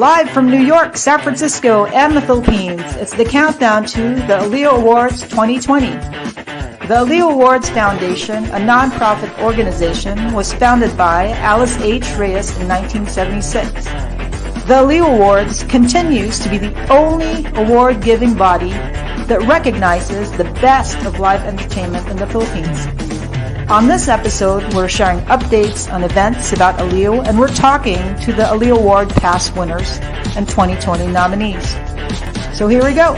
Live from New York, San Francisco, and the Philippines, it's the countdown to the aALIW Awards 2020. The aALIW Awards Foundation, a non-profit organization, was founded by Alice H. Reyes in 1976. The aALIW Awards continues to be the only award-giving body that recognizes the best of live entertainment in the Philippines. On this episode, we're sharing updates on events about aALIW, and we're talking to the aALIW Award past winners and 2020 nominees. So here we go.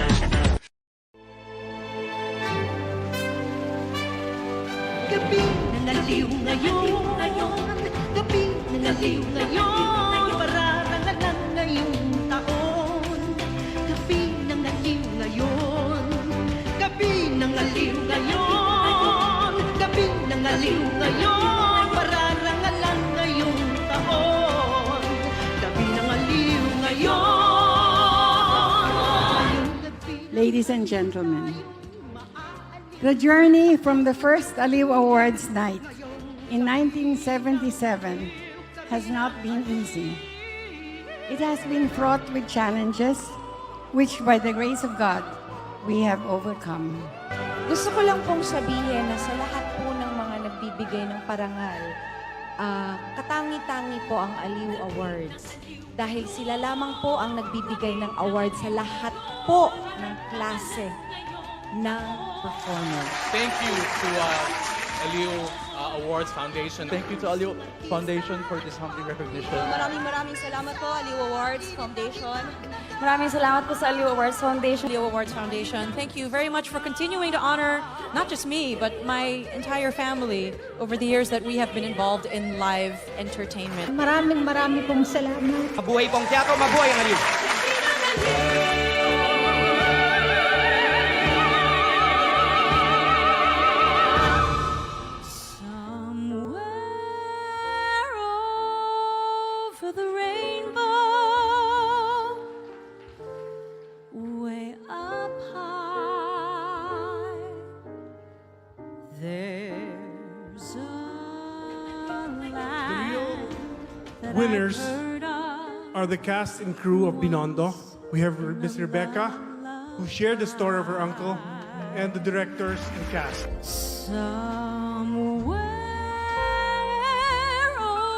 Gabi ng aliw ngayon, gabi ng aliw ngayon, pararangalan ngayong taon. Gabi ng aliw ngayon, gabi ng aliw ngayon, gabi ng aliw ngayon, pararangalan ngayong taon. Gabi ng aliw ngayon. Ladies and gentlemen, the journey from the first aALIW Awards night in 1977 has not been easy. It has been fraught with challenges, which by the grace of God, we have overcome. Gusto ko lang pong sabihin na sa lahat po ng mga nagbibigay ng parangal, katangi-tangi po ang aALIW Awards. Dahil sila lamang po ang nagbibigay ng award sa lahat po ng klase ng performance. Thank you to aALIW Awards Foundation. Thank you to aALIW Foundation for this humbling recognition. Maraming salamat po, aALIW Awards Foundation. Maraming salamat po sa aALIW Awards Foundation. aALIW Awards Foundation. Thank you very much for continuing to honor not just me, but my entire family over the years that we have been involved in live entertainment. Maraming pong salamat. Mabuhay pong teatro, mabuhay ang aALIW! Winners are the cast and crew of Binondo. We have Miss Rebecca, who shared the story of her uncle, and the directors and cast.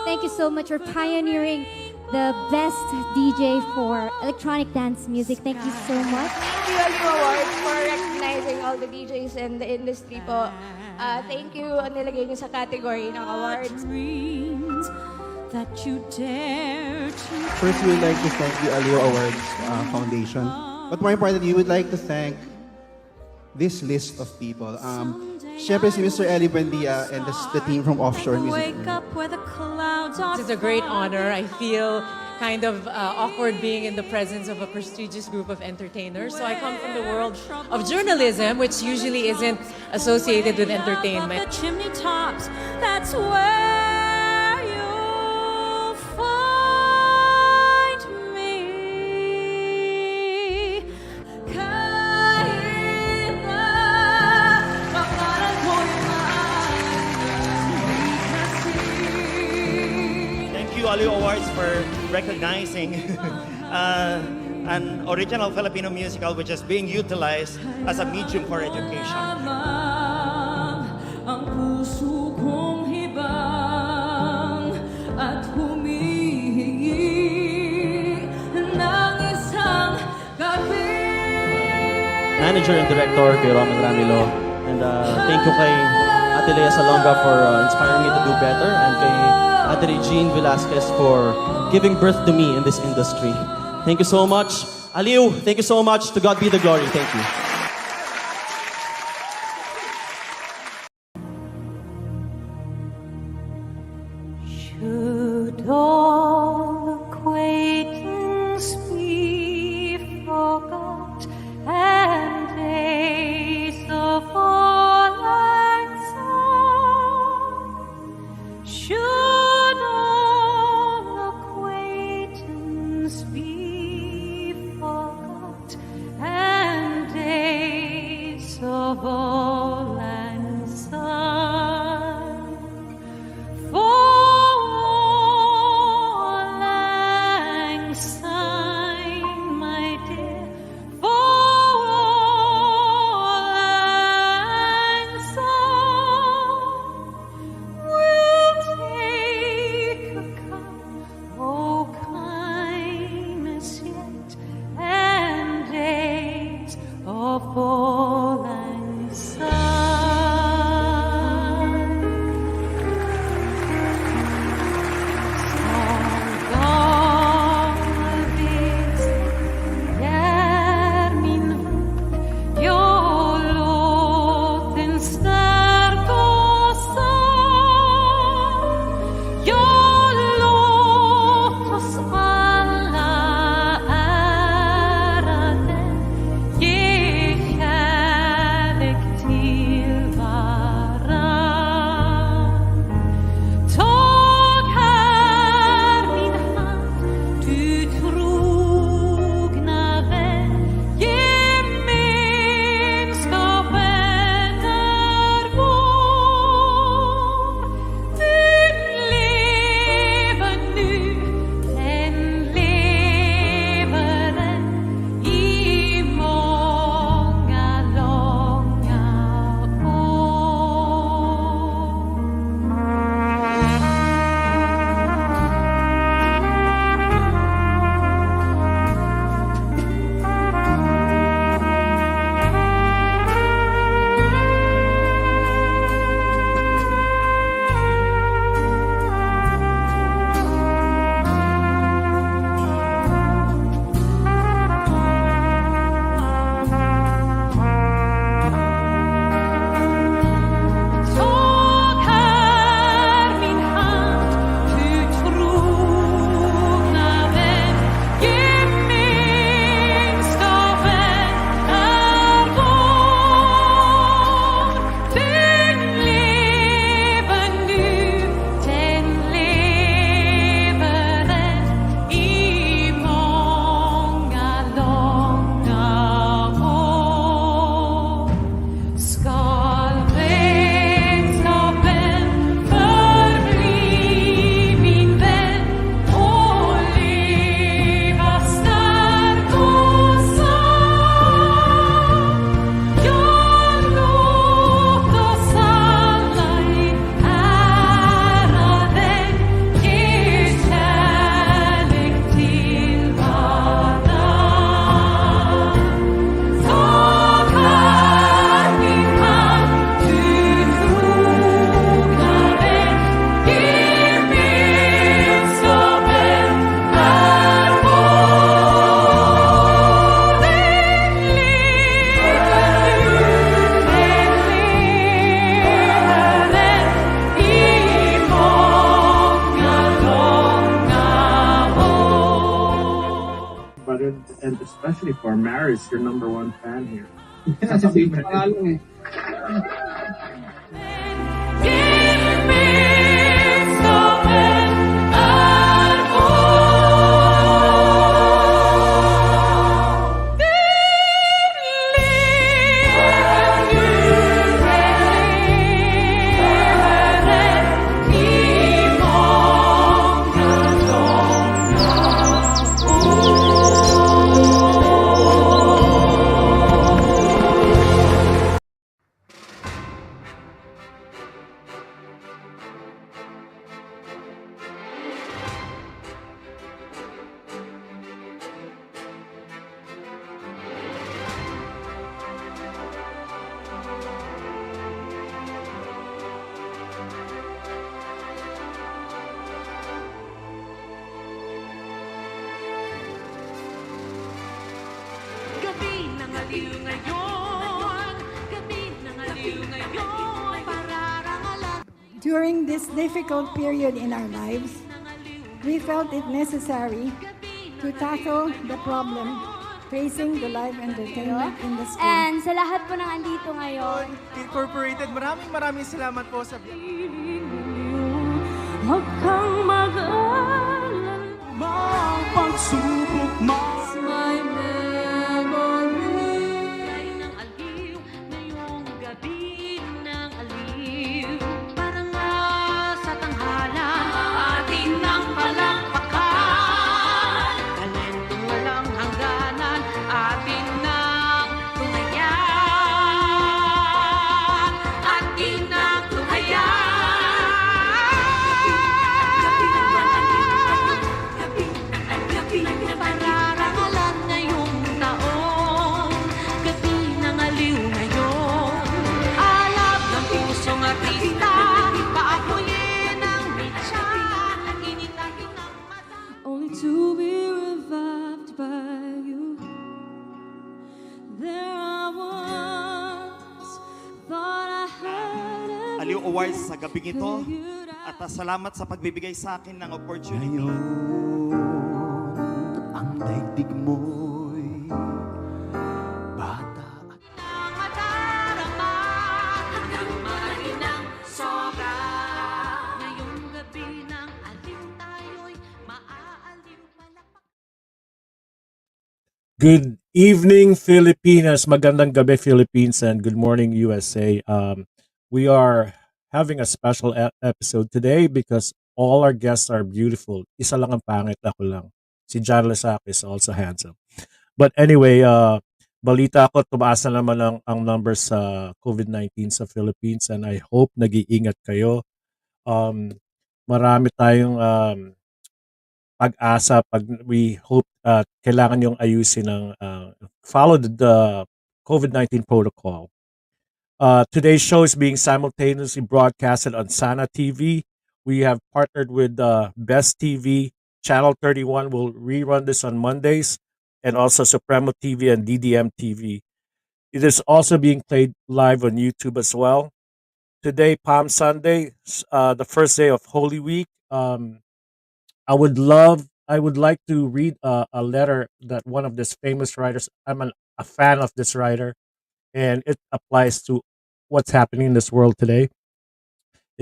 Thank you so much for pioneering the best DJ for electronic dance music. Thank you so much. Thank you, aALIW Awards, for recognizing all the DJs in the industry po. Thank you, nilagay niyo sa category ng awards. That you dare to First, we would like to thank the aALIW Awards Foundation. But more importantly, we would like to thank this list of people. Siyempre si Mr. Eli Buendia and the team from Offshore Music. Wake up where the clouds are. This is a great honor. I feel kind of awkward being in the presence of a prestigious group of entertainers. So I come from the world of journalism, which usually isn't associated with entertainment. the chimney tops, that's where you'll find me. Kahit na pangalan ko'y Thank you, aALIW Awards, for recognizing an original Filipino musical which is being utilized as a medium for education. ang puso kong hibang at humihingi ng isang gabi. Manager and director kay Ramos, and thank you kay Ate Lea Salonga for inspiring me to do better, and kay Ate Regine Velasquez for giving birth to me in this industry. Thank you so much. aALIW, thank you so much. To God be the glory. Thank you. Should all acquaintance be forgot and days of all and song? Should all acquaintance be forgot and days of all and song? For especially for Maris, your number one fan here. Sasabihin ko nga lang eh. During this difficult period in our lives, we felt it necessary to tackle the problem facing the live entertainment industry. And sa lahat po ng andito ngayon, Incorporated, maraming salamat po sa Huwag kang mag-alala. pagsubok My memory ay ng aliw, ngayong gabi ng aliw. Para nga sa tanghalan, atin ng palampakan. Talentong walang hangganan, atin ng tunghayan. Atin ng tunghayan. Pararangalan ngayong taon, gabi ng aliw ngayon. Alab ng pusong artista, paakuyin ang mitya, initahin ang mata. Only to be revived by you. There I was, thought I had it. Aliw Awards sa gabing ito at salamat sa pagbibigay sa akin ng opportunity. Ang daigdig mo'y bata at Madarama hanggang mahinang sobra. Ngayong gabi ng aliw tayo'y maaaliw palapak. Good evening, Philippines. Magandang gabi, Philippines, and good morning, USA. We are having a special episode today because all our guests are beautiful. Isa lang ang pangit, ako lang. Si John Lesaca is also handsome. But anyway, balita ko, tumaas na naman ang numbers sa COVID-19 sa Philippines, and I hope nag-iingat kayo. Marami tayong pag-asa we hope kailangan yung ayusin ng follow the COVID-19 protocol. Today's show is being simultaneously broadcasted on Sana TV. We have partnered with Best TV. Channel 31 will rerun this on Mondays, and also Supremo TV and DDM TV. It is also being played live on YouTube as well. Today, Palm Sunday, the first day of Holy Week. I would like to read a letter that one of these famous writers. I'm a fan of this writer, and it applies to what's happening in this world today.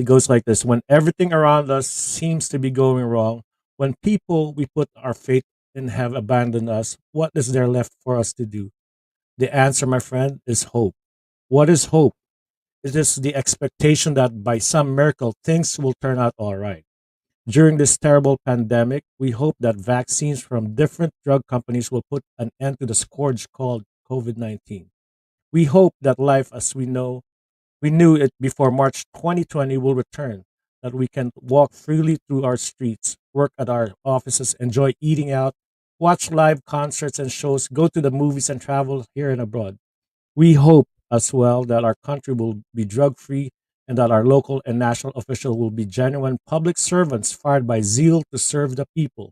It goes like this: when everything around us seems to be going wrong, when people we put our faith in have abandoned us, what is there left for us to do? The answer, my friend, is hope. What is hope? It is the expectation that by some miracle things will turn out all right. During this terrible pandemic, we hope that vaccines from different drug companies will put an end to the scourge called COVID-19. We hope that life as we knew it before March 2020 will return, that we can walk freely through our streets, work at our offices, enjoy eating out, watch live concerts and shows, go to the movies and travel here and abroad. We hope as well that our country will be drug-free and that our local and national officials will be genuine public servants fired by zeal to serve the people.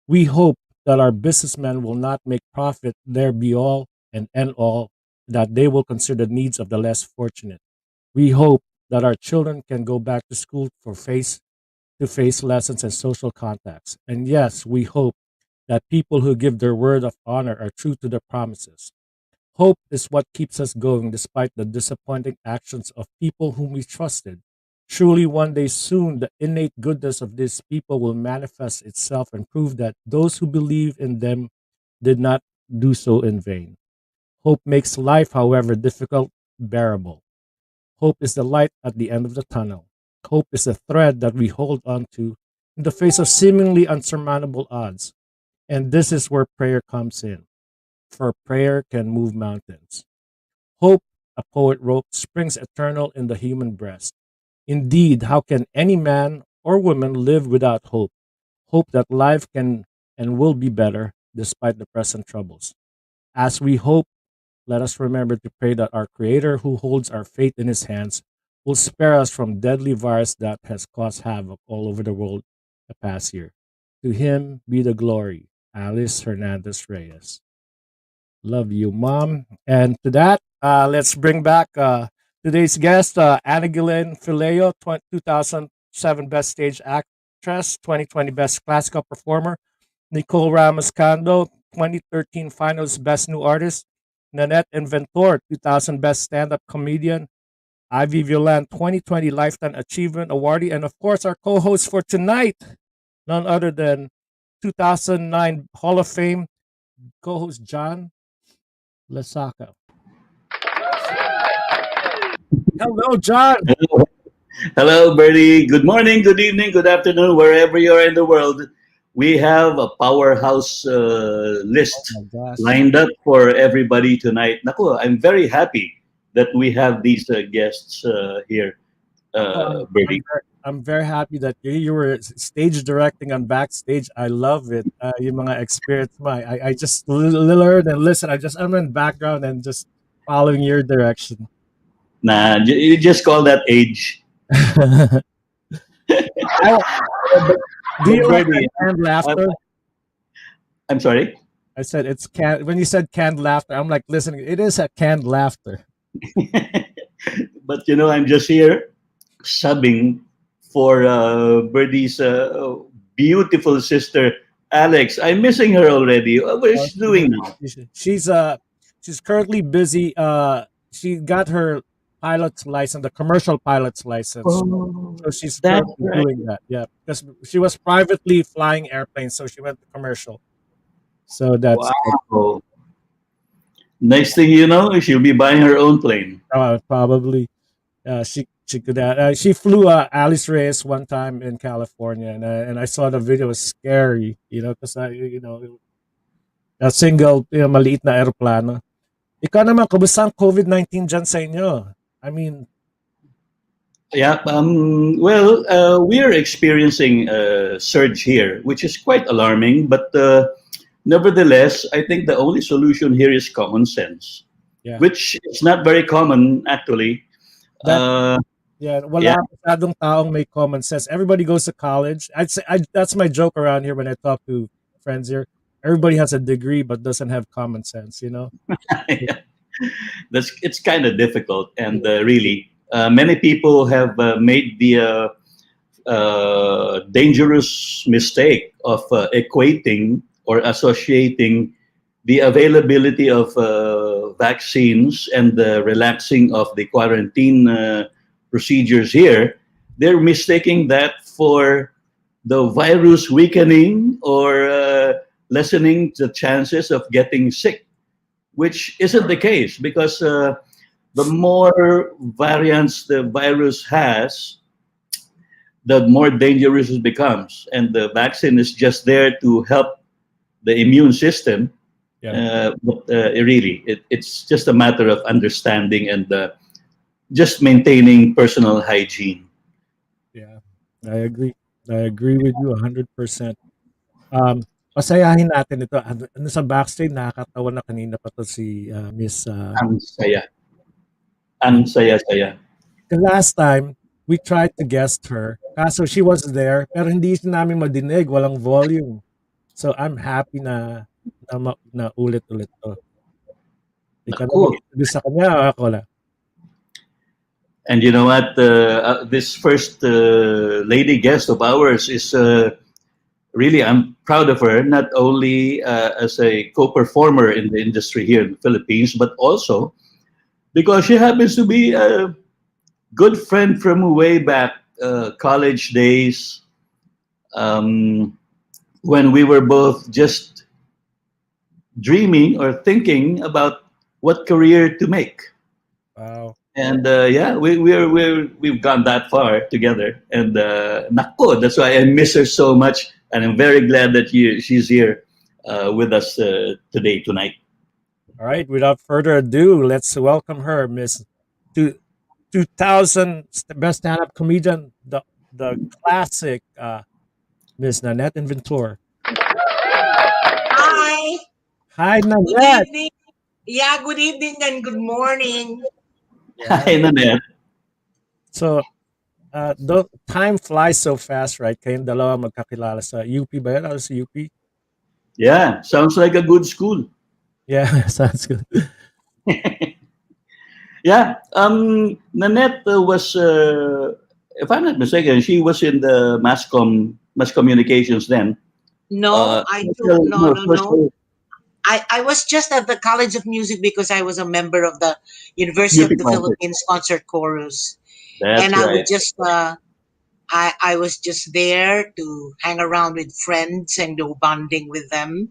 We hope that our businessmen will not make profit their be all and end all, that they will consider the needs of the less fortunate. We hope that our children can go back to school for face-to-face lessons and social contacts. And yes, we hope that people who give their word of honor are true to their promises. Hope is what keeps us going despite the disappointing actions of people whom we trusted. Surely one day soon the innate goodness of these people will manifest itself and prove that those who believe in them did not do so in vain. Hope makes life, however difficult, bearable. Hope is the light at the end of the tunnel. Hope is the thread that we hold on to in the face of seemingly unsurmountable odds. And this is where prayer comes in, for prayer can move mountains. Hope, a poet wrote, springs eternal in the human breast. Indeed, how can any man or woman live without hope? Hope that life can and will be better despite the present troubles. As we hope, let us remember to pray that our Creator, who holds our fate in His hands, will spare us from deadly virus that has caused havoc all over the world the past year. To Him be the glory. Alice Hernandez Reyes. Love you, Mom. And to that, let's bring back today's guest, aALIWin Feleo, 2007 Best Stage Actress, 2020 Best Classical Performer, Nicole Ramos Cando, 2013 Finals Best New Artist, Nanette Inventor, 2000 Best Stand-Up Comedian, Ivy Violan, 2020 Lifetime Achievement Awardee, and of course our co-host for tonight, none other than 2009 Hall of Fame co-host John Lesaca. Hello, John. Hello, Bertie. Good morning, good evening, good afternoon, wherever you are in the world. We have a powerhouse list lined up for everybody tonight. Naku, I'm very happy that we have these guests here, Bertie. I'm very happy that you were stage directing on backstage. I love it. Yung mga experience mo. I just learn and listen. I'm in background and just following your direction. Nah, you just call that age. Do you like canned laughter? I'm sorry? I said when you said canned laughter, I'm like, listen, it is a canned laughter. But I'm just here subbing for Birdie's beautiful sister, Alex. I'm missing her already. What is she doing now? She's currently busy. She got her pilot's license, the commercial pilot's license. So she's currently doing that. Yeah, because she was privately flying airplanes, so she went to commercial. So that's wow. Next thing you know, she'll be buying her own plane. Probably. She could. She flew Alice Reyes one time in California, and I saw the video. It was scary, because a single, maliit na aeroplano. Ikaw naman, kumusta ang COVID-19 dyan sa inyo? I mean, yeah. Well, we are experiencing a surge here, which is quite alarming. But nevertheless, I think the only solution here is common sense, which is not very common actually. Wala masyadong taong may common sense. Everybody goes to college. I'd say that's my joke around here when I talk to friends here. Everybody has a degree but doesn't have common sense, It's kind of difficult, and really, many people have made the dangerous mistake of equating or associating the availability of vaccines and the relaxing of the quarantine procedures here. They're mistaking that for the virus weakening or lessening the chances of getting sick, which isn't the case, because the more variants the virus has, the more dangerous it becomes. And the vaccine is just there to help the immune system. But really, it's just a matter of understanding and just maintaining personal hygiene. Yeah, I agree. I agree with you 100%. Pasayahin natin ito. Ano sa backstage, nakakatawa na kanina pa to si Miss... Ang saya. Ang saya-saya. The last time, we tried to guest her. Kaso she was there, pero hindi namin madinig. Walang volume. So I'm happy na ulit-ulit to. Ikaw na mag-introduce sa kanya, ako na. And you know what? This first lady guest of ours is really, I'm proud of her, not only as a co-performer in the industry here in the Philippines, but also because she happens to be a good friend from way back college days, um, when we were both just dreaming or thinking about what career to make. Wow. And yeah, we've gone that far together. And nako, that's why I miss her so much. And I'm very glad that she's here with us today, tonight. All right. Without further ado, let's welcome her, Miss two, 2000 best stand-up comedian, the classic Miss Nanette Inventor. Hi. Hi, Good Nanette. evening. Yeah, good evening and good morning. Hi, Nanette. So, the time flies so fast, right? Kayong dalawa magkakilala sa UP ba yun? Ano sa UP? Yeah, sounds like a good school. Yeah, sounds good. Yeah, Nanette was, if I'm not mistaken, she was in the mass communications then. No, I do no, no, no. I was just at the College of Music because I was a member of the University of UP the concert. Philippines concert chorus. That's And I would right. just I was just there to hang around with friends and do bonding with them.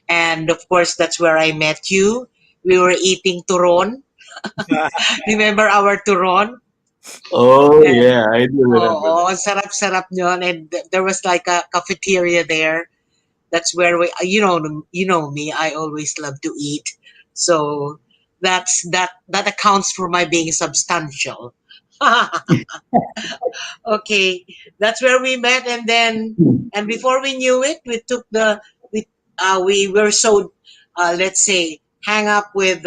And of course that's where I met you. We were eating turon. Remember our turon? Oh And yeah, I do remember oh, that. sarap-sarap yun. And there was like a cafeteria there. That's where we, you know me. I always love to eat, so that accounts for my being substantial. Okay, that's where we met, and before we knew it, we took the we were so let's say hang up with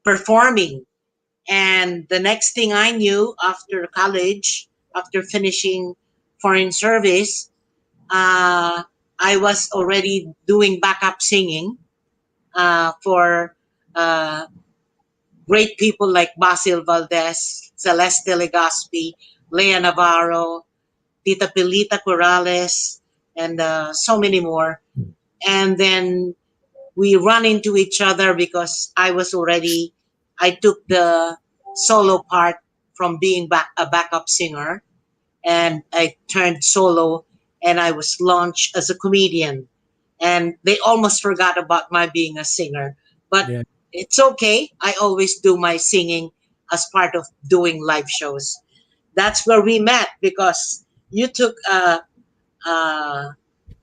performing, and the next thing I knew after college, after finishing foreign service, I was already doing backup singing for uh, great people like Basil Valdez, Celeste Legaspi, Lea Navarro, Tita Pilita Corrales, and so many more. And then we run into each other because I took the solo part from being a backup singer, and I turned solo, and I was launched as a comedian. And they almost forgot about my being a singer, but Yeah. it's okay. I always do my singing as part of doing live shows. That's where we met because you took a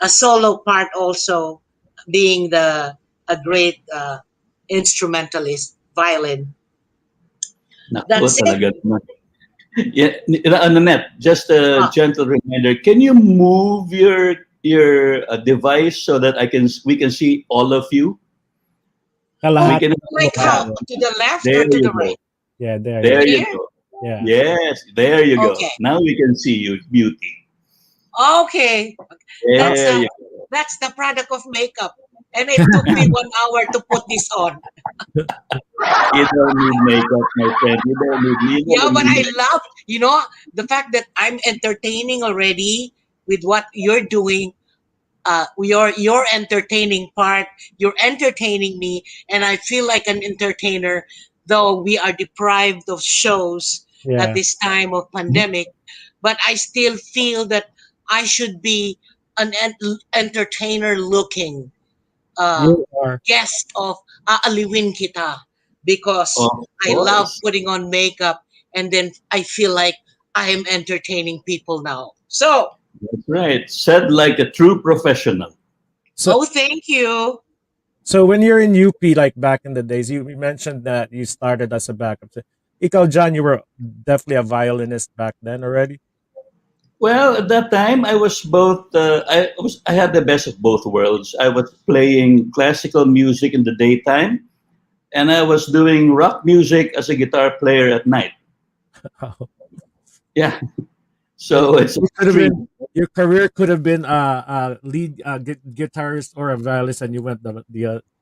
solo part also, being a great instrumentalist, violin. Nako, That's it. talaga naman. Yeah, Nanette, just a Ah, gentle reminder. Can you move your device so that we can see all of you? We Kalahati can. like Yeah, how? To the left or there to you the go. right? Yeah, there. There Yeah. you Here? go. Yeah. Yes, there you go. Okay. Now we can see you, beauty. Okay. That's There you go. that's the product of makeup. And it took me 1 hour to put this on. You don't need makeup, my friend. You Yeah, don't but need I makeup. love, the fact that I'm entertaining already with what you're doing. Your entertaining part, you're entertaining me, and I feel like an entertainer, though we are deprived of shows at Yeah. this time of pandemic. But I still feel that I should be an entertainer looking uh, You are. guest of aALIWin kita, because Of I love course. putting on makeup, and then I feel like I am entertaining people now. So, That's right. Said like a true professional. So, oh, thank you. so when you're in UP, like back in the days, you mentioned that you started as a backup. So, ikaw, John, you were definitely a violinist back then already. Well, at that time, I was both. I had the best of both worlds. I was playing classical music in the daytime, and I was doing rock music as a guitar player at night. Yeah. So it's You could have extreme. been your career could have been lead guitarist or a violinist, and you went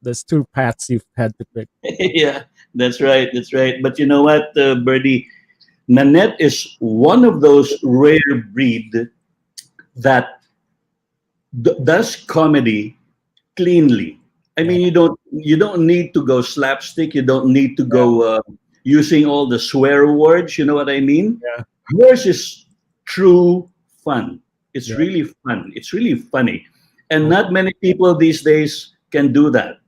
there's two paths you've had to pick. Yeah, that's right. That's right. But you know what, Birdie? Nanette is one of those rare breed that does comedy cleanly. I mean, you don't need to go slapstick. You don't need to go using all the swear words. You know what I mean? Yeah. Yours is true fun. It's Yeah. really fun. It's really funny, and not many people these days can do that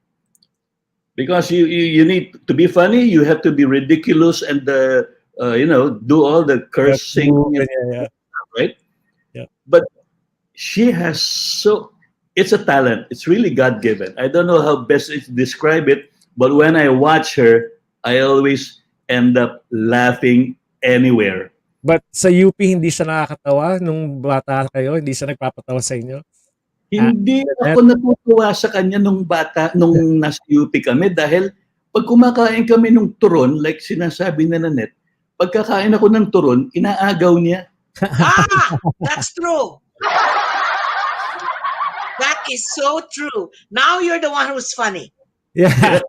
because you need to be funny. You have to be ridiculous and do all the cursing, Yeah. right? Yeah. But she has it's a talent. It's really God given. I don't know how best to describe it, but when I watch her, I always end up laughing anywhere. But sa UP, hindi siya nakakatawa nung bata kayo? Hindi siya nagpapatawa sa inyo? Hindi ako natutuwa sa kanya nung bata, nung nasa UP kami dahil pag kumakain kami ng turon, like sinasabi na Nanette, pagkakain ako ng turon, inaagaw niya. That's true. That is so true. Now you're the one who's funny. Yeah.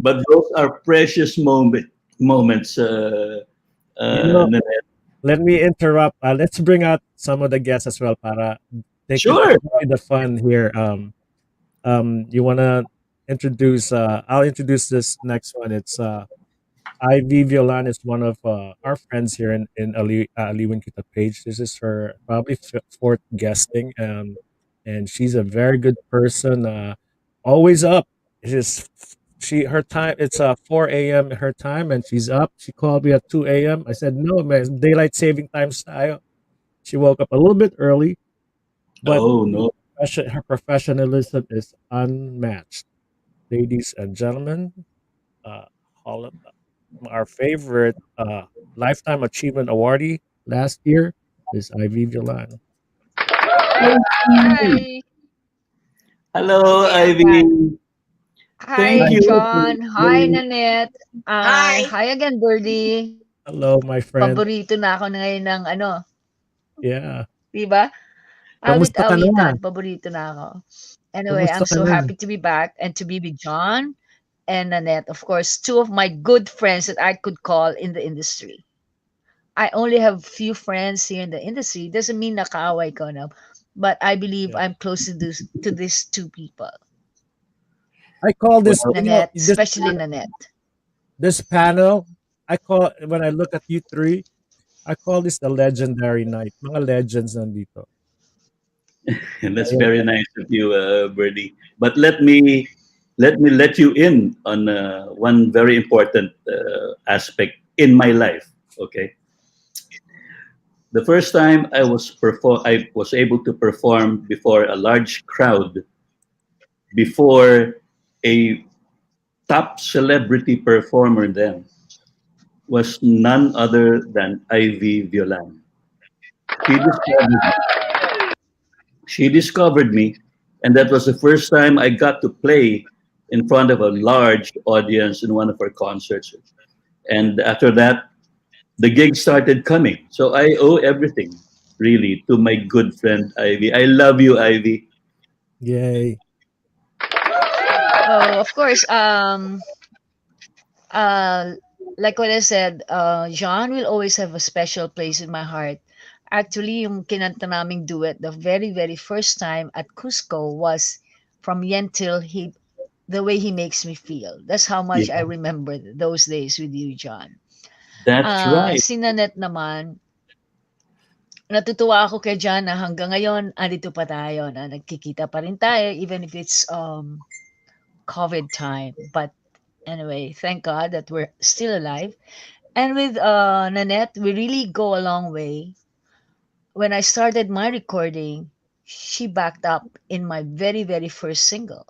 But those are precious moments, Nanette. Let me interrupt. Let's bring out some of the guests as well para they Sure. can enjoy the fun here. You want to introduce, I'll introduce this next one. It's Ivy Violan is one of our friends here in aALIWin Kita page. This is her probably fourth guesting, and she's a very good person. Always up. Her time. It's 4 a.m. her time, and she's up. She called me at 2 a.m. I said no, man. Daylight saving time style. She woke up a little bit early, but oh no, her professionalism is unmatched. Ladies and gentlemen, our favorite Lifetime Achievement Awardee last year is Ivy Violan. Hi. Hello, Ivy. Hi, Thank you. John. Hi, Nanette. Hi. Hi again, Birdie. Hello, my friend. Paborito na ako na ngayon ng Yeah. diba? Kamusta ka na? Awit-awitan, paborito na ako. Anyway, Kamusta I'm ka so na? happy to be back and to be with John and Nanette. Of course, two of my good friends that I could call in the industry. I only have few friends here in the industry. Doesn't mean nakaaway ko na, but I believe I'm close to these two people. I call this Nanette, especially Nanette. This panel. I call when I look at you three. I call this the legendary night. Mga legends nandito. And that's very nice of you, Birdie. But let me let you in on one very important aspect in my life. Okay. The first time I was able to perform before a large crowd, before a top celebrity performer then, was none other than Ivy Violan. She discovered me, and that was the first time I got to play in front of a large audience in one of her concerts. And after that, the gigs started coming. So I owe everything, really, to my good friend Ivy. I love you, Ivy. Yay. Oh, of course, like what I said, John will always have a special place in my heart. Actually, yung kinanta naming duet, the very, very first time at Cusco was from Yentil, the way he makes me feel. That's how much I remember those days with you, John. That's right. Si Nanette naman, natutuwa ako kay John na hanggang ngayon, andito pa tayo, na nagkikita pa rin tayo, even if it's COVID time. But anyway, thank God that we're still alive. And with Nanette, we really go a long way. When I started my recording, she backed up in my very, very first single.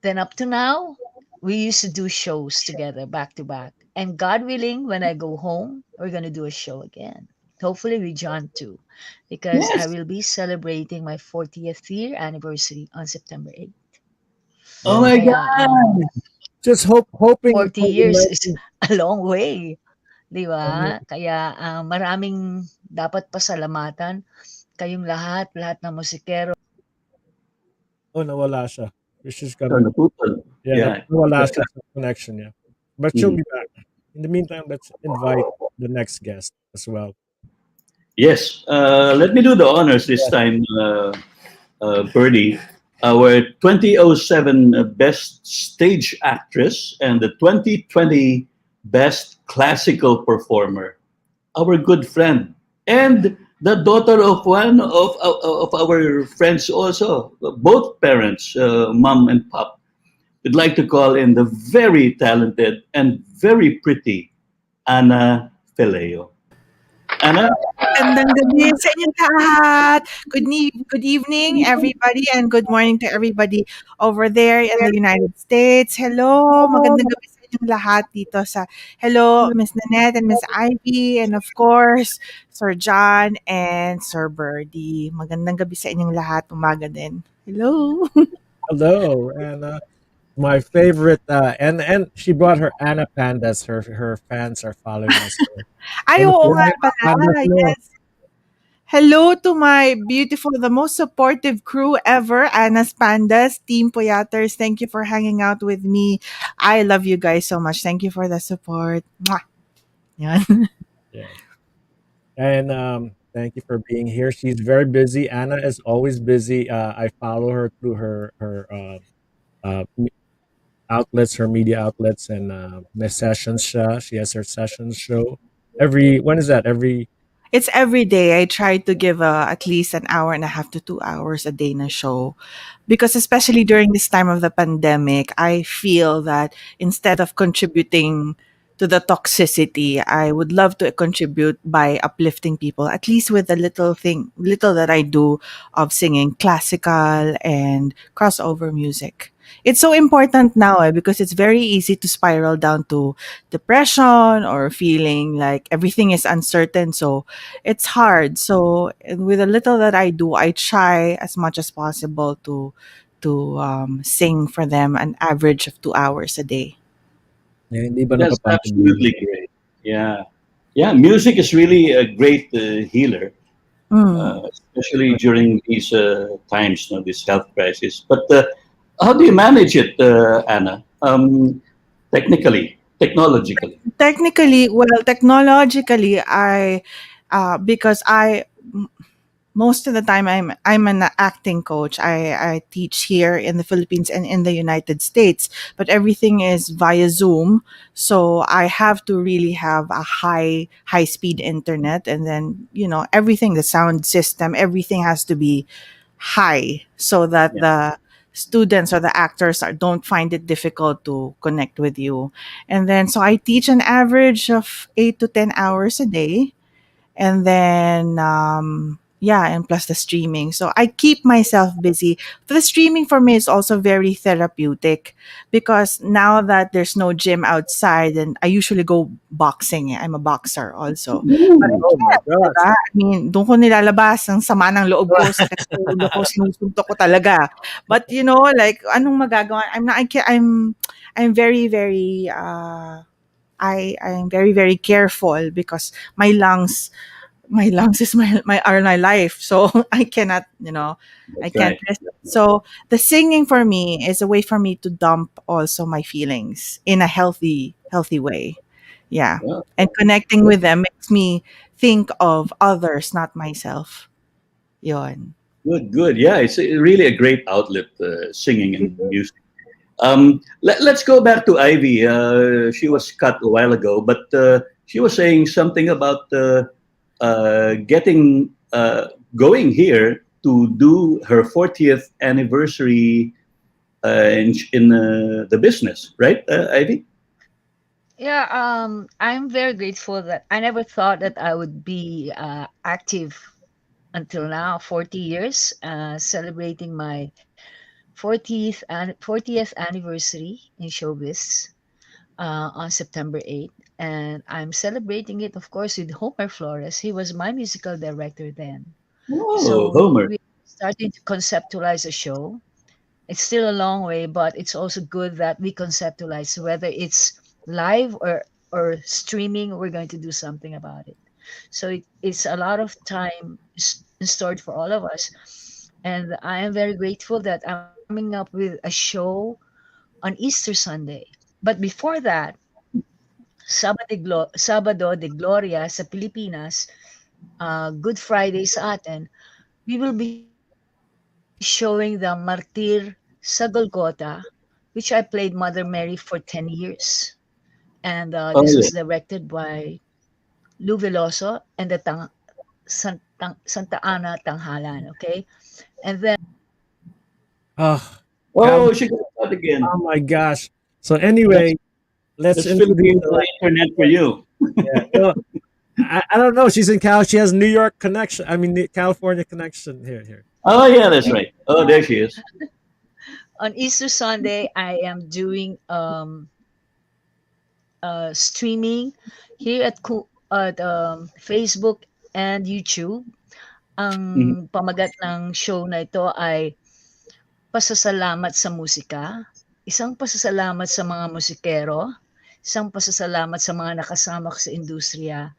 Then up to now, we used to do shows together back to back. And God willing, when I go home, we're going to do a show again. Hopefully with John too, because I will be celebrating my 40th year anniversary on September 8th. Oh my God! Just hoping 40 years is a long way. Di ba? Kaya maraming dapat pasalamatan kayong lahat ng musikero. Oh, nawala siya. She's So, coming. naputol. Yeah, Yeah. nawala siya sa connection niya. But she'll Mhm. be back. In the meantime, let's invite the next guest as well. Yes, let me do the honors this Yes. time, Birdie. Our 2007 Best Stage Actress and the 2020 Best Classical Performer. Our good friend and the daughter of one of our friends also, both parents, mom and pop. We'd like to call in the very talented and very pretty Anna Feleo. Anna? Magandang gabi sa inyong lahat. Good evening, everybody, and good morning to everybody over there in the United States. Hello, magandang gabi sa inyong lahat dito sa hello, Miss Nanette and Miss Ivy, and of course, Sir John and Sir Birdie. Magandang gabi sa inyong lahat. Umaga din. Hello. Hello, and my favorite, and she brought her Anna pandas. Her fans are following us. Ay, Ano oo sila? nga Pandas pala. mo. Yes. Hello to my beautiful, the most supportive crew ever, Anna's Pandas, Team Poyaters. Thank you for hanging out with me. I love you guys so much. Thank you for the support. Mwah. Yan. Yeah. And thank you for being here. She's very busy. Anna is always busy. I follow her through her outlets, her media outlets, and Miss Sessions. She has her sessions show every. When is that? Every. It's every day. I try to give at least an hour and a half to 2 hours a day na show. Because especially during this time of the pandemic, I feel that instead of contributing to the toxicity, I would love to contribute by uplifting people, at least with the little that I do of singing classical and crossover music. It's so important now because it's very easy to spiral down to depression or feeling like everything is uncertain. So it's hard. So with the little that I do, I try as much as possible to sing for them an average of 2 hours a day. Yeah, hindi ba That's napapagod? absolutely great. Yeah. Yeah, music is really a great healer, Mm. especially during these times, this health crisis. But how do you manage it, Anna? Technologically. Technologically, I because I most of the time I'm an acting coach. I teach here in the Philippines and in the United States, but everything is via Zoom. So I have to really have a high speed internet, and then everything, the sound system, everything has to be high so that the students or the actors don't find it difficult to connect with you. And then so I teach an average of 8 to 10 hours a day, and then yeah, and plus the streaming, so I keep myself busy. The streaming for me is also very therapeutic because now that there's no gym outside, and I usually go boxing. I'm a boxer also, but I Oh my can't, gosh. diba? I mean, doon ko nilalabas ang sama ng loob ko, sakit sa ulo ko, sinusuntok ko talaga. But like, anong magagawa? I'm very very I'm very very careful because my lungs is my life, so I cannot, I That's can't right. risk. So the singing for me is a way for me to dump also my feelings in a healthy way. Yeah. Yeah. And connecting with them makes me think of others, not myself. Yon. Good, good. Yeah, it's really a great outlet, singing and music. Let's go back to Ivy. She was cut a while ago, but she was saying something about getting going here to do her 40th anniversary in the business, right, Ivy? Yeah, I'm very grateful that I never thought that I would be active until now, 40 years, celebrating my 40th anniversary in showbiz on September 8th. And I'm celebrating it, of course, with Homer Flores. He was my musical director then. Oh, So Homer. we started to conceptualize a show. It's still a long way, but it's also good that we conceptualize whether it's live or streaming. We're going to do something about it. So it's a lot of time stored for all of us, and I am very grateful that I'm coming up with a show on Easter Sunday. But before that, Sabado de Gloria sa Pilipinas Good Friday sa atin, we will be showing the Martir sa Golgotha, which I played Mother Mary for 10 years. And this was Oh, yeah. directed by Lou Veloso and the Santa Ana Tanghalan, okay? And then Oh, Oh, Cam- she got that again. oh my gosh. So That's anyway, let's that's introduce Philippine the internet for you. yeah. No, I don't know. She's in Cal. She has New York connection. I mean, California connection. Here. Oh, yeah, that's right. Oh, there she is. on Easter Sunday, I am doing streaming here at Facebook and YouTube. Mhm. Ang pamagat ng show na ito ay pasasalamat sa musika, isang pasasalamat sa mga musikero, isang pasasalamat sa mga nakasama ko sa industriya,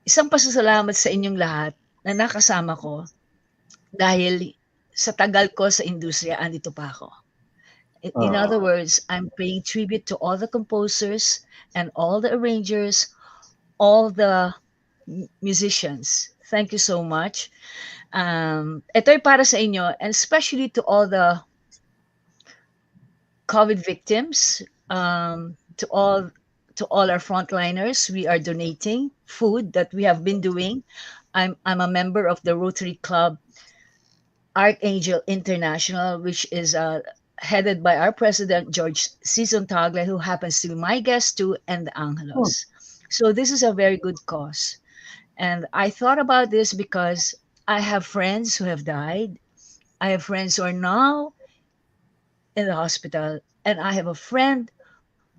isang pasasalamat sa inyong lahat na nakasama ko dahil sa tagal ko sa industriya, andito pa ako. In other Oh. words, I'm paying tribute to all the composers and all the arrangers, all the musicians. Thank you so much. Ito ay para sa inyo, and especially to all the COVID victims, to all our frontliners. We are donating food that we have been doing. I'm a member of the Rotary Club Archangel International, which is headed by our president, George Cizon Tagle, who happens to be my guest too, and the Angelos. So this is a very good cause. And I thought about this because I have friends who have died. I have friends who are now in the hospital, and I have a friend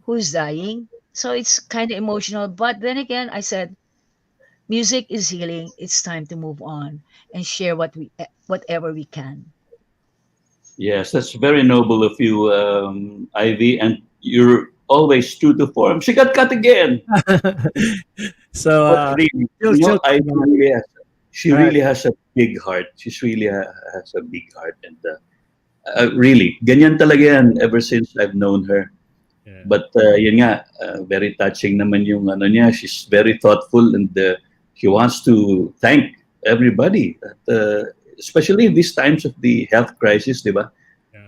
who's dying. So it's kind of emotional. But then again, I said, music is healing. It's time to move on and share whatever we can. Yes, that's very noble of you, Ivy, and you're always true to form. She got cut again. So But really, Ivy really she Right. really has a big heart. She's really has a big heart, and really, ganyan talaga yan ever since I've known her. But yun nga, very touching naman yung ano niya. She's very thoughtful, and she wants to thank everybody, especially in these times of the health crisis, di ba?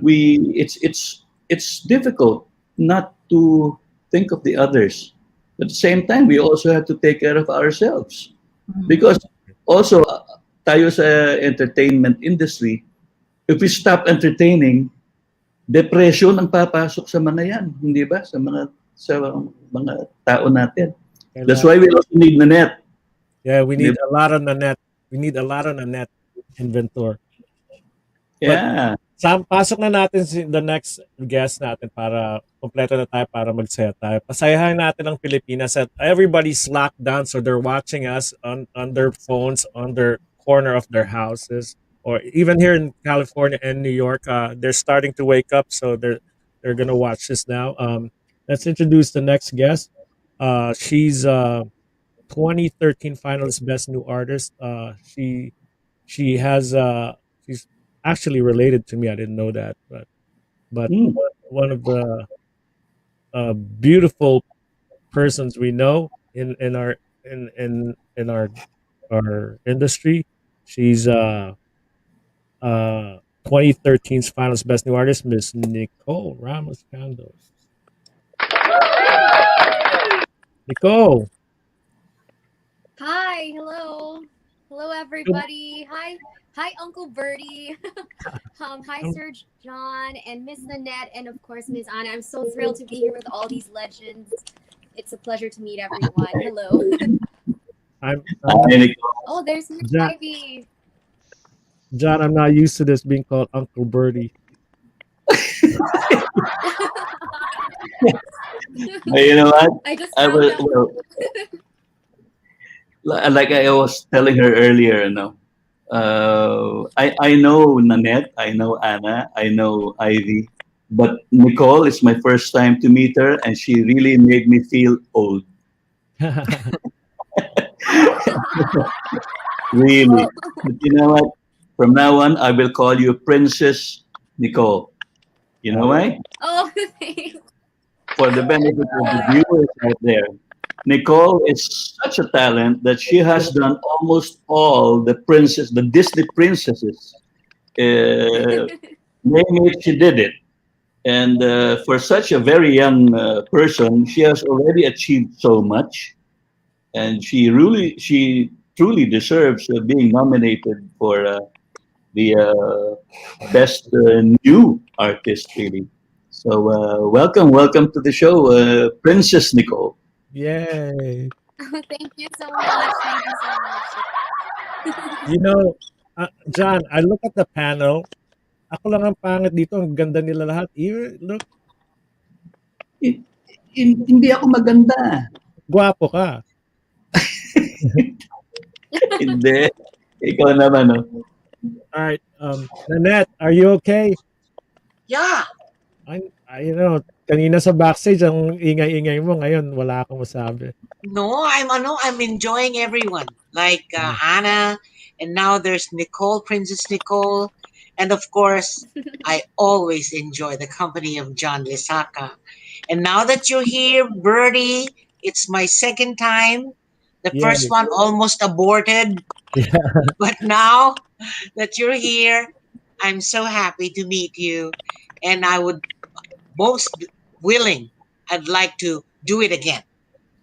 It's difficult not to think of the others. At the same time, we also have to take care of ourselves. Because also, tayo sa entertainment industry, if we stop entertaining, depression ang papasok sa mga yan, hindi ba? Sa mga tao natin. That's why we also need Nanette. Yeah, we need a lot of Nanette. We need a lot of Nanette Inventor. Yeah. Pasok na natin the next guest natin para kompleto na tayo para magsaya tayo. Pasayahan natin ang Pilipinas at everybody's locked down, so they're watching us on their phones, on their corner of their houses, or even here in California and New York. They're starting to wake up, so they're gonna watch this now. Let's introduce the next guest. She's 2013 finalist Best New Artist. She has she's actually related to me. I didn't know that, but one of the beautiful persons we know in our industry. She's 2013's finalist Best New Artist, Miss Nicole Ramos Cando. Nicole. Hi, hello everybody. Hi Uncle Bertie. Hi Sir John and Miss Nanette and of course Miss Anna. I'm so thrilled to be here with all these legends. It's a pleasure to meet everyone. Hello. Oh, there's Miss Ivy. John, I'm not used to this being called Uncle Bertie. You know what? I just I was like I was telling her earlier, I know Nanette, I know Anna, I know Ivy, but Nicole is my first time to meet her, and she really made me feel old. Really. But you know what? From now on, I will call you Princess Nicole. You know why? Oh, thanks. For the benefit of the viewers out there. Nicole is such a talent that she has done almost all the Disney princesses. Name it, she did it. And for such a very young person, she has already achieved so much, and she truly deserves being nominated for the best new artist, really. So welcome to the show, Princess Nicole. Yay! Thank you so much. Thank you so much. You know, John, I look at the panel. Ako lang ang pangit dito. Ang ganda nila lahat. Look, Hindi ako maganda. gwapo ka. Hindi. Ikaw naman, no? All right. Nanette, are you okay? Yeah. You know, kanina sa backstage, ang ingay-ingay mo. Ngayon, wala akong masabi. No, I'm enjoying everyone. Like Anna, and now there's Nicole, Princess Nicole, and of course, I always enjoy the company of John Lesaca. And now that you're here, Birdie, it's my second time. The Yay. first one almost aborted, but now that you're here, I'm so happy to meet you, and I would most willing. I'd like to do it again.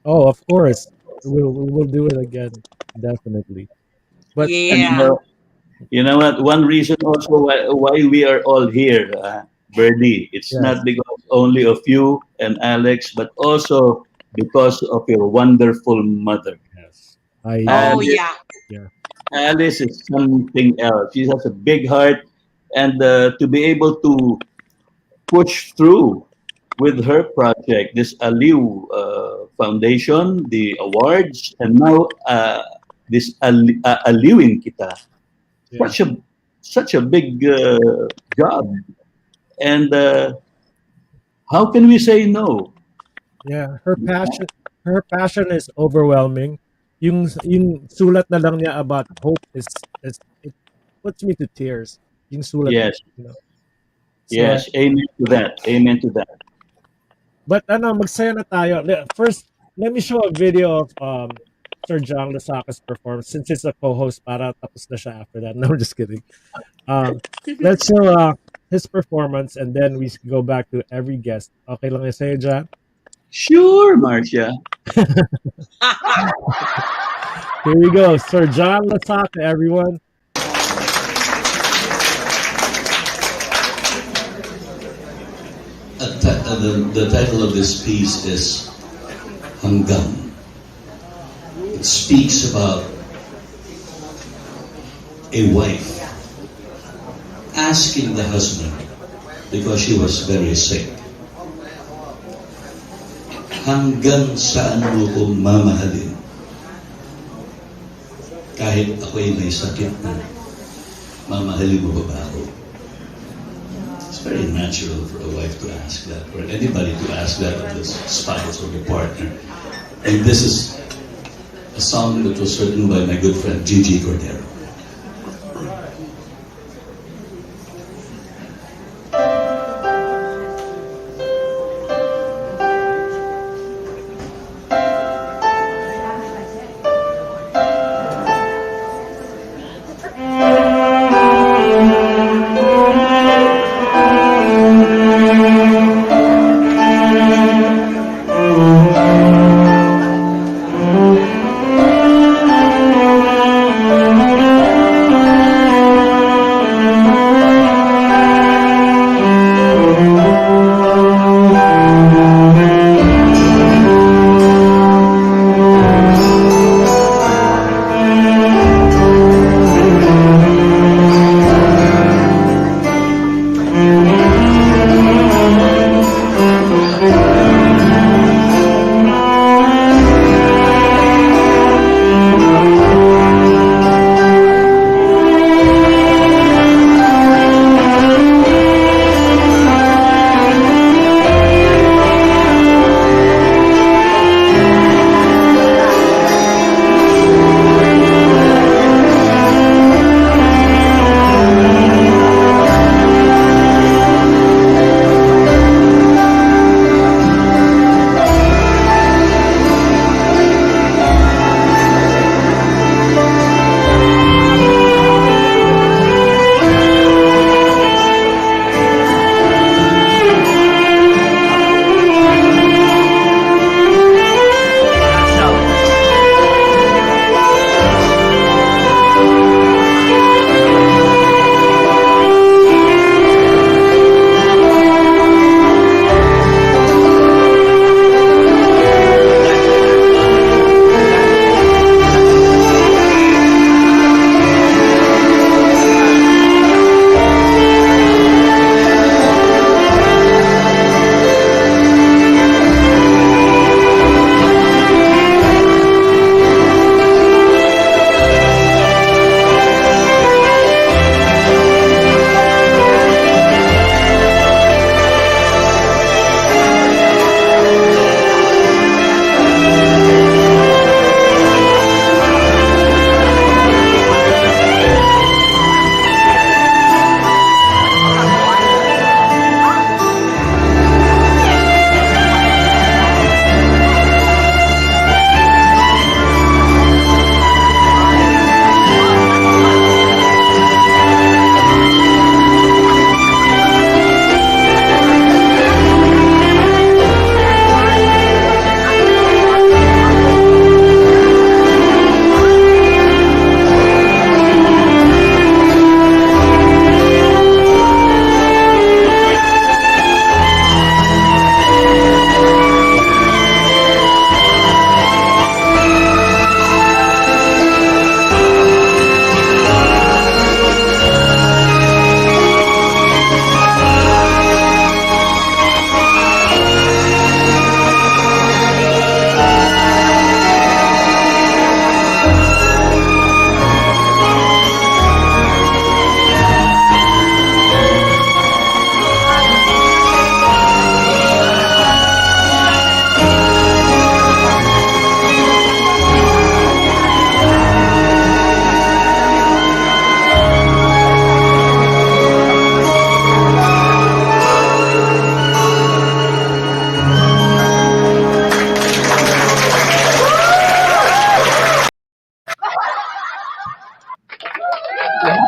Oh, of course. We'll do it again. Definitely. But Yeah. You know what? One reason also why we are all here, Bernie, it's Yes. not because only of you and Alex, but also because of your wonderful mother. Yes. Oh yeah. Yeah. Alice is something else. She has a big heart, and to be able to push through with her project, this aALIW Foundation, the awards, and now this aALIWin kita. Yeah. Such a big job, and how can we say no? Yeah, her passion is overwhelming. Yung sulat na lang niya about hope is it puts me to tears. Yung sulat. Yes. You know. Yes, amen to that. Amen to that. But magsaya na tayo. First, let me show a video of Sir John Lesaca's performance since it's a co-host para tapos na siya after that. No, I'm just kidding. Let's show his performance and then we go back to every guest. Okay lang sa'yo, John? Sure, Marcia. Here we go. Sir John Lesaca, everyone. The title of this piece is Hanggang. It speaks about a wife asking the husband, because she was very sick, hanggang saan mo ko mamahalin? Kahit ako'y may sakit na, mamahalin mo ba ako? It's very natural for a wife to ask that, or anybody to ask that of the spouse or the partner. And this is a song that was written by my good friend Gigi Cordero.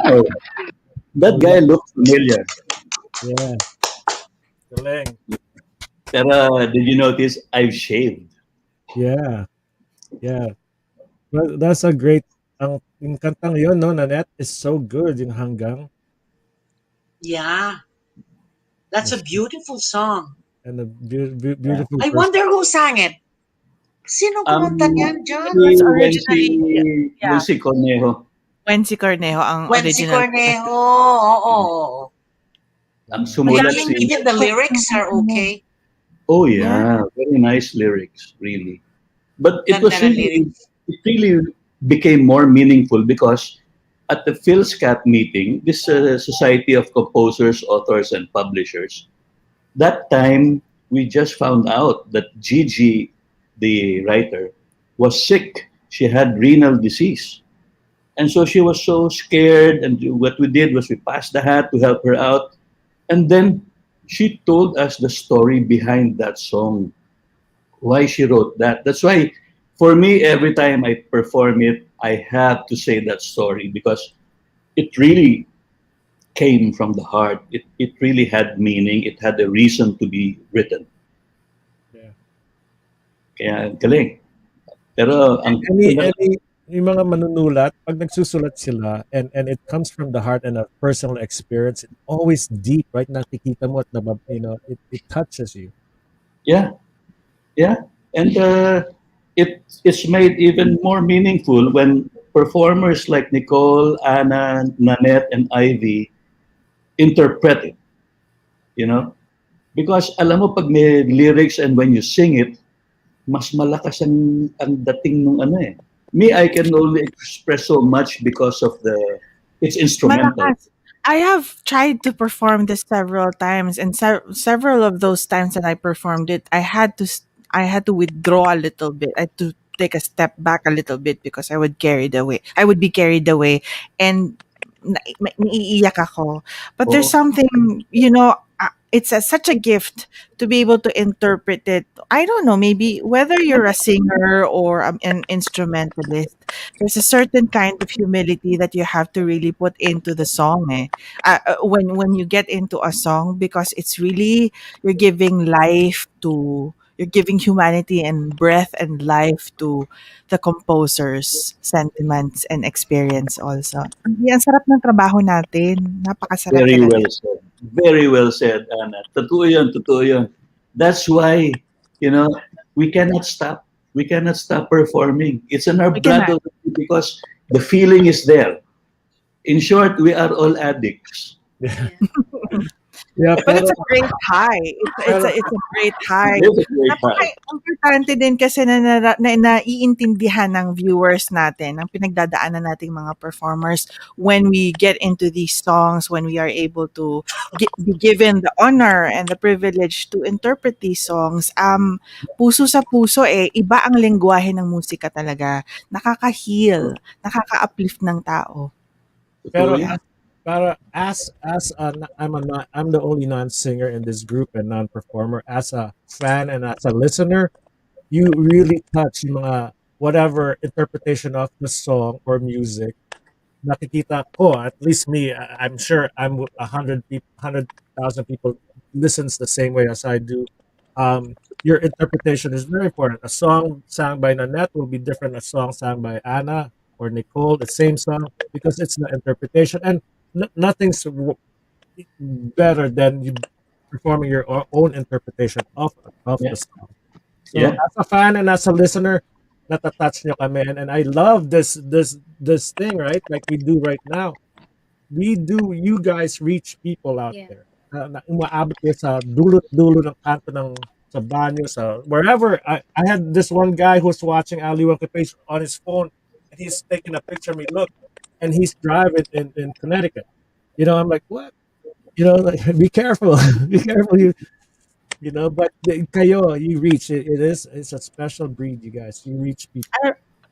Oh, that guy looks familiar. Yeah. Galing. Pero did you notice I've shaved? Yeah. Yeah. Well, that's a great yung kantang yun, no, Nanette, is so good, yung hanggang. Yeah, that's a Yes. beautiful song. And a beautiful I person. wonder who sang it. Sino kumanta niyan, It John? was Si originally, yeah, Wency Cornejo. Wency Cornejo ang Wency original. Cornejo. Oo. Ang sumulat Magaling, si... even the lyrics are okay. Oh Yeah. yeah, very nice lyrics, really. But it was Ganda ng really, lyrics. it really became more meaningful because at the PhilSCAT meeting, this Society of Composers, Authors, and Publishers, that time we just found out that Gigi, the writer, was sick. She had renal disease. And so she was so scared. And what we did was we passed the hat to help her out. And then she told us the story behind that song, why she wrote that. That's why, for me, every time I perform it, I have to say that story because it really came from the heart. It really had meaning. It had a reason to be written. Yeah. Kaya galing. Pero ang Yung mga manunulat, pag nagsusulat sila and it comes from the heart and a personal experience, it's always deep, right? Nakikita mo at it touches you. yeah, yeah, and it's made even more meaningful when performers like Nicole, Anna, Nanette, and Ivy interpret it. You know, because alam mo pag may lyrics and when you sing it, mas malakas ang dating nung ano eh. Me, I can only express so much because of it's instrumental. Malakas. I have tried to perform this several times, and several of those times that I performed it, I had to withdraw a little bit. I had to take a step back a little bit because I would carried away. I would be carried away, and naiiyak ako. But there's Oo. something, it's such a gift to be able to interpret it. I don't know, maybe whether you're a singer or an instrumentalist, there's a certain kind of humility that you have to really put into the song. When you get into a song, because it's really you're giving humanity and breath and life to the composer's sentiments and experience also. Ang sarap ng trabaho natin. Napakasarap Very talaga. well said. Very well said, Anna. Totoo yun, totoo yun. That's why, we cannot stop. We cannot stop performing. It's in our We blood cannot. already because the feeling is there. In short, we are all addicts. Yeah, But it's a great high. It's a great high. It's a great high. Importante din kasi na naiintindihan ng viewers natin, ang pinagdadaanan nating mga performers when we get into these songs, when we are able to be given the honor and the privilege to interpret these songs. Puso sa puso iba ang lengguwahe ng musika talaga. Nakaka-heal, nakaka-uplift ng tao. Pero Yeah. I'm the only non-singer in this group and non-performer. As a fan and as a listener, you really touch yung mga whatever interpretation of the song or music. Nakikita ko, at least me, I'm sure 100,000 people listens the same way as I do. Your interpretation is very important. A song sung by Nanette will be different. A song sung by Anna or Nicole, the same song, because it's the interpretation, and nothing's better than you performing your own interpretation of Yeah. the song. So Yeah. as a fan and as a listener, natatouch nyo kami, and I love this thing, right? Like we do right now. You guys reach people out there. Na umaabot kayo sa dulo ng kanto ng sa banyo, sa wherever. I had this one guy who's watching aALIWin page on his phone, and he's taking a picture of me. Look, and he's driving in Connecticut. I'm like, what? Like, be careful, be careful. But kayo, you reach it. It's a special breed, you guys. You reach people.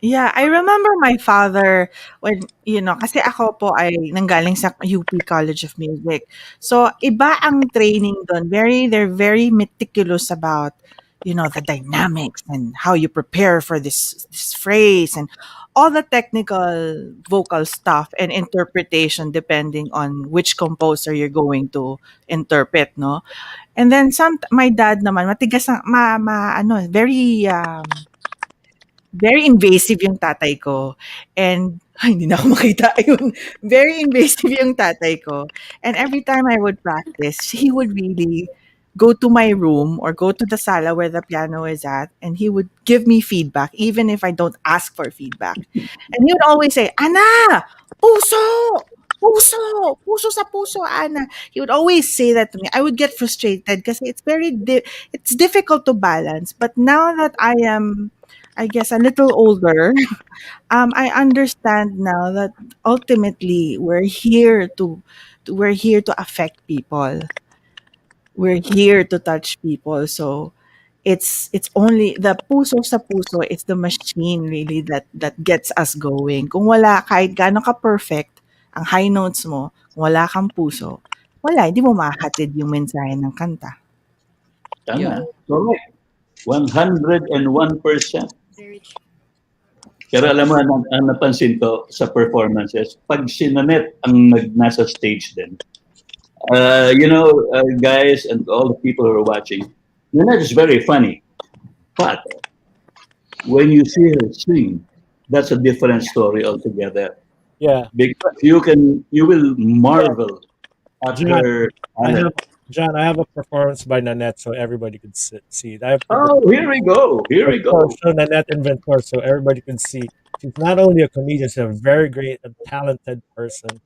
Yeah, I remember my father when, kasi ako po ay nanggaling sa UP College of Music. So, iba ang training doon. They're very meticulous about, the dynamics and how you prepare for this phrase and all the technical vocal stuff and interpretation depending on which composer you're going to interpret, no? And then my dad naman matigas ang very very invasive yung tatay ko. And ay, hindi na ako makita. Ayun. Very invasive yung tatay ko. And every time I would practice, he would really go to my room or go to the sala where the piano is at, and he would give me feedback, even if I don't ask for feedback. And he would always say, Ana! Puso! Puso! Puso sa puso, Ana! He would always say that to me. I would get frustrated because it's difficult to balance. But now that I am, I guess, a little older, I understand now that ultimately we're here to affect people. We're here to touch people. So it's only the puso sa puso. It's the machine really that gets us going. Kung wala, kahit gaano ka perfect ang high notes mo, kung wala kang puso, wala, hindi mo mahahatid yung mensahe ng kanta. Tama. Correct. 101%. Pero alam mo, ang napansin ko sa performances, pag si Nanette ang nasa stage din, guys and all the people who are watching, Nanette is very funny. But when you see her sing, that's a different story altogether. Yeah. Because you will marvel at her. John, I have a performance by Nanette, so everybody could see it. Here we go. Here we go. So Nanette Inventor, so everybody can see. She's not only a comedian, she's a very great and talented person.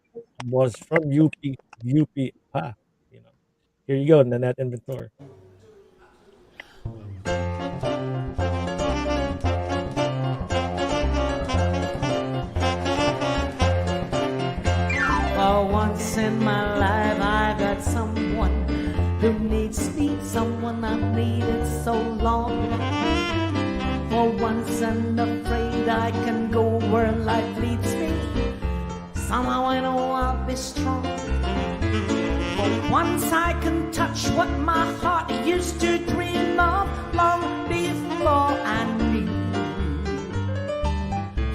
Was from UP. Here you go, Nanette Inventor. For once in my life, I got someone who needs me, someone I've needed so long. For once, I'm afraid I can go where life leads me. Somehow I know I'll be strong. For once, I can touch what my heart used to dream of long before I knew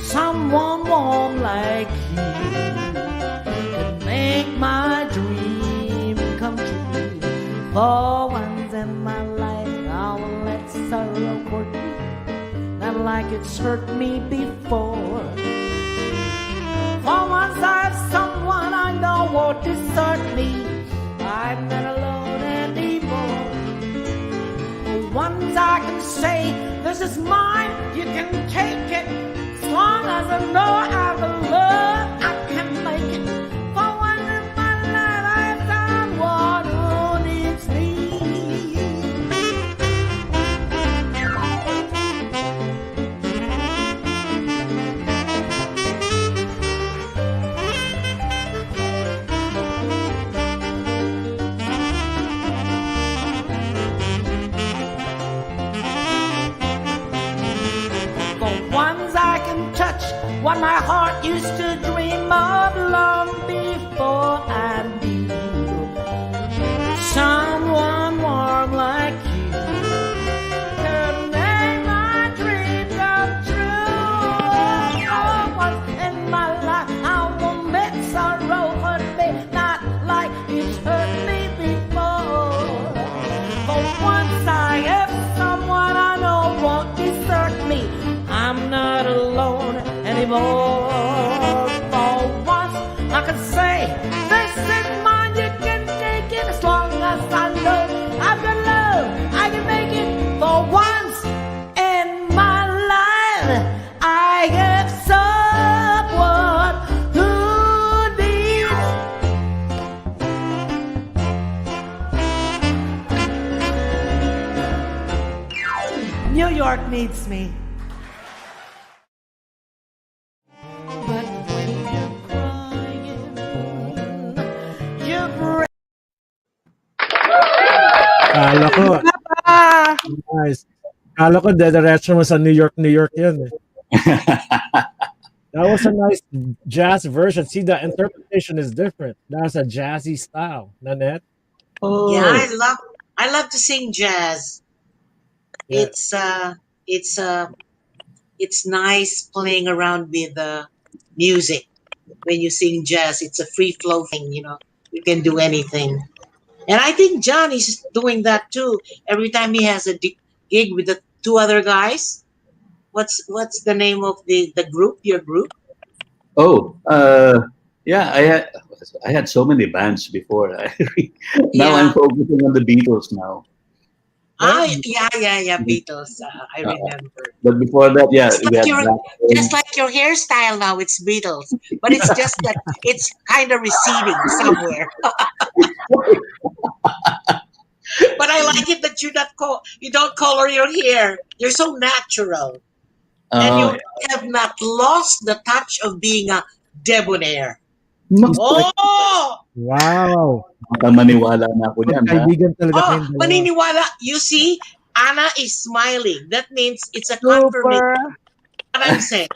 someone warm like you could make my dream come true. For once in my life, I will let sorrow hurt me, not like it's hurt me before. For once I have someone I know won't desert me, I'm not alone anymore. For once I can say, this is mine, you can take it. As long as I know I have a love, I can make it. For once in my life, I have someone who needs me. Touch what my heart used to dream of long before I knew someone warm like you could make my dream come true. For once in my life, I won't let sorrow hurt me, not like it's hurt me before. For once I have someone I know won't desert me, I'm not alone anymore. For once I can say, this is mine, you can take it. As long as I know I've got love, I can make it. For once in my life, I have someone who needs. New York needs me. Kala ko. Nice. Kala ko, dediretso mo sa New York yan eh. That was a nice jazz version. See, the interpretation is different. That's a jazzy style, Nanette. Yeah, I love to sing jazz. Yeah. It's it's nice playing around with music. When you sing jazz, it's a free flow thing. You can do anything. And I think John is doing that too. Every time he has a gig with the two other guys. What's the name of the group? Your group? Oh, yeah, I had so many bands before. Now I'm Yeah. focusing on the Beatles now. Yeah. Beatles. I Uh, remember. but before that, yeah, Just we like had your Black just Sabbath. like your hairstyle now, it's Beatles. But it's just that it's kind of receding somewhere. But I like it that you don't color your hair. You're so natural, and Oh, you have not lost the touch of being a debonair. naku, Oh, Wow. maniwala na ako dyan, ha? Magkaibigan talaga oh, kayong dalawa. maniniwala. You see, Anna is smiling. That means it's a confirmation. Super. What I'm saying.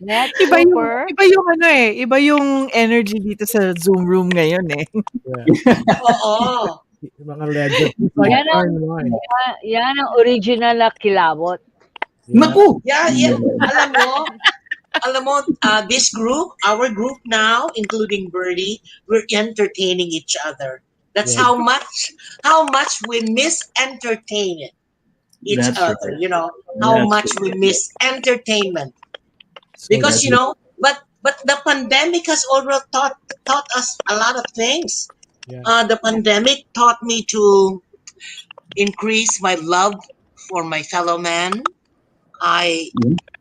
Net Iba yung super. iba yung ano iba yung energy dito sa Zoom room ngayon eh. Yeah. Oo. Yung mga legend. It's like Yan ang, fine wine. yan ang original na kilabot. Yeah. Naku! Yeah. Alam mo, this group, our group now, including Birdie, we're entertaining each other. That's Yeah. how much we miss entertaining each That's other. right. How That's much we right. miss entertainment. So Because That's but the pandemic has already taught us a lot of things. yeah. The pandemic taught me to increase my love for my fellow man.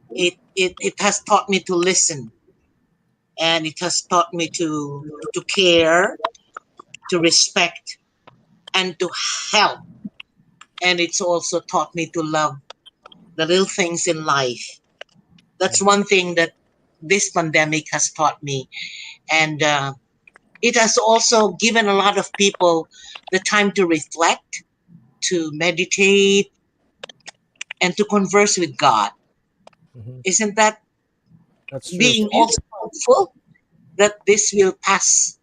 It has taught me to listen, and it has taught me to care, to respect, and to help. And it's also taught me to love the little things in life. That's one thing that this pandemic has taught me. And it has also given a lot of people the time to reflect, to meditate, and to converse with God. Mhm. Isn't that That's true. being also hopeful that this will pass?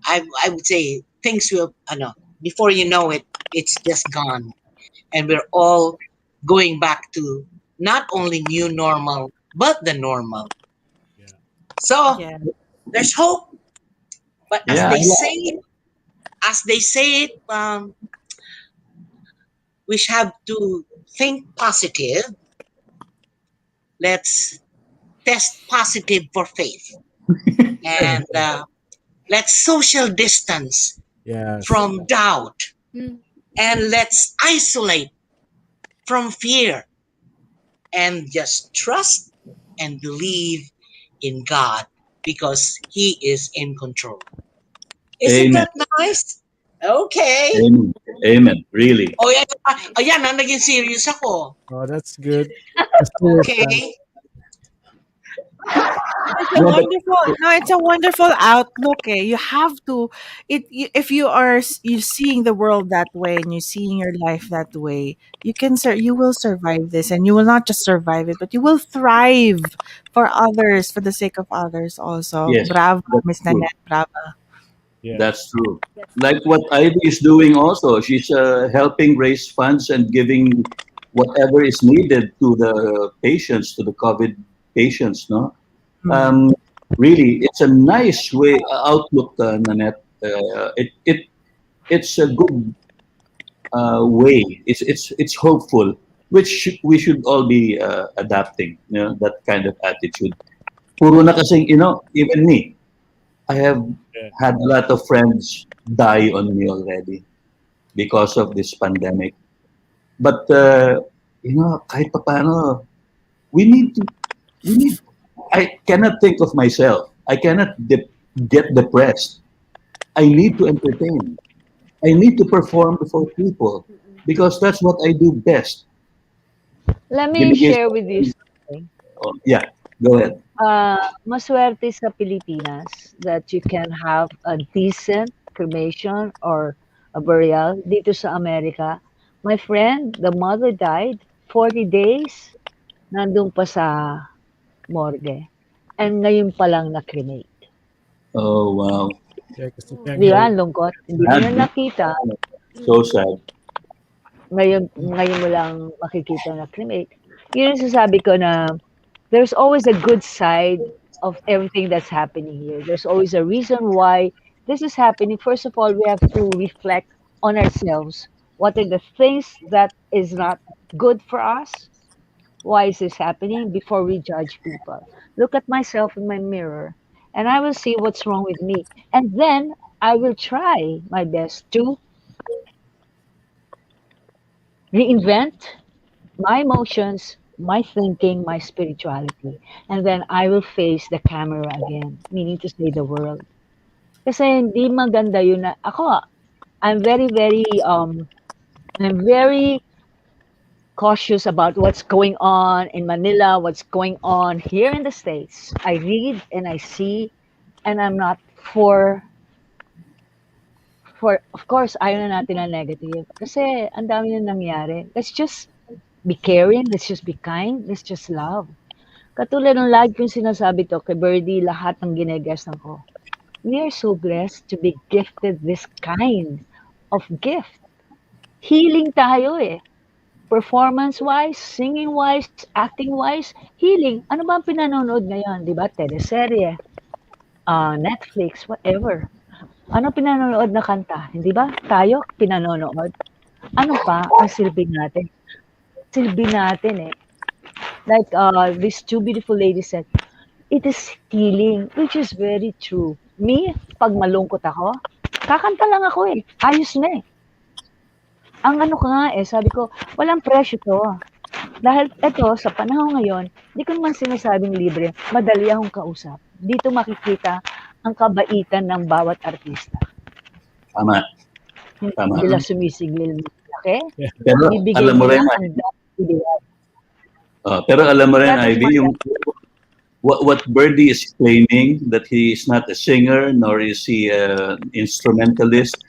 I would say things will, before you know it, it's just gone. And we're all going back to not only new normal, but the normal. Yeah. So Yeah. there's hope. But yeah. as they say it, we have to think positive. Let's test positive for faith. And let's social distance Yes. from doubt. And let's isolate from fear. And just trust and believe in God because He is in control. Isn't Amen. that nice? Okay. Amen. Amen. Really. Oh, yeah. Ayan, naging serious ako. Oh, that's good. That's serious, man. Okay. It's a wonderful outlook. You have to if you seeing the world that way and you're seeing your life that way, you will survive this, and you will not just survive it, but you will thrive for others, for the sake of others also. Yes, Bravo, that's Miss true. Nanette, bravo. Yeah. That's true. Like what Ivy is doing also. She's helping raise funds and giving whatever is needed to the patients, to the COVID patients, no? Really, it's a nice way outlook, Nanette. It's a good way. It's hopeful, which we should all be adapting. That kind of attitude. Puro na kasing, even me, I have Yeah. had a lot of friends die on me already because of this pandemic. But kahit paano, we need to. We need. I cannot think of myself. I cannot get depressed. I need to entertain. I need to perform before people because that's what I do best. Let me Binigay share sa with you akin- something. Yeah, go ahead. Maswerte sa Pilipinas that you can have a decent cremation or a burial. Dito sa Amerika, my friend, the mother died 40 days, nandun pa sa morgue. And ngayon pa lang na-cremate. Oh wow. Yeah, kasi Di ba? Ang lungkot. Hindi mo Sad, yun no? nakita. So sad. ngayon mo lang makikita na cremate. Yun ang sasabi ko na there's always a good side of everything that's happening here. There's always a reason why this is happening. First of all, we have to reflect on ourselves. What are the things that is not good for us? Why is this happening before we judge people? Look at myself in my mirror and I will see what's wrong with me. And then I will try my best to reinvent my emotions, my thinking, my spirituality. And then I will face the camera again, meaning to say the world. Kasi hindi maganda yun na, ako, I'm I'm very cautious about what's going on in Manila, what's going on here in the States. I read and I see, and I'm not of course, ayaw na natin na negative. Kasi ang dami na nangyari. Let's just be caring, let's just be kind, let's just love. Katulad ng lagi kong sinasabi to kay Birdie, lahat ng ginegestan ko. We are so blessed to be gifted this kind of gift. Healing tayo eh. Performance-wise, singing-wise, acting-wise, healing. Ano ba ang pinanonood ngayon? Di ba? Teleserye, Netflix, whatever. Ano pinanonood na kanta? Hindi ba? Tayo pinanonood. Ano pa ang silbi natin? Silbi natin eh. Like these two beautiful ladies said, it is healing, which is very true. Me, pag malungkot ako, kakanta lang ako eh. Ayos na eh. Ang ano ka nga eh, sabi ko, walang presyo to. Dahil eto, sa panahon ngayon, di ko naman sinasabing libre, madali akong kausap. Dito makikita ang kabaitan ng bawat artista. Tama. Tama. Hindi sila sumisigil. Okay? Pero alam mo rin, pero alam mo rin, Ivy, yung what Birdie is claiming, that he is not a singer, nor is he an instrumentalist,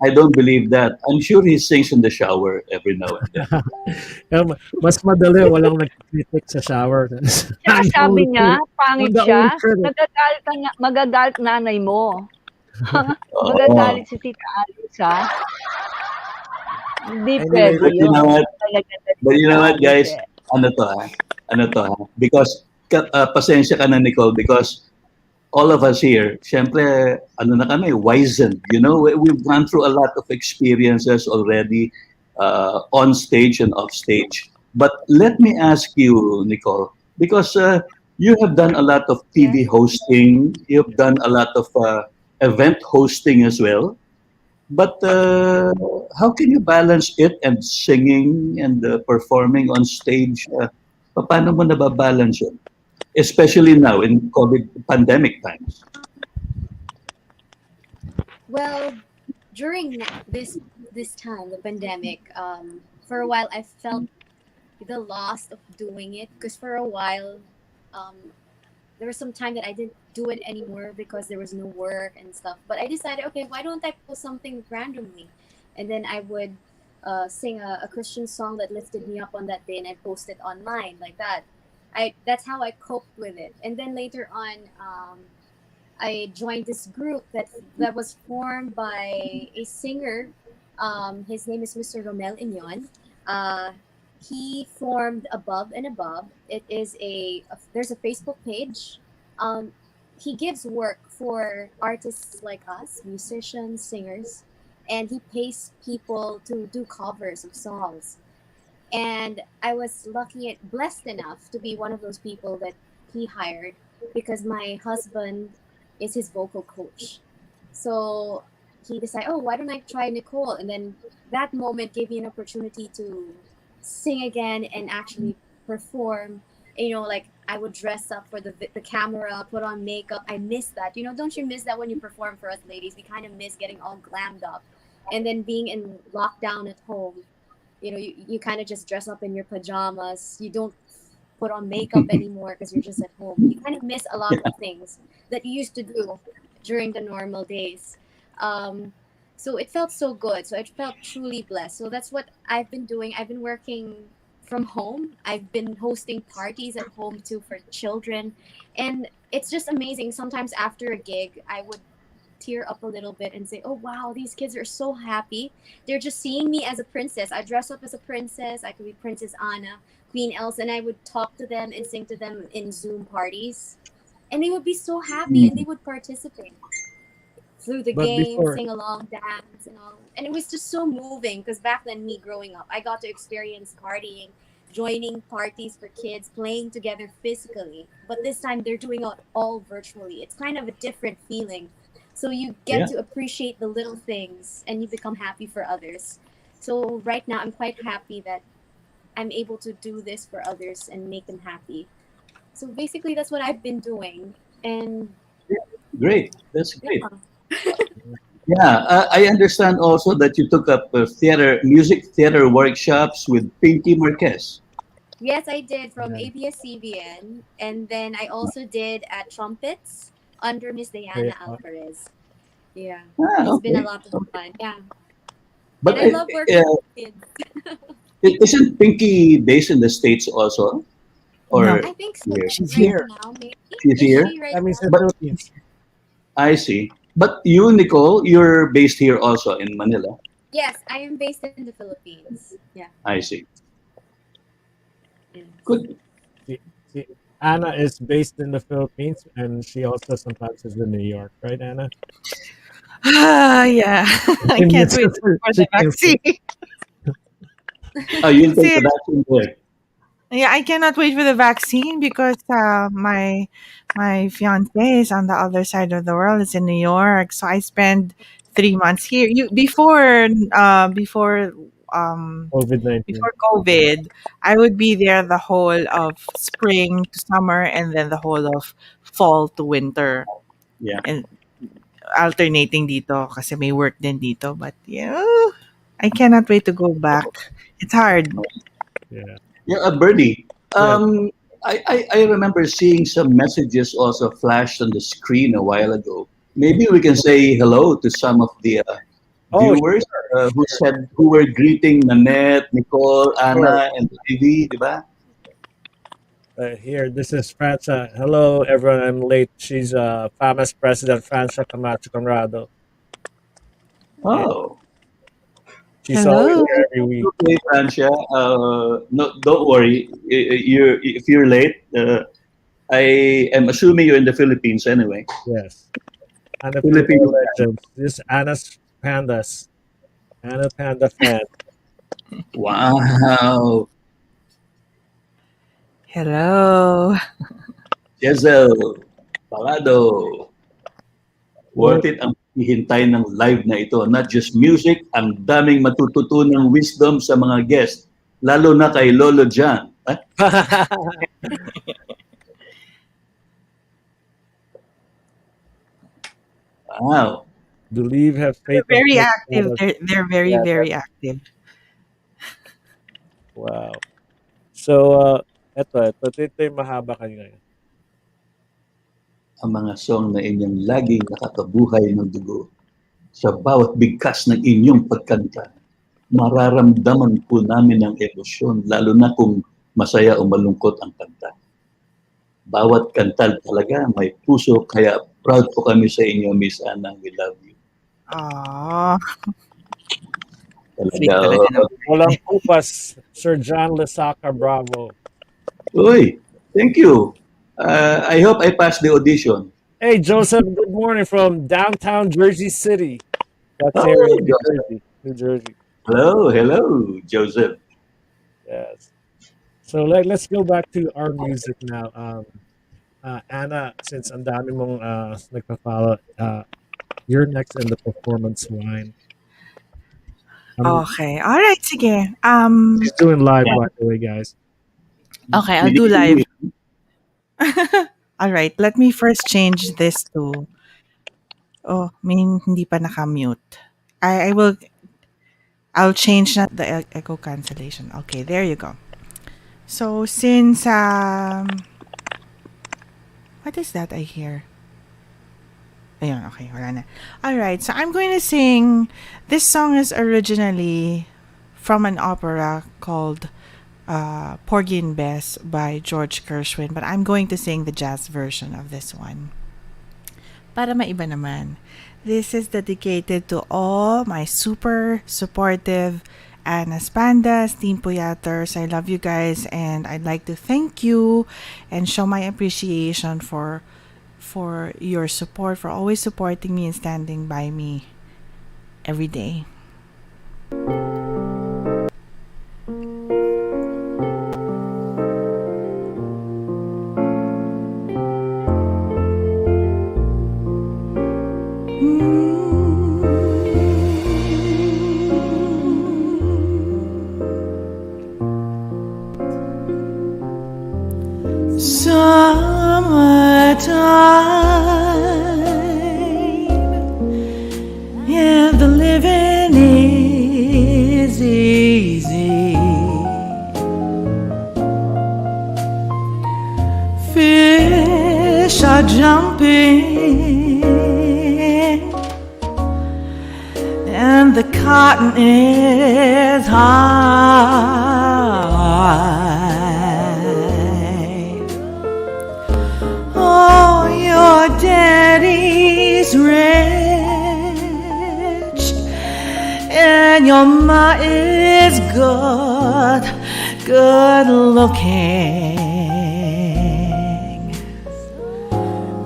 I don't believe that. I'm sure he sings in the shower every now and then. Mas madali, walang nag-critic sa shower. Tsaka sabi niya, pangit siya, magagalit nanay mo. Magagalit si Tita Alice, ha? Hindi pwede yun. But you know what, guys? Ano to ha? Because, pasensya ka na, Nicole, because all of us here, syempre, ano na kami, wizened. You know, we've gone through a lot of experiences already on stage and off stage. But let me ask you, Nicole, because you have done a lot of TV hosting, you've done a lot of event hosting as well. But how can you balance it and singing and performing on stage? Paano mo nababalance yun? Especially now in COVID pandemic times. Well, during this time, the pandemic, for a while I felt the loss of doing it, because for a while there was some time that I didn't do it anymore because there was no work and stuff. But I decided, okay, why don't I post something randomly? And then I would sing a Christian song that lifted me up on that day, and I post it online like that. That's how I coped with it. And then later on, I joined this group that was formed by a singer. His name is Mr. Romel Inyon. He formed Above and Above. It is there's a Facebook page. He gives work for artists like us, musicians, singers, and he pays people to do covers of songs. And I was blessed enough to be one of those people that he hired, because my husband is his vocal coach. So he decided, oh, why don't I try Nicole? And then that moment gave me an opportunity to sing again and actually perform. You know, like I would dress up for the camera, put on makeup. I miss that. You know, don't you miss that when you perform for us ladies? We kind of miss getting all glammed up. And then being in lockdown at home, you know, you kind of just dress up in your pajamas. You don't put on makeup anymore because you're just at home. You kind of miss a lot of things that you used to do during the normal days. So it felt so good. So I felt truly blessed. So that's what I've been doing. I've been working from home. I've been hosting parties at home too for children. And it's just amazing. Sometimes after a gig, I would tear up a little bit and say, oh wow, these kids are so happy. They're just seeing me as a princess. I dress up as a princess. I could be Princess Anna, Queen Elsa, and I would talk to them and sing to them in Zoom parties. And they would be so happy and they would participate through the But game, before, sing along, dance, and all. And it was just so moving because back then, me growing up, I got to experience partying, joining parties for kids, playing together physically. But this time, they're doing it all virtually. It's kind of a different feeling. So you get Yeah. to appreciate the little things and you become happy for others. So right now, I'm quite happy that I'm able to do this for others and make them happy. So basically, that's what I've been doing. And Great. That's yeah. great. Yeah, I understand also that you took up music theater workshops with Pinky Marquez. Yes, I did from ABS-CBN, and then I also did at trumpets under Miss Diana Alvarez. Yeah, it's been a Okay. lot of fun. Yeah, But and I love working with kids. isn't Pinky based in the States also? Or I think so. here? She's Right here. now, maybe She's is here? she right that means the now? But Philippines. I see. But you, Nicole, you're based here also in Manila. Yes, I am based in the Philippines. Yeah. I see. Yes. Good. See, Anna is based in the Philippines, and she also sometimes is in New York, right, Anna? Yeah. I can't wait for the vaccine. Oh, you'll take See, the vaccine there. yeah, I cannot wait for the vaccine because my fiance is on the other side of the world. It's in New York, so I spend 3 months here. You COVID-19. before COVID, I would be there the whole of spring to summer, and then the whole of fall to winter, Yeah. and alternating dito kasi may work din dito. But yeah, I cannot wait to go back. It's hard. Yeah. Yeah, Birdie. Yeah. I remember seeing some messages also flashed on the screen a while ago. Maybe we can say hello to some of the Oh, viewers who were greeting Nanette, Nicole, sure. Anna, and Ivy, di ba? Here, this is Francia. Hello, everyone. I'm late. She's famous President Francia Camacho Conrado. Oh, She's always Hello. here every week. okay, Francia. No, don't worry. If you're late, I am assuming you're in the Philippines anyway. Yes. Anna Filipino Filipino legend. This is Anna's Pandas. Anna Panda fan. Wow. Hello. Jezel, Palado. Worth it ang hihintay ng live na ito. Not just music, ang daming matututunang wisdom sa mga guests. Lalo na kay Lolo John. Wow. Believe, have faith. They're very and active. faith. They're very, Yeah, very active. wow. So, ito yung mahaba kanina. Ang mga song na inyong laging nakakabuhay ng dugo. Sa bawat bigkas ng inyong pagkanta, mararamdaman po namin ang emosyon, lalo na kung masaya o malungkot ang kanta. Bawat kanta talaga may puso, kaya proud po kami sa inyo, Miss Anna. We love you. Aww. Talaga. Walang kupas, Sir John Lesaca, bravo. Uy, thank you. I hope I passed the audition. Hey, Joseph, good morning from downtown Jersey City. That's Oh, here in Joseph. New Jersey. Hello, Joseph. Yes. So let's go back to our music now. Anna, since ang dami mong nagpa-follow, you're next in the performance line. Okay. All right. Sige. She's doing live, by the way, guys. Okay, I'll do live. All right. Let me first change this to. Oh, hindi pa naka-mute. I'll change the echo cancellation. Okay, there you go. So since what is that I hear? Ayun, okay, wala na. All right, so I'm going to sing. This song is originally from an opera called Porgy and Bess by George Gershwin, but I'm going to sing the jazz version of this one. para maiba naman. This is dedicated to all my super supportive Anas Pandas, Team Puyaters. I love you guys and I'd like to thank you and show my appreciation for your support, for always supporting me and standing by me every day. Summertime, yeah, the living is easy. Fish are jumping, and the cotton is high. Oh, your daddy's rich, and your ma is good looking.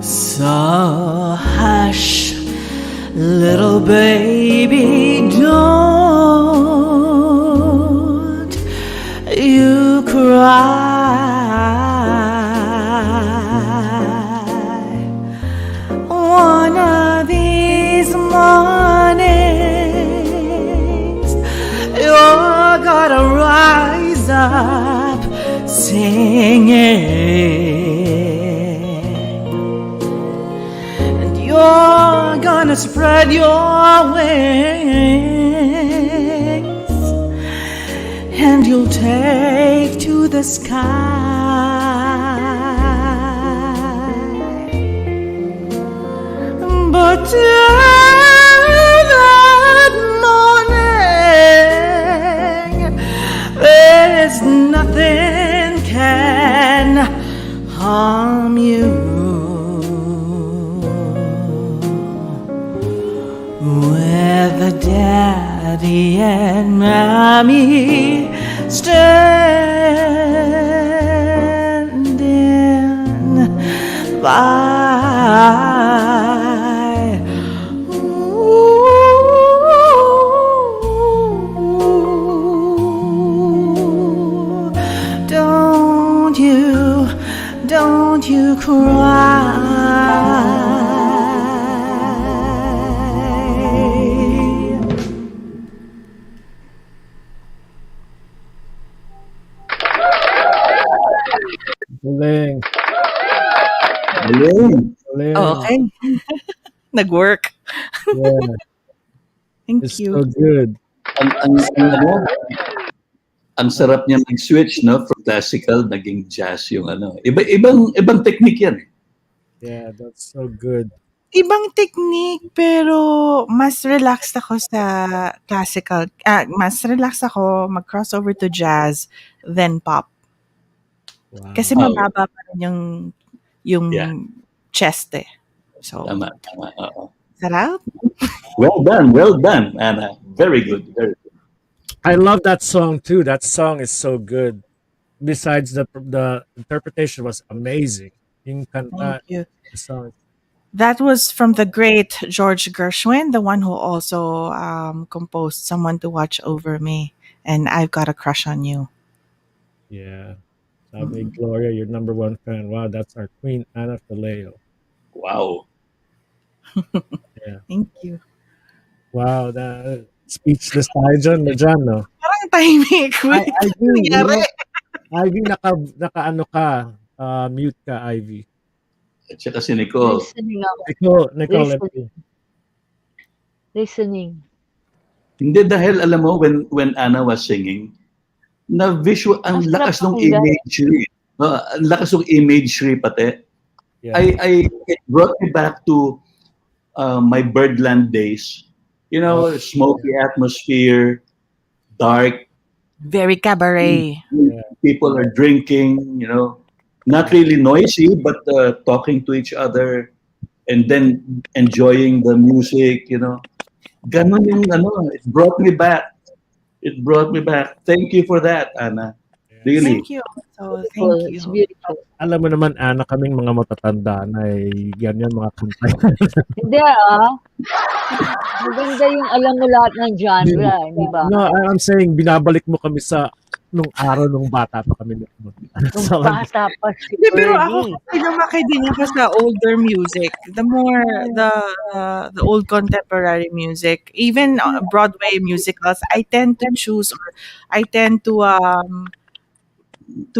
So hush, little baby, don't you cry. One of these mornings, you're gonna rise up singing. You're gonna spread your wings and you'll take to the sky. But that morning, there's nothing can harm you. With daddy and mommy standing by. Ooh, don't you cry. Galing. Galing. Galing. Okay. Nag-work. Yeah. Thank It's you. so good. Ang sarap niya mag-switch, no? From classical, naging jazz yung ano. Ibang technique yan. Yeah, that's so good. Ibang technique pero mas relaxed ako sa classical. Mas relaxed ako mag-crossover to jazz than pop. Wow. Kasi mababa pa rin yung chest eh. So, Tama. sarap. Well done, Anna. Very good, very good. I love that song too. That song is so good. Besides the interpretation was amazing. Thank you. The song. That was from the great George Gershwin, the one who also composed Someone to Watch Over Me and I've Got a Crush on You. Yeah. Sabi Gloria, your number one fan. Wow, that's our queen, Anna Feleo. Wow. Yeah. Thank you. Wow, speechless tayo dyan, no? Parang timing. Wait, Ivy, nangyari? Ivy, naka-ano ka, mute ka, Ivy. At saka si Nicole. Listening ako. Nicole. Listening. Hindi dahil alam mo when Anna was singing, na visual ang lakas ng imagery. Ang lakas ng imagery pati. Yeah. It brought me back to my Birdland days. You know, smoky atmosphere, dark. Very cabaret. People are drinking, you know. Not really noisy, but talking to each other. and then enjoying the music, you know. Ganon yung ano, it brought me back. It brought me back. Thank you for that, Anna. Really. Thank you also. Beautiful. Thank It's you. beautiful. Alam mo naman, Ana, kaming mga matatanda na ganyan mga kanta. Hindi maganda yung alam mo lahat ng genre, di ba? No, I'm saying, binabalik mo kami sa nung araw nung bata pa kami. Nung bata pa si Hindi, pero ako Fergie. kasi lumaki din ako sa older music. The more the old contemporary music, even Broadway musicals, I tend to choose, or I tend to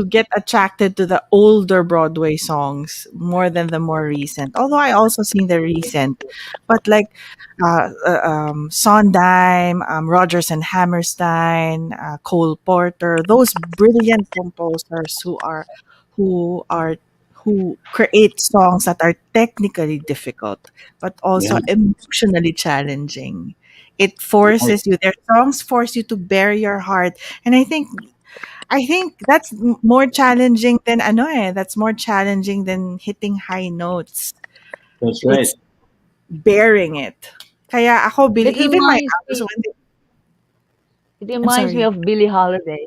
get attracted to the older Broadway songs more than the more recent. Although I also sing the recent, but like Sondheim, Rodgers and Hammerstein, Cole Porter, those brilliant composers who are who create songs that are technically difficult but also Yeah. emotionally challenging. It forces you. Their songs force you to bare your heart, and I think that's more challenging than that's more challenging than hitting high notes. That's right. It's bearing it. Kaya ako, It even my reminds albums, me, it I'm reminds me sorry. of Billie Holiday.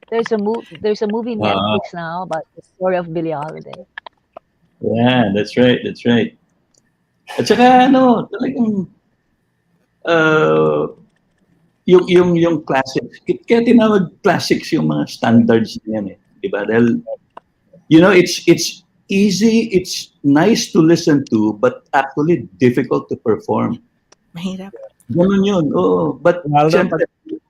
There's a movie in Ah, Netflix now about the story of Billie Holiday. yeah, that's right, that's right. At saka ano, talagang uh, yung classics, kaya tinawag classics yung mga standards niyan eh. Diba? Dahil, you know, it's easy, it's nice to listen to, but actually difficult to perform. Mahirap. Ganun yun, oo. But Lalo na syempre,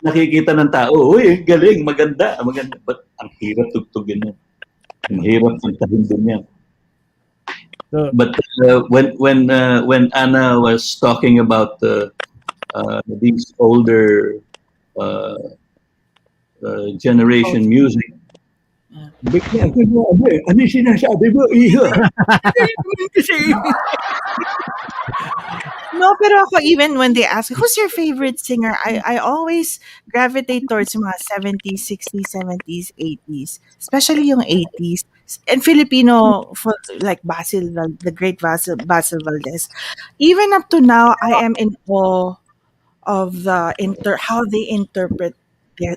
nakikita ng tao, uy, galing, maganda, maganda. But ang hirap tugtugin yan. Ang hirap kantahin din yan. So, But when Anna was talking about these older uh, generation music, bigla ko na, ano yung sinasabi mo, iho? No, pero ako, even when they ask, who's your favorite singer? I always gravitate towards yung mga 70s, 60s, 70s, 80s. Especially yung 80s. And Filipino, for, like the great Basil Valdez. Even up to now, I am in awe of how they interpret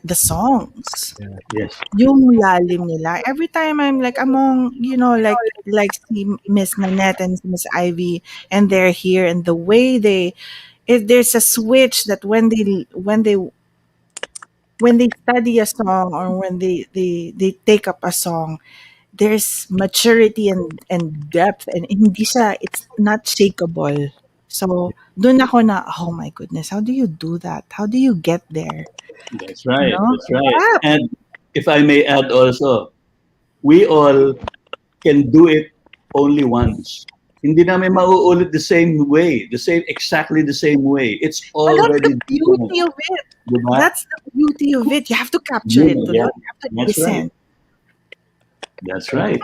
the songs. Yes. Yung lalim nila. Every time I'm like among, like see Miss Nanette and Miss Ivy, and they're here, and the way if there's a switch that when they study a song, or when they take up a song, there's maturity and depth, and it's not shakeable. So, dun ako na, oh my goodness, how do you do that? How do you get there? That's right, No? that's right. Yeah. And if I may add also, we all can do it only once. Hindi namin mauulit the same way, exactly the same way. It's But that's already the beauty of it. diba? That's the beauty of it. You have to capture it. Yeah, You have to that's listen. right. That's right.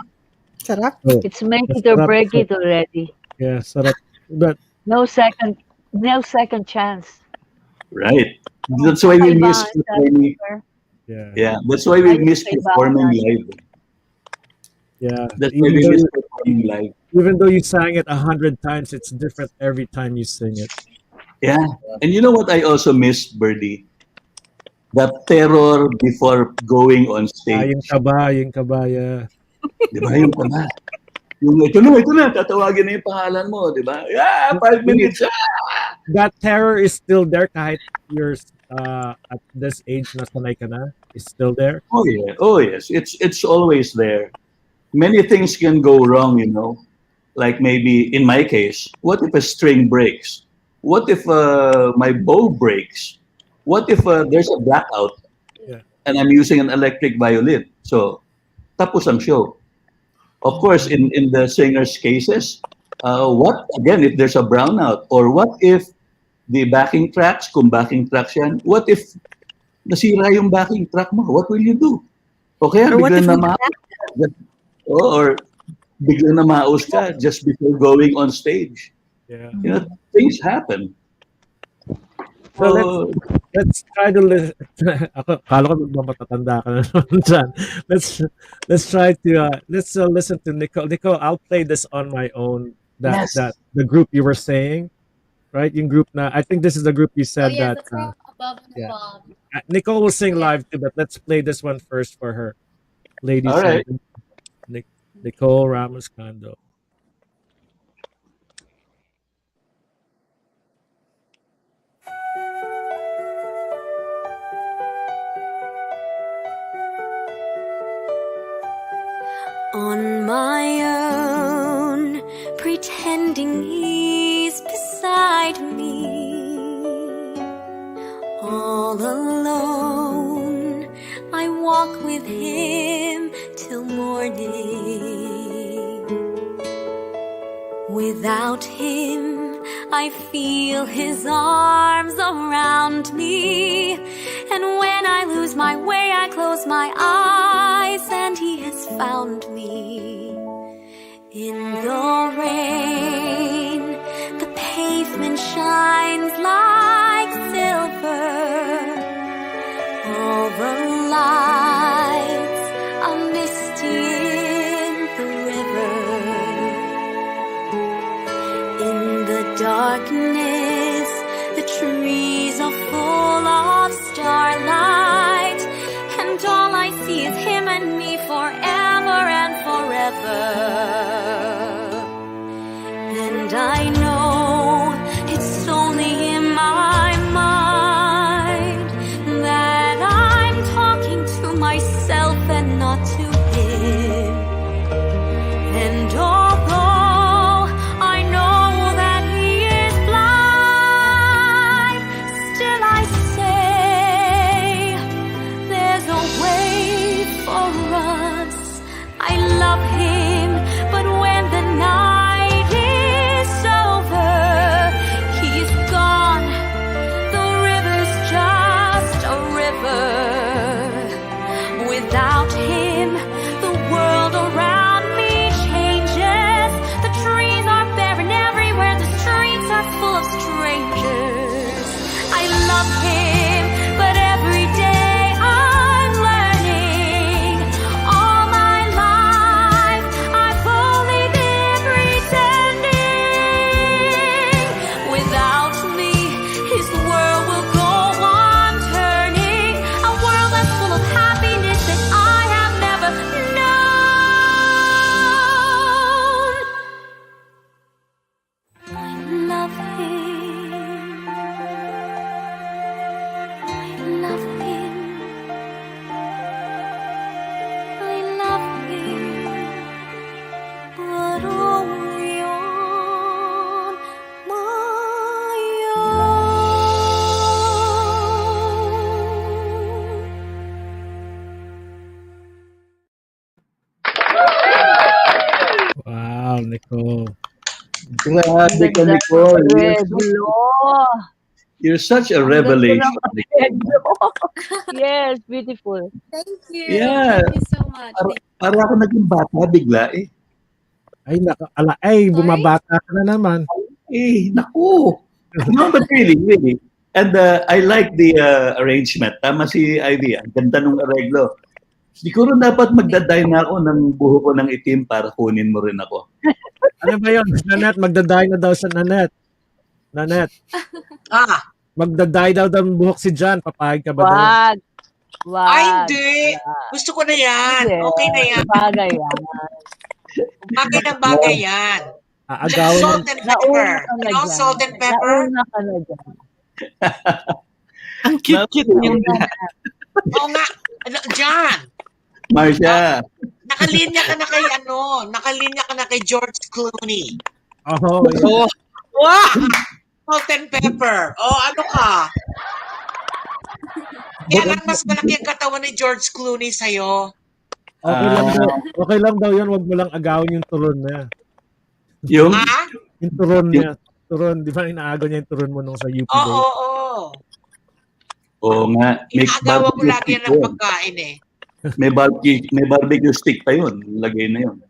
Sarap. oh, It's make it or sarap, break it already. yeah, sarap. But No second chance. Right. That's why we miss performing. Yeah, that's why we miss performing live. yeah, That's why we miss performing live. even though you sang it 100 times, it's different every time you sing it. Yeah. And you know what I also miss, Birdie? That terror before going on stage. Yung kaba, yeah. Di ba yung kaba? Yung ito na, tatawagin na yung pangalan mo, di ba? Yeah, 5 minutes. That terror is still there kahit you're at this age na sanay ka na. It's still there. Oh yeah. Oh yes. It's always there. Many things can go wrong, you know. Like maybe in my case, what if a string breaks? What if my bow breaks? What if there's a blackout Yeah. and I'm using an electric violin? So, tapos ang show. Of course, in the singer's cases, what again if there's a brownout, or what if the backing tracks, kung backing tracks yan, what if nasira yung backing track mo? What will you do? O kaya Or what biglang if we na or biglang na maus ka just before going on stage. Yeah. You know, things happen. So let's try to listen. Ako, kala ko matatanda ka na naman dyan. Let's try to listen to Nicole. Nicole, I'll play this on my own that Yes. that the group you were saying, right? Yung group na I think this is the group you Oh said yes, that that's from Above and yeah. Above. Nicole will sing Yeah. live too, but let's play this one first for her. All Ladies and right. Nicole Ramos Cando. On my own, pretending he's beside me. All alone, I walk with him till morning. Without him, I feel his arms around me. And when I lose my way, I close my eyes and he has found me. In the rain, the pavement shines like silver. All the lights are misty in the river. In the darkness, the trees are full of starlight, and all I see is him and me forever and forever. And I know it's only in my mind that I'm talking to myself and not to him. And although I know that he is blind, still I say there's a way for us. I love him, but when the night is over, he's gone. The river's just a river. Without him, the world around me changes. The trees are barren everywhere. The streets are full of strangers. I love him, but every day I'm learning. All my life I've only been pretending. Without me, his world will go on turning. A world that's full of happiness that I have never known. I love him. I love him. I love him. But only on my Wow, Nicole. Grabe ka, Nicole. You're such a revelation. Yes, beautiful. Thank you. Yeah. Thank you so much. Para ako naging bata bigla eh. Ay, bumabata ka na naman. Eh, naku. No, but really. And I like the arrangement. Tama si Ivy. Ang ganda nung areglo. Siguro dapat magdaday na ako ng buho ko ng itim para kunin mo rin ako. Ano ba yun? Nanette, magdaday na daw sa Nanette. Nanette. Magdaday daw ng buhok si John. Papayag ka ba doon? Ay, Wag. hindi. Gusto ko na yan. Yes, Okay na yan. bagay yan. Bagay na bagay yan. Aagawan Salt and pepper. You know, salt and pepper. Nauna ka na dyan. Ang cute-cute yun. Oo nga. John, Marcia. nakalinya ka na kay George Clooney. Oh, Oh. Wow! Salt and pepper. Oh, ano ka? Kaya lang mas malaki ang katawan ni George Clooney sa'yo. Okay lang daw yun. Huwag mo lang agawin yung turon niya. Yung? Yung turon niya. Turon. Di ba inaagaw niya yung turon mo nung sa UP Oo, Day? oo. Oo nga. Inaagawan mo lagi yan ng pagkain eh. May barbecue stick pa yun. Lagay na yun.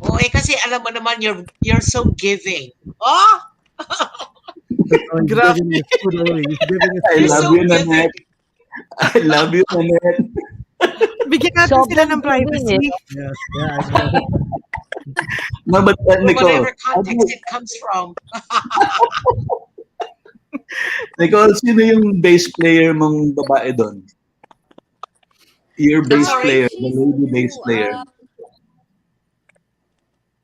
Oo, kasi alam mo naman, you're so giving. Oh! Grabe. I love you, Nanette. I love you, Nanette. Bigyan natin sila ng privacy. Yes, yeah. No, but Nicole, Whatever context it comes from. Nicole, sino yung bass player mong babae doon? Your bass sorry? player, the lady bass player.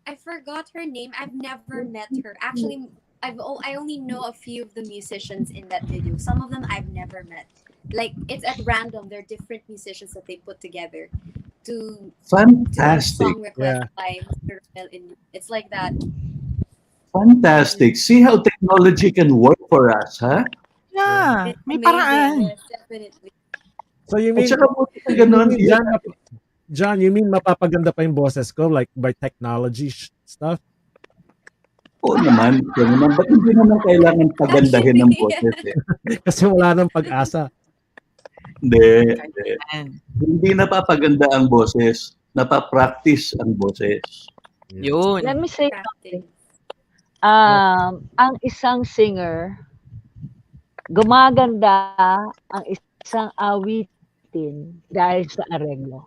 I forgot her name. I've never met her. Actually, I only know a few of the musicians in that video. Some of them I've never met. Like, it's at random. They're different musicians that they put together to Fantastic. song request by Mr. Mel. It's like that. Fantastic. See how technology can work for us, huh? Yeah, It's may amazing. paraan. Yes, definitely. So you mean, At saka buti na ganun, John, you mean mapapaganda pa yung boses ko like by technology stuff? Oo naman. Ba't hindi naman kailangan pagandahin ng boses eh? Kasi wala nang pag-asa. Hindi. Hindi napapaganda ang boses. Napapractice ang boses. Yun. Let me say something. Ang isang singer, gumaganda ang isang awitin dahil sa areglo.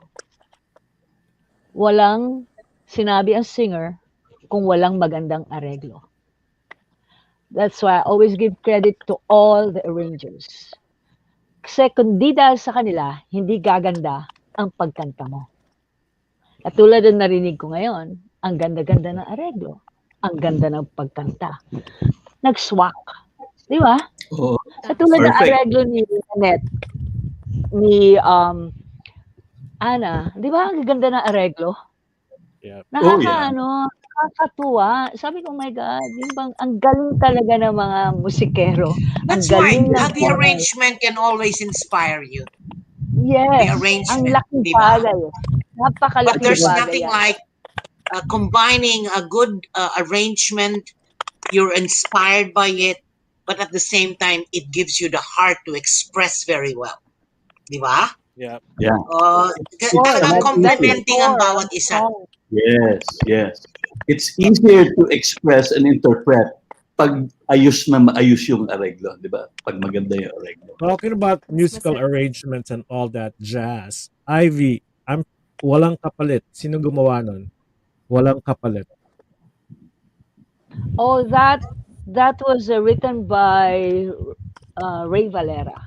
Walang sinabi ang singer kung walang magandang areglo. That's why I always give credit to all the arrangers. Kasi kung di dahil sa kanila, hindi gaganda ang pagkanta mo. Katulad ng narinig ko ngayon, ang ganda-ganda ng areglo. Ang ganda ng pagkanta. Nag-swak. Di ba? Oh, Katulad ng areglo ni Nanette, ni Ana. Di ba? Ang ganda ng areglo. Yeah. Nakakatuwa. Sabi ko, oh my God, yung bang, ang galing talaga ng mga musikero. That's why the arrangement can always inspire you. Yes. The arrangement. Ang laking diba? bagay. Napakalaking But there's bagay nothing yan. like combining a good arrangement. You're inspired by it, but at the same time, it gives you the heart to express very well. Di ba? Yeah. Yeah. Talagang complementing ang bawat isa. Yes, yes. It's easier to express and interpret pag ayos na maayos yung areglo, di ba? Pag maganda yung areglo. Talking about musical arrangements and all that jazz, Ivy, walang kapalit. Sino gumawa nun? Walang kapalit. Oh, that was written by Ray Valera.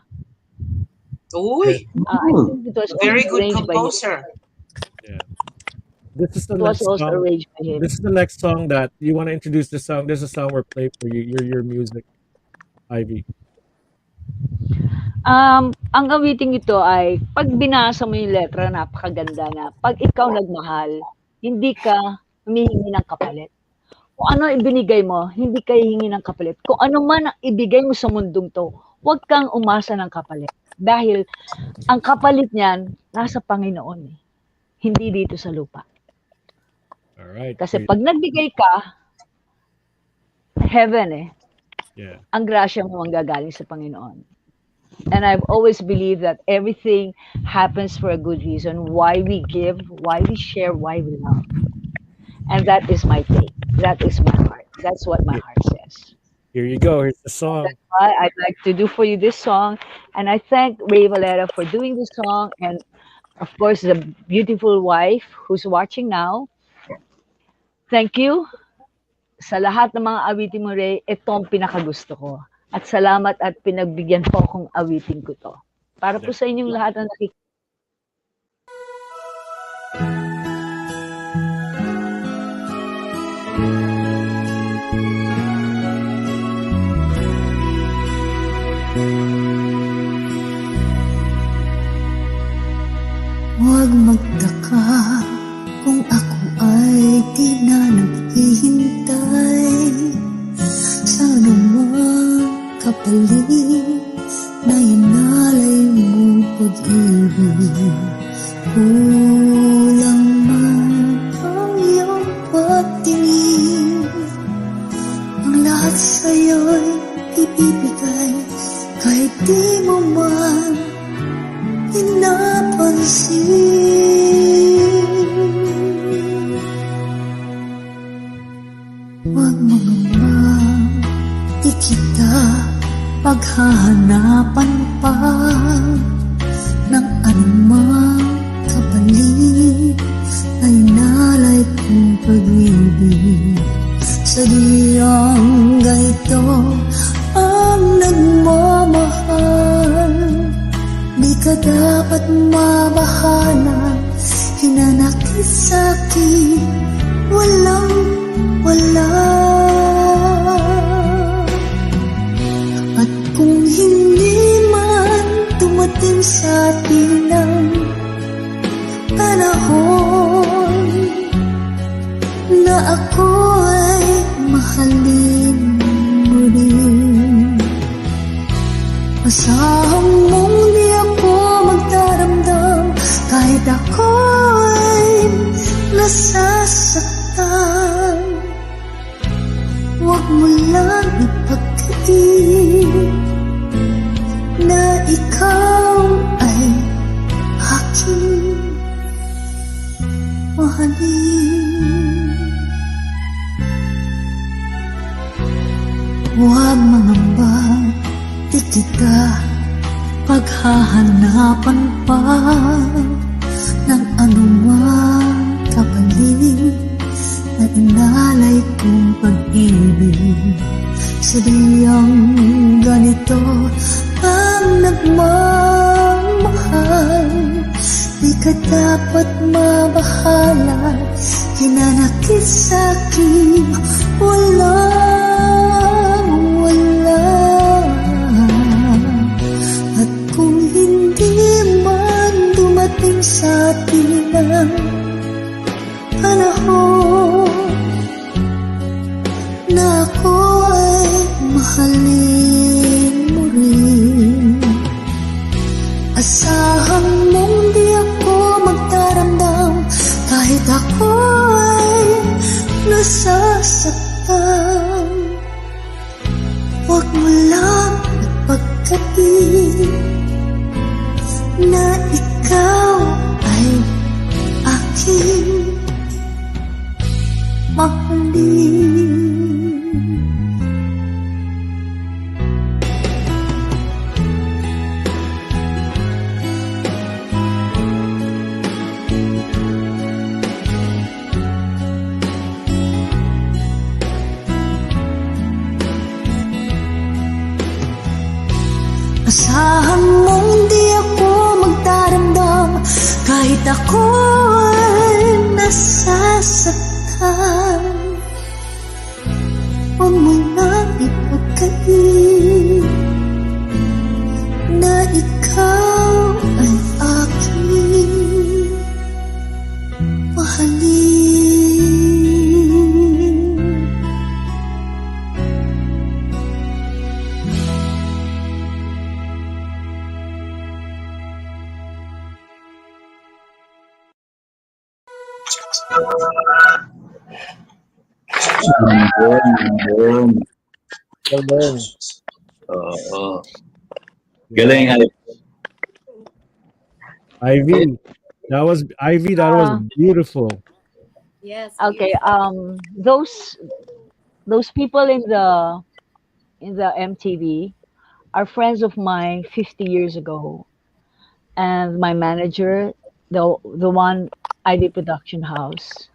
Uy, I think it was very good arranged by him. composer. Yeah. This is the It was next also song. arranged by him. This is the next song that you want to introduce the song. There's a song we're playing for you. Your music, Ivy. Ang awiting ito ay pag binasa mo yung letra, napakaganda na. Pag ikaw nagmahal, hindi ka humihingi ng kapalit. Kung ano ibinigay mo, hindi ka hihingi ng kapalit. Kung ano man ang ibigay mo sa mundong to, huwag kang umasa ng kapalit. Dahil ang kapalit niyan, nasa Panginoon eh. Hindi dito sa lupa. Alright. Kasi pag nagbigay ka, heaven eh. Yeah. Ang grasya mo ang gagaling sa Panginoon. And I've always believed that everything happens for a good reason. Why we give, why we share, why we love. And that is my take. That is my heart. That's what my heart says. Here you go. Here's the song. That's why I'd like to do for you this song. And I thank Ray Valera for doing this song. And of course, the beautiful wife who's watching now. Thank you. Sa lahat ng mga awitin mo, Ray, itong pinakagusto ko. At salamat at pinagbigyan po akong awitin ko to. Para po sa inyong lahat na nakikita. Huwag magtaka kung ako ay di na naghihintay sa anumang kapalit na inalay mong pag-ibig. Kulang man ang iyong pagtingin, ang lahat sa'yo'y ibibigay kahit di mo man pinapansin. Huwag mo naman di kita paghahanapan pa ng anumang kapalit na inalay ko kong pag-ibig. Sadyang ganito ang nagmamahal. Di ka dapat mabahala, hinanakit sa'kin, walang wala. At kung hindi man dumating sa atin ang panahon na ako ay mahalin mo rin, asahan mong di ako magdaramdam kahit ako ay nasasaktan. Huwag mo lang ipagkain na ikaw ay aking mahalin. Huwag mangamba, di kita paghahanapan pa ng anumang kapalit na inalay kong pag-ibig. Sadyang ganito ang nagmamahal. Di ka dapat mabahala, hinanakit sa'kin, walang wala. At kung hindi man dumating sa atin ang panahon na ako ay mahalin mo rin, asahan mong di ako magdaramdam kahit ako ay nasasaktan. Huwag mo lang ipagkatin na ikaw ay aking mahalin. Asahan mong di ako magdaramdam kahit ako ay nasasaktan. Huwag mo lang ipagkain na ikaw ay aking mahalin. Galing. Oo. Galing, Ivy. That was beautiful. Yes. Okay. Those people in the MTV are friends of mine 50 years ago, and my manager, the one ID Production House.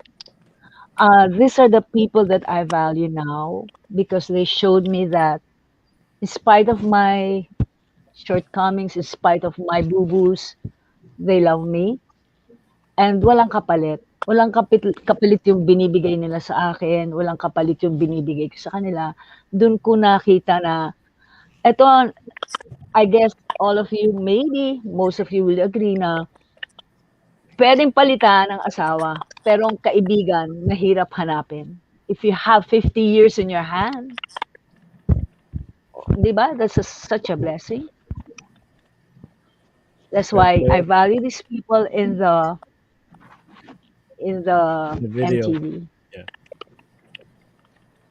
These are the people that I value now because they showed me that in spite of my shortcomings, in spite of my boo-boos, they love me. And walang kapalit. Walang kapalit yung binibigay nila sa akin. Walang kapalit yung binibigay ko sa kanila. Doon ko nakita na, eto, I guess all of you, maybe most of you will agree na pwedeng palitan ng asawa, pero ang kaibigan, mahirap hanapin. If you have 50 years in your hand, di ba? That's such a blessing. That's why I value these people in the video. MTV. Yeah.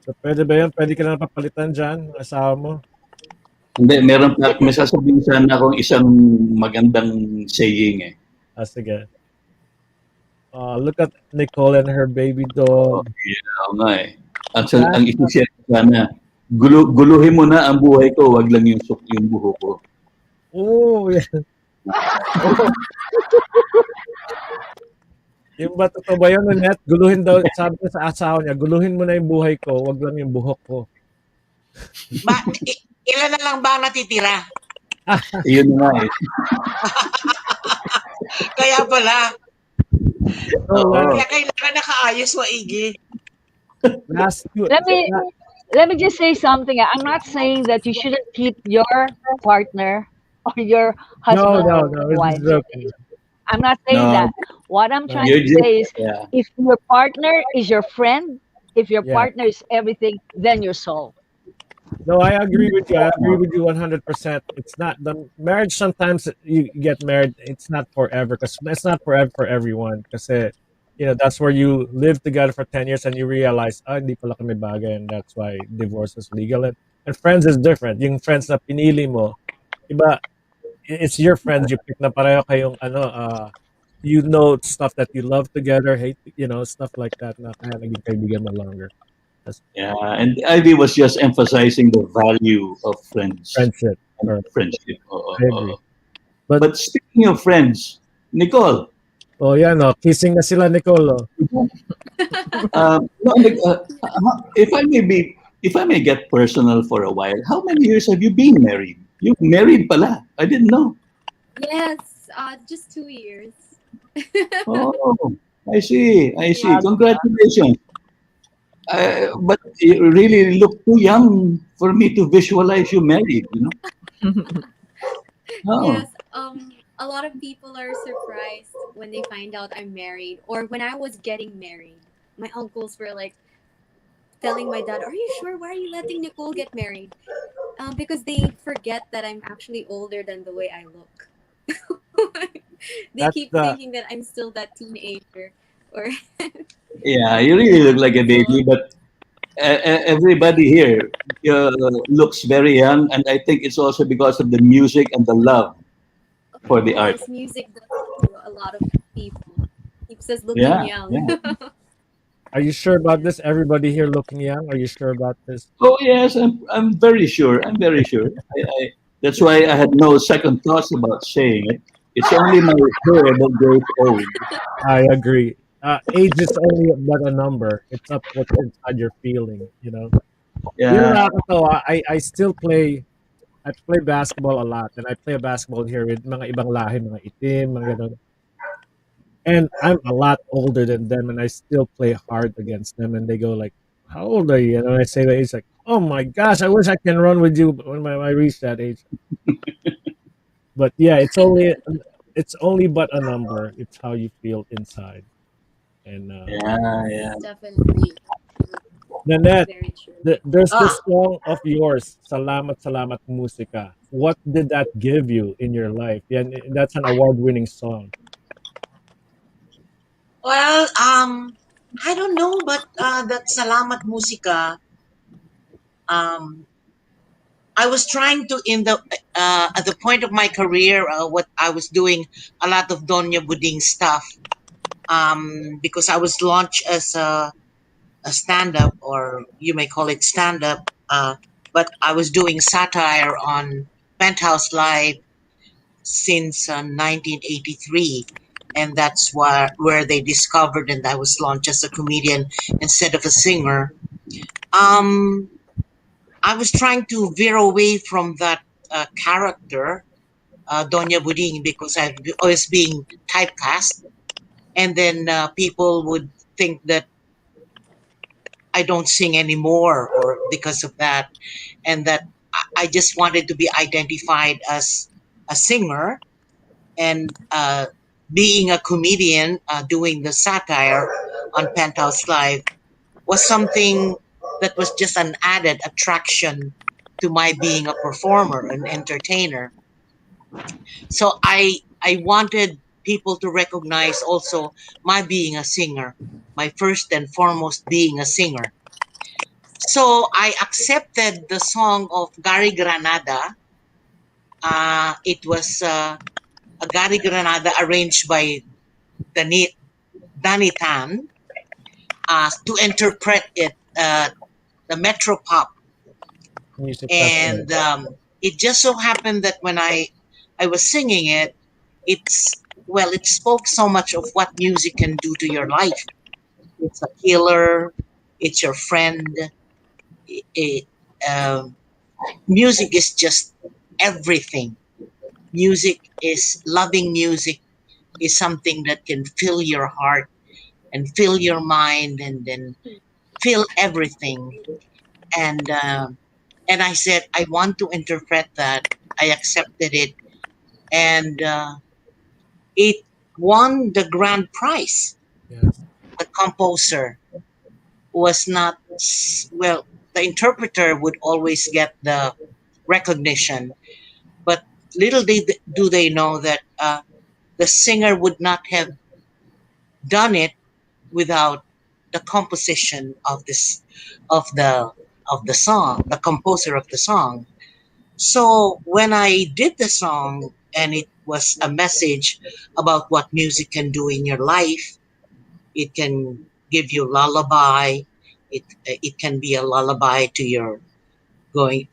So, pwede ba yun? Pwede ka na papalitan dyan, asawa mo? Hindi, may sasabihin sana akong isang magandang saying eh. Sige. Look at Nicole and her baby dog. Oo nga eh. Ang isisya sana, guluhin mo na ang buhay ko, wag lang yung buho ko. Oh, yeah. Yung ba totoo ba yun, Nanette? Guluhin daw, sabi niya sa asawa niya, guluhin mo na yung buhay ko, wag lang yung buhok ko. Ilan na lang ba ang natitira? Yun nga eh. Kaya pala. Oo. Kaya kailangan nakaayos maigi. Let me just say something. I'm not saying that you shouldn't keep your partner or your husband No, or it's wife. joking. I'm not saying No. that. What I'm trying You're to just, say is, yeah. if your partner is your friend, if your Yeah. partner is everything, then you're soul. No, I agree with you. I agree with you 100%. It's not the marriage. Sometimes you get married. It's not forever because it's not forever for everyone. Because that's where you live together for 10 years and you realize, hindi pala kami bagay, and that's why divorce is legal. And friends is different. Yung friends na pinili mo, iba. It's your friends you pick na pareho kayong stuff that you love together, hate, stuff like that. Na kaya naging kaibigan mo longer. Yeah, and Ivy was just emphasizing the value of Friendship. and friendship. Oo, I agree. oo. But speaking of friends, Nicole. Oh, yan no. Kissing na sila, Nicole. Oh. No, if I may get personal for a while, how many years have you been married? You married pala. I didn't know. Yes, just 2 years. Oh, I see. Congratulations. But you really look too young for me to visualize you married, Oh. Yes, a lot of people are surprised when they find out I'm married, or when I was getting married. My uncles were like telling my dad, "Are you sure? Why are you letting Nicole get married?" Because they forget that I'm actually older than the way I look. They keep thinking that I'm still that teenager, or Yeah, you really look like a baby, but everybody here looks very young, and I think it's also because of the music and the love for the art. course, music does to a lot of people. Keeps us looking Yeah, young. yeah. Are you sure about this? Everybody here looking young? Are you sure about this? Oh yes, I'm very sure. I'm very sure. That's why I had no second thoughts about saying it. It's only my hair that grows old. I agree. Age is only but a number. It's up what's inside your feeling, Yeah. Nakakatawa, I still I play basketball a lot, and I play basketball here with mga ibang lahi, mga itim, mga ganun. And I'm a lot older than them, and I still play hard against them, and they go like, "How old are you?" And when I say that, it's like, "Oh my gosh, I wish I can run with you when I reach that age." But yeah, it's only but a number. It's how you feel inside. And yeah. Definitely. Nanette, Very true. there's this song of yours, "Salamat Salamat Musika." What did that give you in your life? Yeah, that's an award-winning song. Well, I don't know, but that Salamat Musika, I was trying to at the point of my career, what I was doing a lot of Donya Buding stuff, because I was launched as a stand-up, or you may call it stand-up, but I was doing satire on Penthouse Live since 1983, and that's where they discovered, and I was launched as a comedian instead of a singer. I was trying to veer away from that character, Doña Buding, because I was being typecast, and then people would think that I don't sing anymore, or because of that, and that I just wanted to be identified as a singer, and being a comedian, doing the satire on Penthouse Live was something that was just an added attraction to my being a performer, an entertainer. So I wanted people to recognize also my being a singer, my first and foremost being a singer. So I accepted the song of Gary Granada. It was a Gary Granada arranged by Danny Tan, to interpret it, the Metro Pop. Music And it just so happened that when I was singing it, it's well, it spoke so much of what music can do to your life. It's a healer. It's your friend. It, um, music is just everything. Music is loving music is something that can fill your heart and fill your mind and then fill everything. And I said I want to interpret that. I accepted it, and it won the grand prize. Yes. The composer was not well. The interpreter would always get the recognition, but little do they know that the singer would not have done it without the composition of this of the song, the composer of the song. So when I did the song and it was a message about what music can do in your life, it can give you lullaby. It can be a lullaby to your going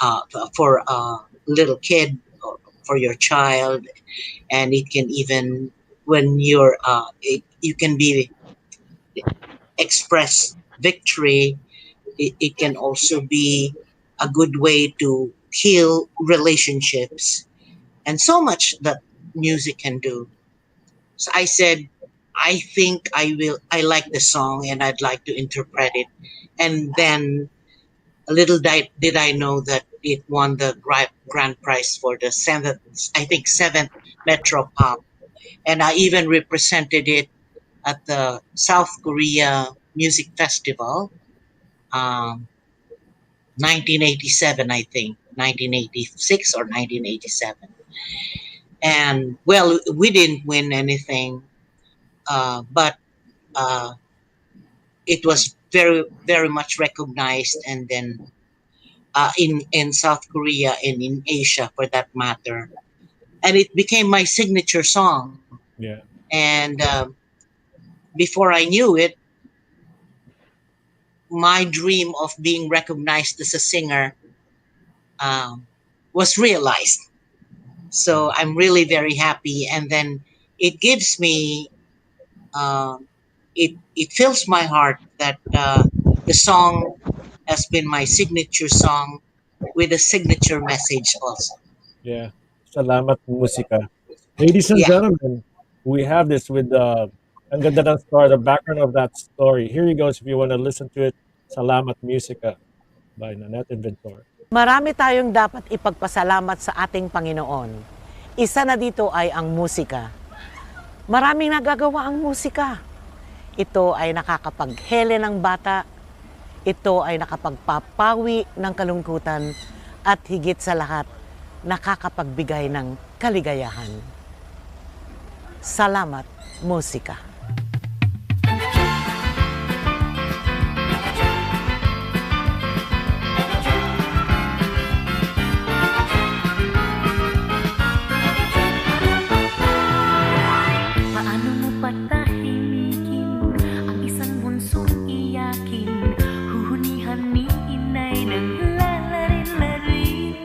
for a little kid or for your child, and it can even when you can be express victory. It can also be a good way to heal relationships and so much that music can do. So I said, I think I like the song and I'd like to interpret it. And then a little did I know that it won the grand prize for the seventh Metro Pop. And I even represented it at the South Korea Music Festival, um, 1987, I think, 1986 or 1987. And well, we didn't win anything, but it was very much recognized, and then in South Korea and in Asia for that matter, and it became my signature song. Yeah. And before I knew it, my dream of being recognized as a singer was realized. So I'm really very happy, and then it gives me it fills my heart that the song has been my signature song with a signature message also. Yeah. Salamat musika. Ladies and Yeah. gentlemen, we have this with ang ganda ng story, the background of that story. Here you go if you want to listen to it. Salamat Musika by Nanette Inventor. Marami tayong dapat ipagpasalamat sa ating Panginoon. Isa na dito ay ang musika. Maraming nagagawa ang musika. Ito ay nakakapaghele ng bata. Ito ay nakapagpapawi ng kalungkutan. At higit sa lahat, nakakapagbigay ng kaligayahan. Salamat, musika. Paano mo patahimikin ang isang bunsong iyakin? Huhunihan ni inay ng lalarin-larin.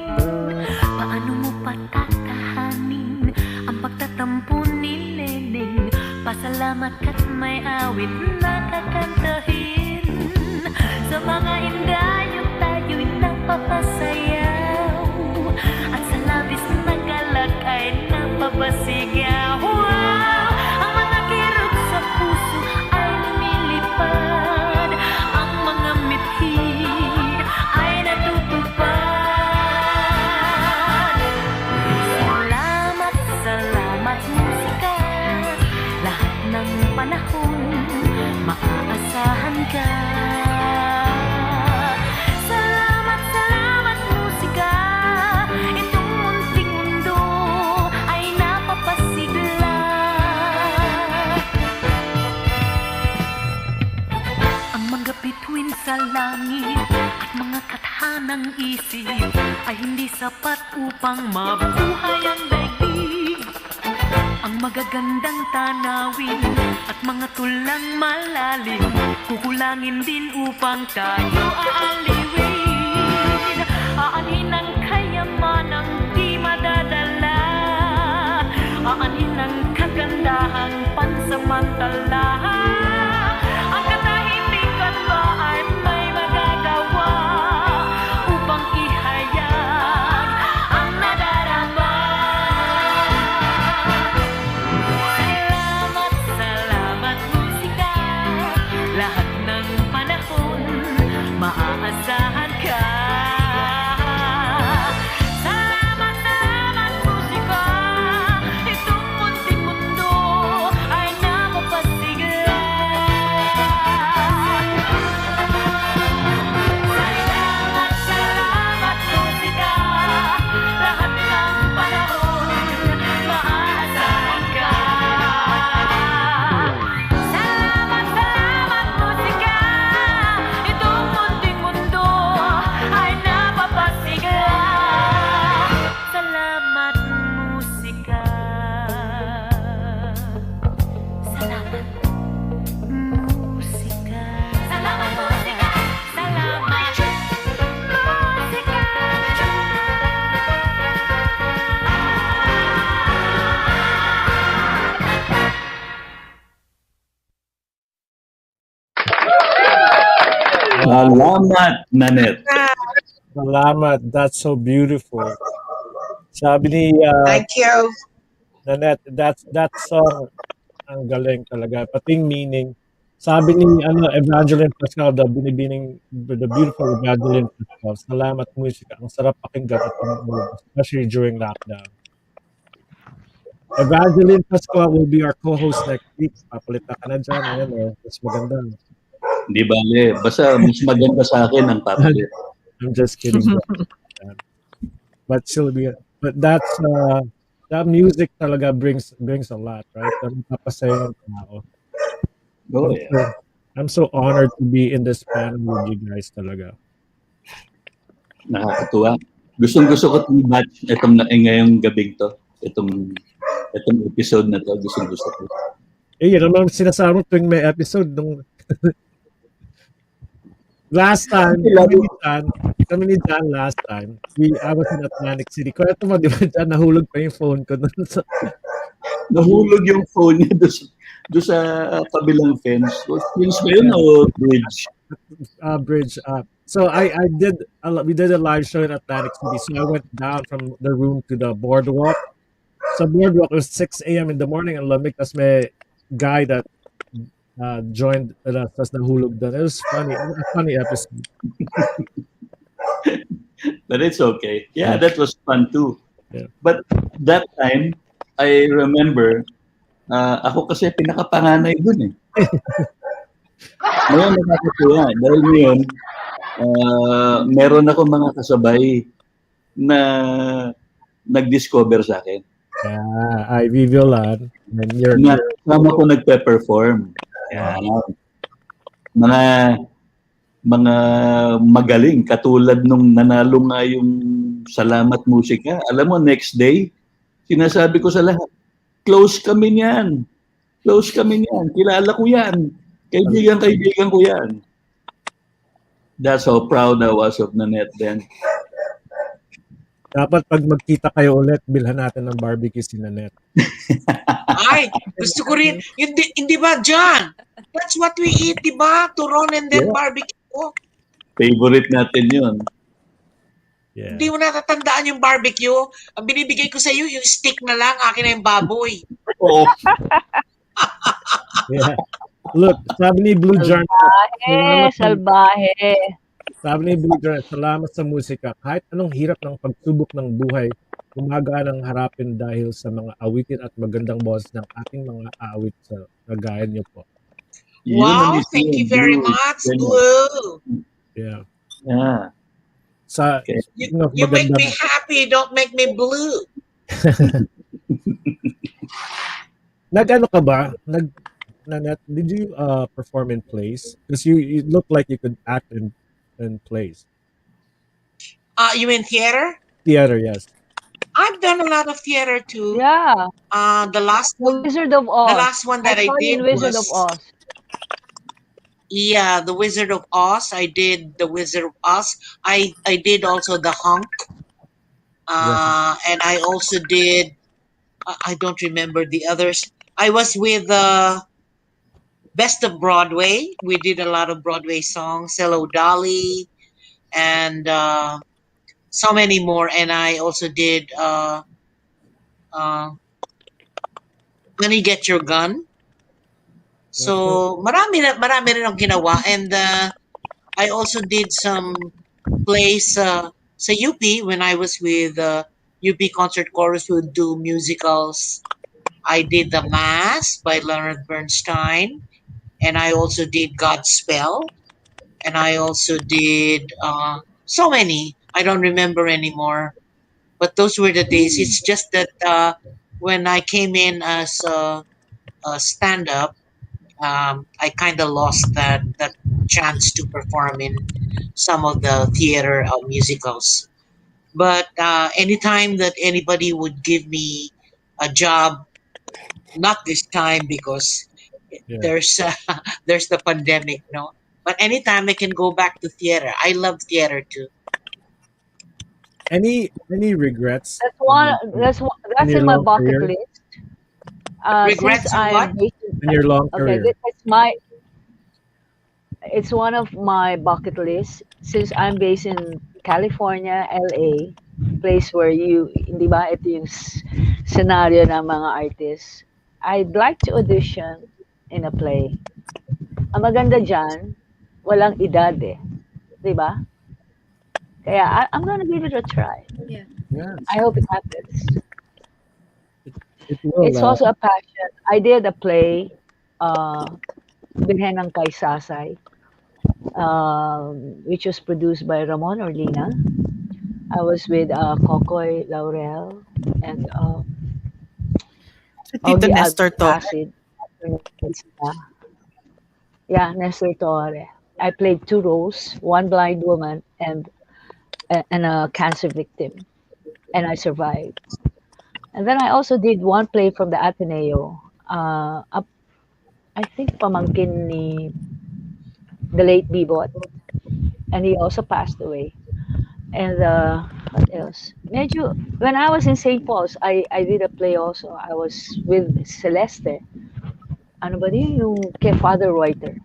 Paano mo patatahanin ang pagtatampo ni Neneng? Pasalamat ka't may awit na kakantahin. Sa mga indayong tayo'y napapasayaw, at sa labis na galak ay napapasigaw. Wow! Ang mga kirot sa puso ay lumilipad, ang mga mithi ay natutupad. Salamat, salamat musika, lahat ng panahon maaasahan ka. Salamat, salamat musika, itong munting mundo ay napapasigla. Ang mga bituin sa langit at mga kathanang isip ay hindi sapat upang mabuhay ang daigdig. Ang magagandang tanawin at mga tulang malalim kukulangin din upang tayo aaliwin. Aanin ang kayamanang di madadala, aanin ang kaganda Salamat, Nanette. Salamat. That's so beautiful. Sabi ni Thank you. Nanette, that song ang galing talaga. Pati yung meaning. Sabi ni Evangeline Pascal, the beautiful Evangeline Pascal, salamat musika. Ang sarap pakinggan at panood, especially during lockdown. Evangeline Pascal will be our co-host next week. Papalitan ka na dyan. Ayan mas maganda. Di bale, basta mas maganda sa akin ang papalit. I'm just kidding. But that's that music talaga brings a lot, right? Napapasaya yung tao. Oh, yeah. I'm so honored to be in this panel with you guys talaga. Nakakatuwa. Gustong-gusto ko itong batch, ngayong gabing to. Itong episode na to, gustong-gusto ko. Yan naman sinasama tuwing may episode nung last time, kami ni John last time, I was in Atlantic City. Kaya ito mo, di ba, John, nahulog pa yung phone ko. Nahulog yung phone niya doon sa kabilang fence. Fence ba yun o bridge? Bridge. So we did a live show in Atlantic City. So I went down from the room to the boardwalk. So boardwalk was 6 a.m. in the morning and lamig. Tas may guy that joined tas nahulog doon. It was funny. A funny episode. But it's okay. Yeah, that was fun too. Yeah. But that time, I remember, ako kasi pinakapanganay dun eh. Ngayon nakakatuwa. Dahil ngayon, meron ako mga kasabay na nag-discover sa akin. Yeah, Violan. And Sama ko nagpe-perform. Yeah. Mga magaling. Katulad nung nanalo nga yung Salamat Musika. Alam mo, next day, sinasabi ko sa lahat, close kami niyan. Close kami niyan. Kilala ko yan. Kaibigan ko yan. That's how proud I was of Nanette then. Dapat pag magkita kayo ulit, bilhan natin ng barbecue si Nanette. Ay, gusto ko rin. Hindi ba, John? That's what we eat, di ba? Turon and then barbecue. Favorite natin yun. Yeah. Hindi mo natatandaan yung barbecue. Ang binibigay ko sa iyo, yung stick na lang. Akin na yung baboy. Oo. Yeah. Look, sabi ni Blue Jar. Salbahe. Sabi ni Blue Jar, salamat sa musika. Kahit anong hirap ng pagsubok ng buhay, gumagaan ang harapin dahil sa mga awitin at magandang boses ng ating mga aawit sa kagaya niyo po. Wow, thank you very much, Blue. Yeah. Yeah. You make me happy, don't make me blue. Nag-ano ka ba? Nanette, did you perform in plays? Because you look like you could act in plays. You mean theater? Theater, yes. I've done a lot of theater too. Yeah. The last one, Wizard of Oz. The last one that I did Wizard was of Oz. Yeah, the Wizard of Oz. I did the Wizard of Oz. I did also the Hunk. And I also did. I don't remember the others. I was with Best of Broadway. We did a lot of Broadway songs. Hello, Dolly, and so many more. And I also did Honey, Get Your Gun. So marami rin ang ginawa. And I also did some plays sa UP when I was with UP Concert Chorus. We would do musicals. I did The Mass by Leonard Bernstein. And I also did Godspell. And I also did so many. I don't remember anymore. But those were the days. It's just that when I came in as a stand-up, I kind of lost that chance to perform in some of the theater musicals. But anytime that anybody would give me a job, not this time because there's the pandemic, no. But anytime I can go back to theater. I love theater too. Any regrets? That's in my bucket list. Regrets on what? In your long career. Okay, that's my It's one of my bucket lists since I'm based in California, LA, place where you, di ba, ito yung scenario ng mga artists. I'd like to audition in a play. Ang maganda dyan, walang edad eh. Di ba? Kaya I'm gonna give it a try. Yeah. Yes, I hope it happens. it will. It's also a passion. I did a play, Birhen ng Kaysasay, which was produced by Ramon Orlina. I was with Kokoy Laurel and Tito Augie Nestor to. Acid. Yeah, Nestor Torre. I played two roles, one blind woman and a cancer victim, and I survived. And then I also did one play from the Ateneo. I think pamangkin ni the late Bibot, and he also passed away. And what else? Medyo, when I was in St. Paul's, I did a play also. I was with Celeste. Ano ba yun? Yung kay Father Reuter.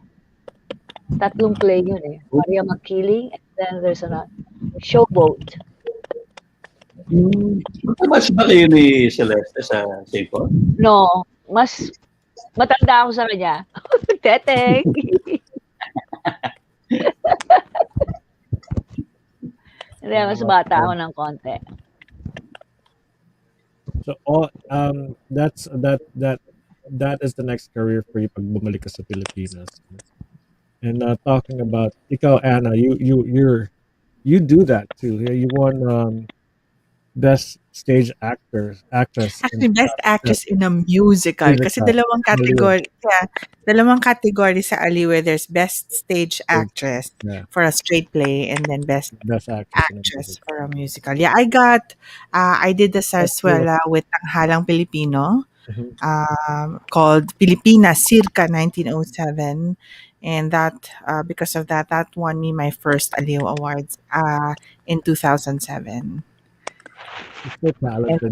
Tatlong play yun eh. Maria Makiling, and then there's a Showboat. Mas ba kayo ni Celeste sa St. Paul? No, mas matanda ako sa kanya. Teteng! Hindi, mas bata ako ng konti. So that is the next career for you pag bumalik ka sa Pilipinas. And talking about ikaw, Anna, you do that too. You won best stage actress Actually, best actress in a musical. Kasi dalawang category. Yeah, dalawang category sa aALIWin. There's best stage actress for a straight play and then best actress for a musical. Yeah, I did the zarzuela with Tanghalang Pilipino called Pilipinas circa 1907. And that, because of that, that won me my first aALIW Awards in 2007. So talented.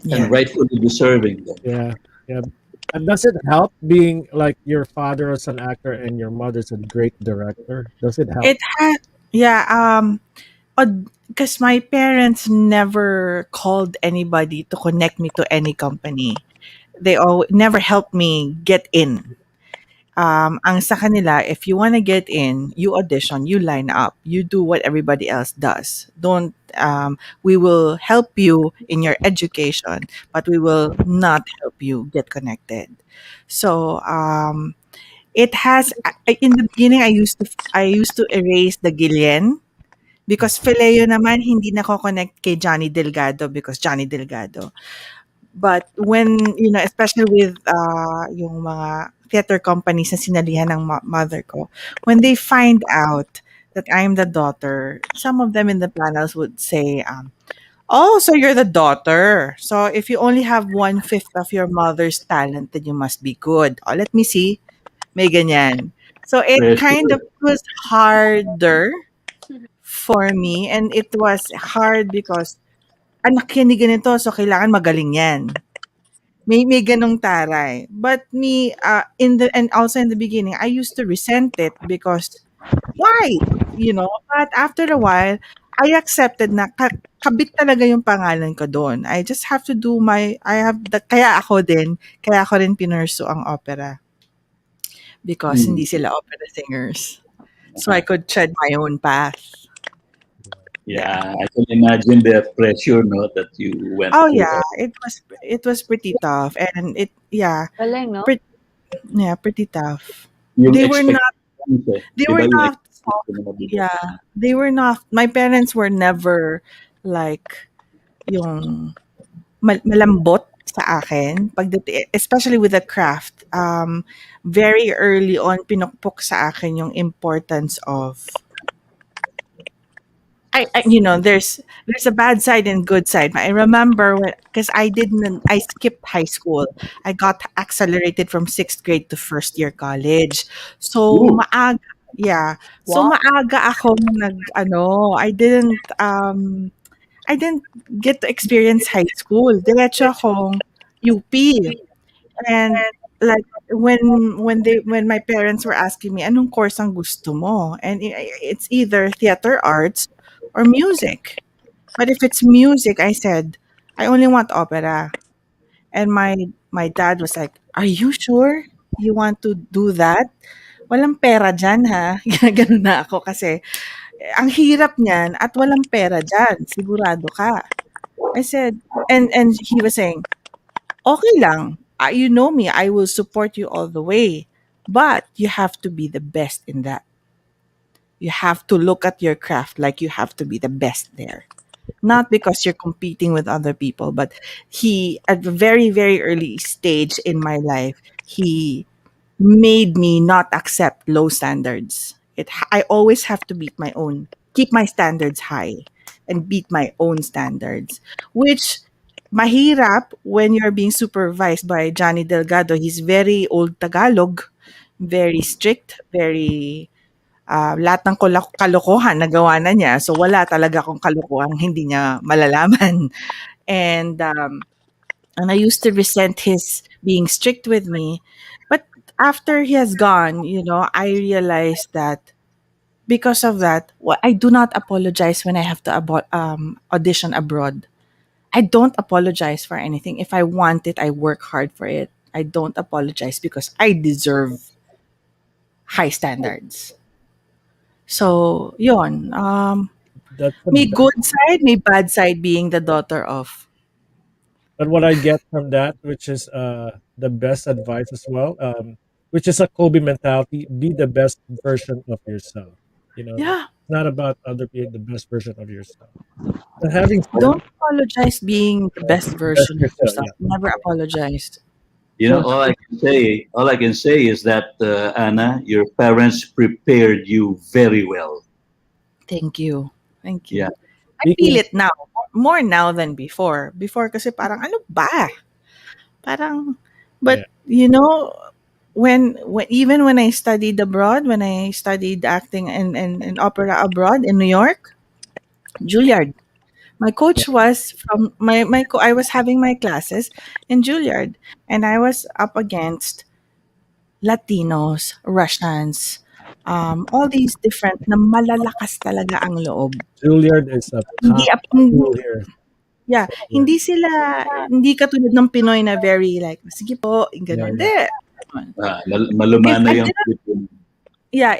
And rightfully deserving. Yeah. And does it help being like your father is an actor and your mother's a great director? Does it help? It had, yeah, because my parents never called anybody to connect me to any company. They never helped me get in. Ang sa kanila, if you want to get in, you audition, you line up, you do what everybody else does. Don't, we will help you in your education, but we will not help you get connected. So, it has, in the beginning, I used to erase the Gillian because Feleo naman hindi nako-connect kay Johnny Delgado because Johnny Delgado. But when, especially with yung mga theater companies na sinalihan ng mother ko, when they find out that I'm the daughter, some of them in the panels would say, oh, so you're the daughter. So if you only have 1/5 of your mother's talent, then you must be good. Oh, let me see. May ganyan. So it kind of was harder for me, and it was hard because anak yan ni ganito, so kailangan magaling yan. May ganong taray. But me, and also in the beginning, I used to resent it because why? But after a while, I accepted na kabit talaga yung pangalan ko doon. I just have to do kaya ako rin pinursu ang opera. Because hindi sila opera singers. So I could tread my own path. Yeah, I can imagine the pressure, no, that you went Oh through. yeah, it was pretty tough, and Galing, no? Pretty tough. Yung They were not. expectations, eh. They Di were ba yung not. expectation ng mga bida? Yeah, they were not. My parents were never like yung malambot sa akin especially with the craft. Very early on, pinukpok sa akin yung importance of there's a bad side and good side. I remember because I skipped high school. I got accelerated from 6th grade to first year college. So maaga, yeah. So maaga ako I didn't get to experience high school. Diretso akong UP. And like when my parents were asking me anong course ang gusto mo, and it's either theater arts or music. But if it's music, I said I only want opera. And my dad was like, "Are you sure you want to do that? Walang pera diyan ha." Ginaganon na ako kasi ang hirap niyan at walang pera diyan, sigurado ka. I said, and he was saying, "Okay lang. You know me, I will support you all the way. But you have to be the best in that. You have to look at your craft like you have to be the best there. Not because you're competing with other people, but he, at a very, very early stage in my life, he made me not accept low standards. I always have to keep my standards high and beat my own standards, which mahirap when you're being supervised by Johnny Delgado. He's very old Tagalog, very strict, very lahat ng kalokohan nagawa na niya. So wala talaga akong kalokohan hindi niya malalaman. And I used to resent his being strict with me. But after he has gone, I realized that because of that, I do not apologize when I have to audition abroad. I don't apologize for anything. If I want it, I work hard for it. I don't apologize because I deserve high standards. So, yon. That's the May best. good side, may bad side being the daughter of. But what I get from that, which is the best advice as well, which is a Kobe mentality: be the best version of yourself. Yeah. It's not about other being the best version of yourself. But having said, Don't apologize being the best best version of yourself, yourself. yeah. Never apologize. So All I can say is that Anna, your parents prepared you very well. Thank you. Thank you. Yeah. I feel it now. More now than before. Before kasi parang ano ba? Parang, Yeah. but when even when I studied abroad, when I studied acting and opera abroad in New York, Juilliard. My coach was from I was having my classes in Juilliard, and I was up against Latinos, Russians, all these different na malalakas talaga ang loob. Juilliard is a Hindi top ap school here. Yeah, Yeah. hindi katulad ng Pinoy na very like, "Sige po," gano'n. Yeah. Hindi. If Malumana I yung didn't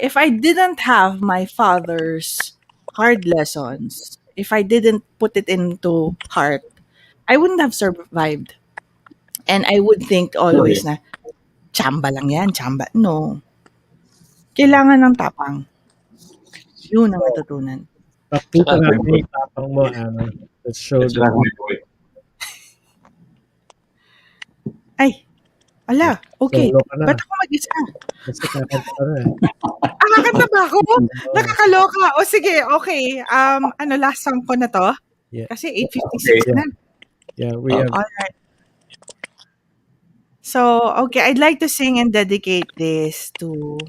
if I didn't have my father's hard lessons, if I didn't put it into heart, I wouldn't have survived. And I would think always na, "Tsamba lang 'yan, tsamba." No. Kailangan ng tapang. Yun ang natutunan. Pakita natin yung tapang mo, Anna. Let's show At saka them. hard work. Ay, ala, okay. Solo ka na. Ba't ako mag-isa? Kasi kakanta ka na eh. Kakanta ba ako? Nakakaloka. O sige, okay. Last song ko na to? Yeah. Kasi 8:56 Yeah. na. Yeah, we have. Alright. So, okay, I'd like to sing and dedicate this to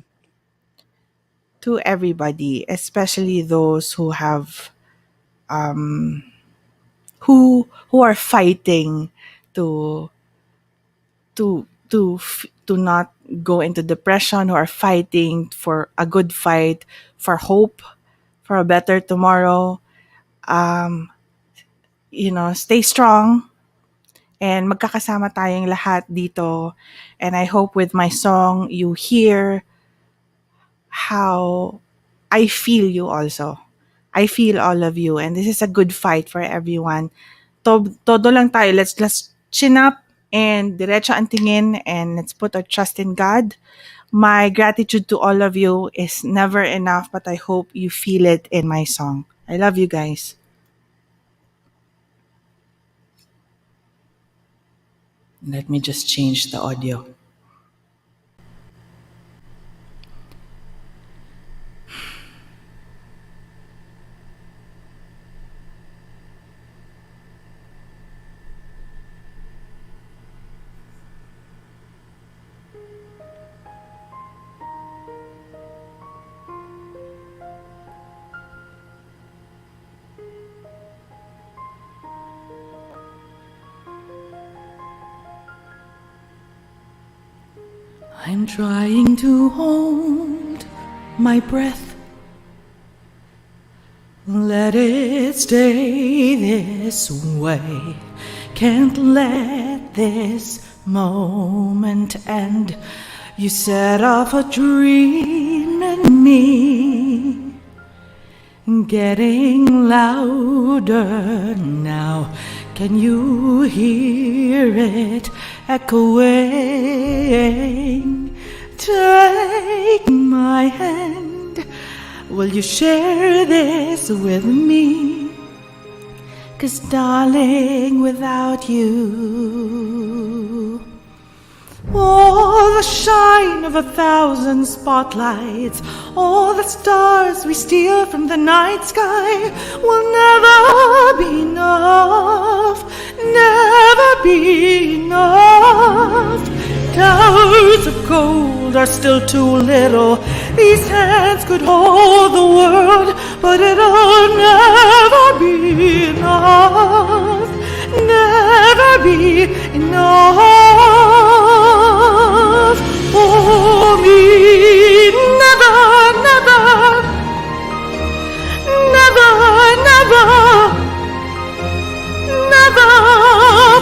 everybody, especially those who have who are fighting to to not go into depression, who are fighting for a good fight, for hope, for a better tomorrow. Stay strong and magkakasama tayong lahat dito. And I hope with my song you hear how I feel you also. I feel all of you, and this is a good fight for everyone. Todo lang tayo. Let's chin up and diretso ang tingin, and let's put our trust in God. My gratitude to all of you is never enough, but I hope you feel it in my song. I love you guys. Let me just change the audio. I'm trying to hold my breath. Let it stay this way. Can't let this moment end. You set off a dream in me, getting louder now. Can you hear it echoing? Take my hand. Will you share this with me? 'Cause darling, without you, all the shine of 1,000 spotlights, all the stars we steal from the night sky will never be enough, never be enough. Towers of gold are still too little. These hands could hold the world, but it'll never be enough, never be enough for me. Never, never, never, never, never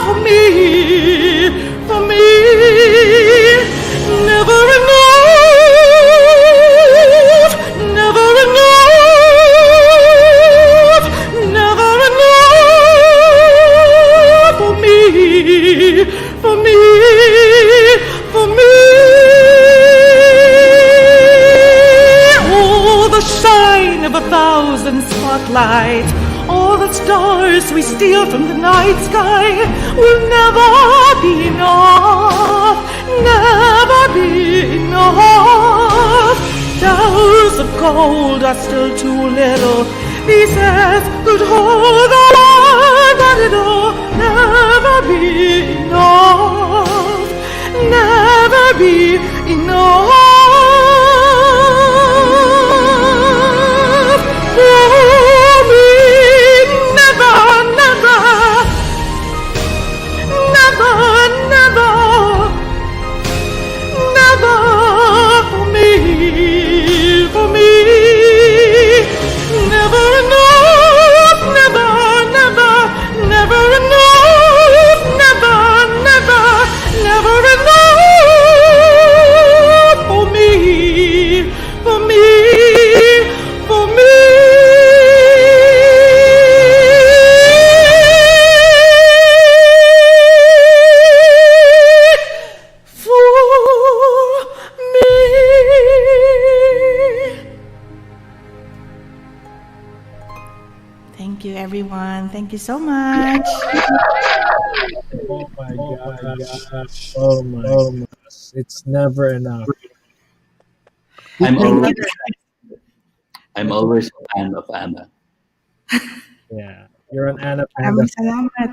for me, for me. Never enough, never enough, never enough for me, for me, for me. All the shine of 1,000 spotlights, all the stars we steal from the night sky will never be enough, never be enough. Towers of gold are still too little. These hands could hold the world, but it'll never be enough, never be enough for me. Never, never, never, never, never for me, for me. Never enough, never, never, never enough, never, never, never enough for me, for me, for me. Thank you, everyone. Thank you so much. Oh my gosh. Oh my gosh. It's never enough. I'm Thank always, you. I'm always a fan of Anna. Yeah. You're an Anna Panda. Maraming salamat.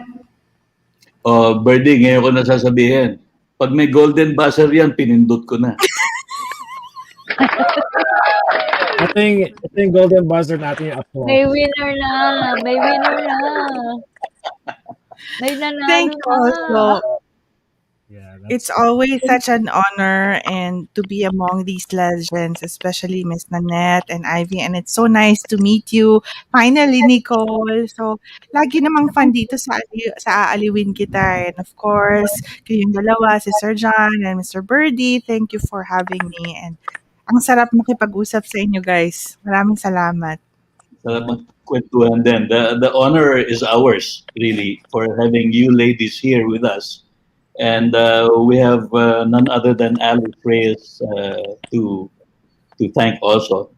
Oh, Birdie, ngayon ko na sasabihin. Pag may golden buzzer yan, pinindot ko na. Ito yung golden buzzer natin yung applause. May winner na! May winner na! May nanalo Thank you also. Yeah, It's always such an honor and to be among these legends, especially Miss Nanette and Ivy. And it's so nice to meet you. Finally, Nicole. So, lagi namang fun dito sa aALIWin kita. And of course, kayong dalawa, si Sir John and Mr. Birdie. Thank you for having me. And ang sarap makipag-usap sa inyo, guys. Maraming salamat. Sarap magkwentuhan din. The honor is ours, really, for having you ladies here with us. And we have none other than Alice Reyes to thank also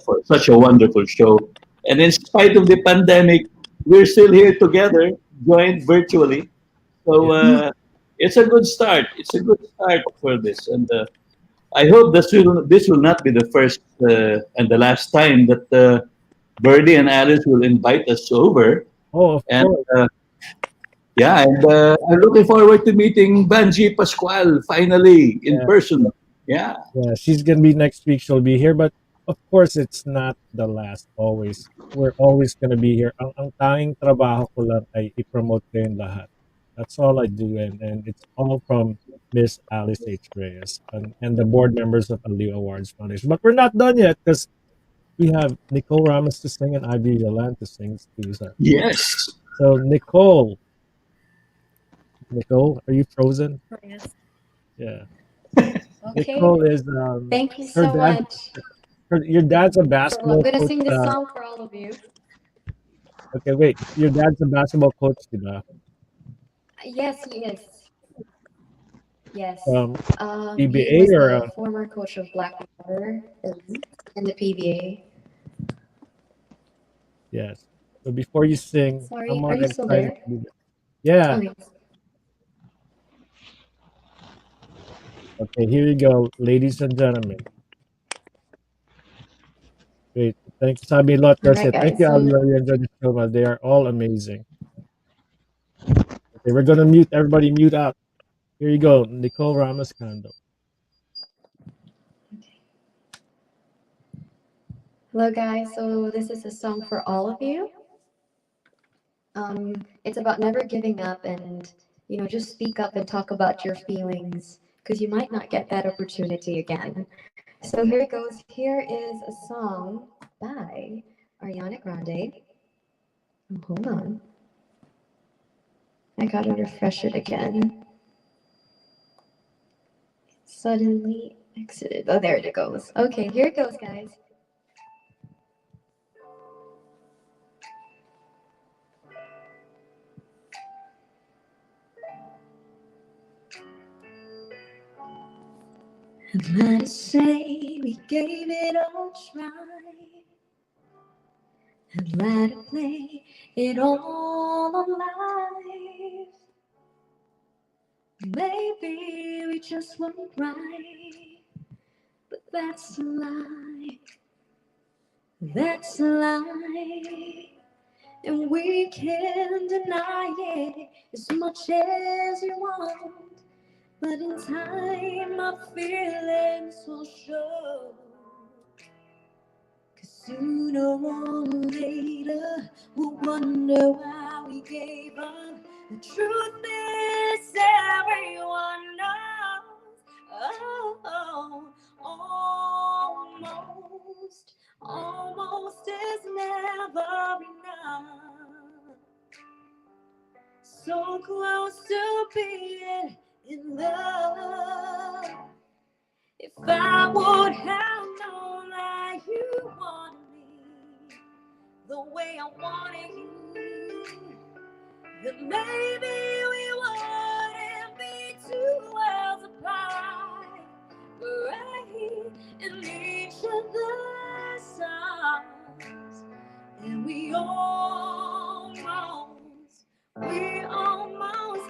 for such a wonderful show. And in spite of the pandemic, we're still here together, joined virtually. So it's a good start. It's a good start for this. And I hope this will not be the first and the last time that Birdie and Alice will invite us over. Oh, of course. Yeah, and I'm looking forward to meeting Banji Pascual finally in person. Yeah. Yeah, she's gonna be next week. She'll be here, but of course, it's not the last. Always, we're always gonna be here. Ang tanging trabaho ko lang ay i-promote kayong lahat. That's all I do, and it's all from Miss Alice H. Reyes and the board members of Aliw Awards Foundation. But we're not done yet because we have Nicole Ramos to sing and Violan to sing too. Yes. So Nicole, are you frozen? Yes. Yeah. Okay. Nicole is Thank you her so dad. much. Your dad's a So I'm basketball gonna coach. sing this song for all of you. Okay, wait. Your dad's a basketball coach, diba? Yes, he is. Yes. He PBA was or the former coach of Blackwater in the PBA. yes. So before you sing, Sorry, come are on you and still try to there? do it. Yeah. Okay. Okay, here you go, ladies and gentlemen. Wait, thank you, Sabi Lot. All That's right, it. Thank guys. you, So Ali. You enjoyed the show, man. They are all amazing. Okay, we're gonna mute everybody. Mute out. Here you go, Nicole Ramos Cando. hello, guys. So this is a song for all of you. It's about never giving up and, just speak up and talk about your feelings because you might not get that opportunity again. So here it goes. Here is a song by Ariana Grande. Oh, hold on. I gotta refresh it again. Suddenly exited. Oh, there it goes. Okay, here it goes, guys. I'm glad to say we gave it a try. I'm glad to play it all alive. Maybe we just weren't right, but that's a lie. That's a lie. And we can deny it as much as you want. But in time, our feelings will show. 'Cause sooner or later, we'll wonder why we gave up. The truth is, everyone knows. Oh, almost is never enough. So close to being in love. If I would have known that you wanted me the way I wanted you, then maybe we wouldn't be 2 worlds apart. We're right here in each other's arms, and we almost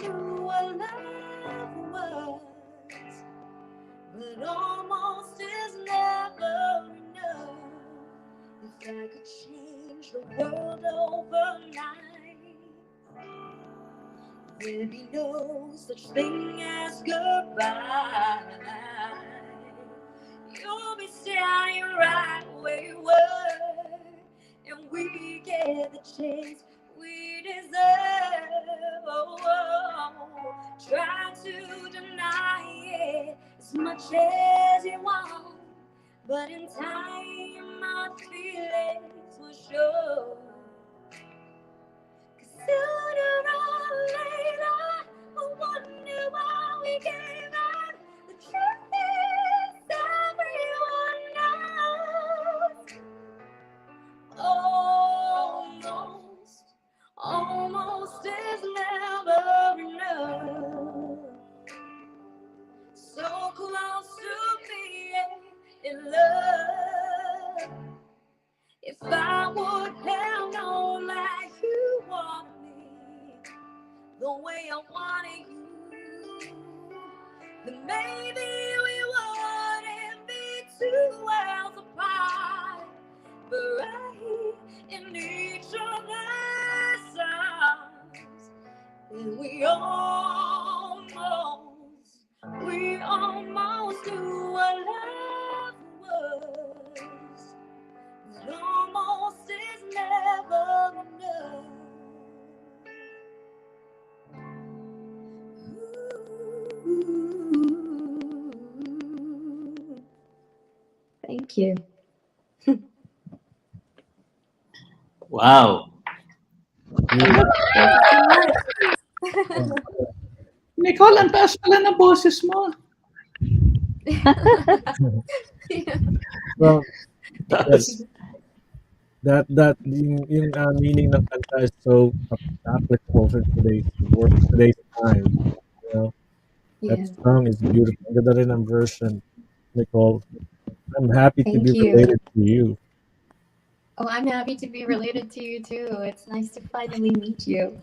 knew what love was. But almost is never enough. If I could change the world overnight, there'd be no such thing as goodbye. You'll be standing right where you were, and we get the chance we deserve. Try to deny it as much as you want, but in time our feelings will show. 'Cause sooner or later we'll wonder why we gave up. The truth is, everyone knows. Almost is never enough. So close to being in love. If I would have known that you wanted me the way I wanted you, then maybe we wouldn't be 2 worlds apart. But right here in each other's arms, and we almost knew what love was. But almost is never enough. you. Wow. Thank you so much. Nicole, ang taas pala ng boses mo. Well, Taas. that yung meaning ng kanta is so applicable for today's world, today's time. You know, that Yeah. song is beautiful. Ang ganda rin ang version, Nicole. I'm happy to be Thank you. related to you. Oh, I'm happy to be related to you too. It's nice to finally meet you.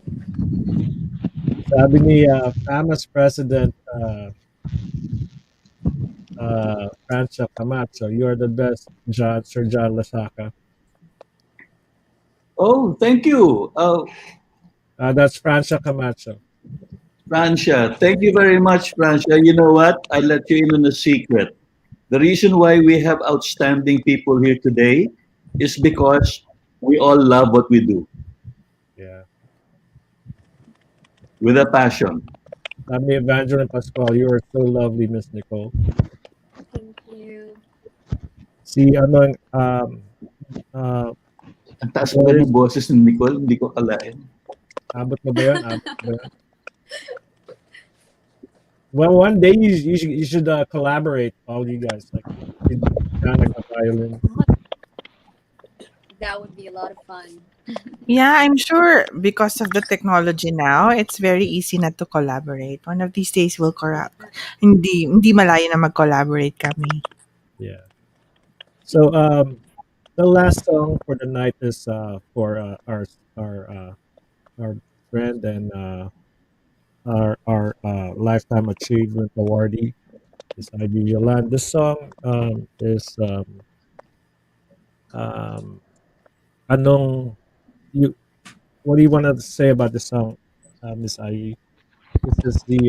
Sabi ni famous President Francia Camacho, you are the best, Sir John Lesaca. Oh, thank you. That's Francia Camacho. Francia, thank you very much, Francia. You know what? I'll let you in on a secret. The reason why we have outstanding people here today is because we all love what we do. Yeah. With a passion. Sabi ni Evangeline Pascual, you are so lovely, Miss Nicole. Thank you. Si ano ang taas mo ng boses ni Nicole, hindi ko kalain. Abot mo ba yun? Abot mo ba yun? Well, one day you should collaborate, all you guys, like Violan. That would be a lot of fun. Yeah, I'm sure because of the technology now, it's very easy not to collaborate. One of these days we'll hindi malayo na mag-collaborate kami. Yeah. So the last song for the night is for our friend and our lifetime achievement awardee, is Violan. This song is what do you want to say about the song, Miss Ivy? This is the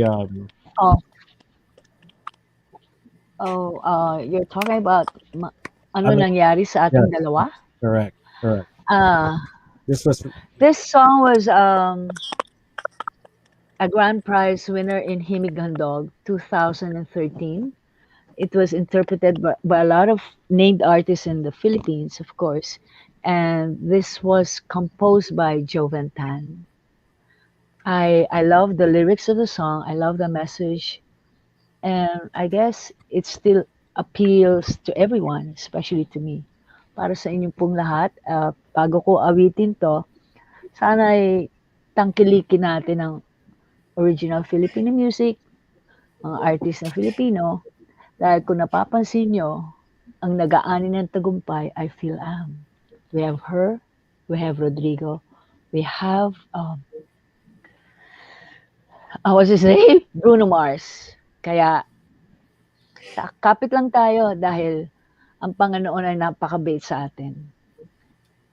You're talking about ano Ano- nangyari sa ating Yes. dalawa? correct. This song was a grand prize winner in Himighandog 2013. It was interpreted by a lot of named artists in the Philippines, of course, and this was composed by Joven Tan. I love the lyrics of the song. I love the message, and I guess it still appeals to everyone, especially to me. Para sa inyong pong lahat, bago ko awitin to, sana ay tangkilikin natin ang original Filipino music, mga artist na Filipino, dahil kung napapansin nyo, ang nag-aani ng tagumpay ay Phil-Am. We have her, we have Rodrigo, we have, what's his name? Bruno Mars. Kaya, kapit lang tayo dahil ang Panginoon ay napakabait sa atin.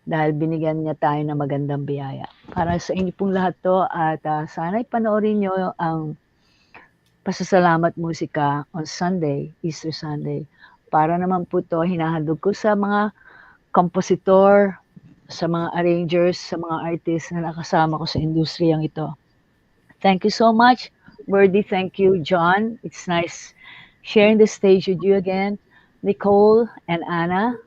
Dahil binigyan niya tayo ng magandang biyaya. Para sa inyo pong lahat to at sana'y panoorin nyo ang Pasasalamat Musika on Sunday, Easter Sunday. Para naman po to hinahandog ko sa mga kompositor, sa mga arrangers, sa mga artists na nakasama ko sa industriyang ito. Thank you so much, Birdie. Thank you, John. It's nice sharing the stage with you again. Nicole and Anna,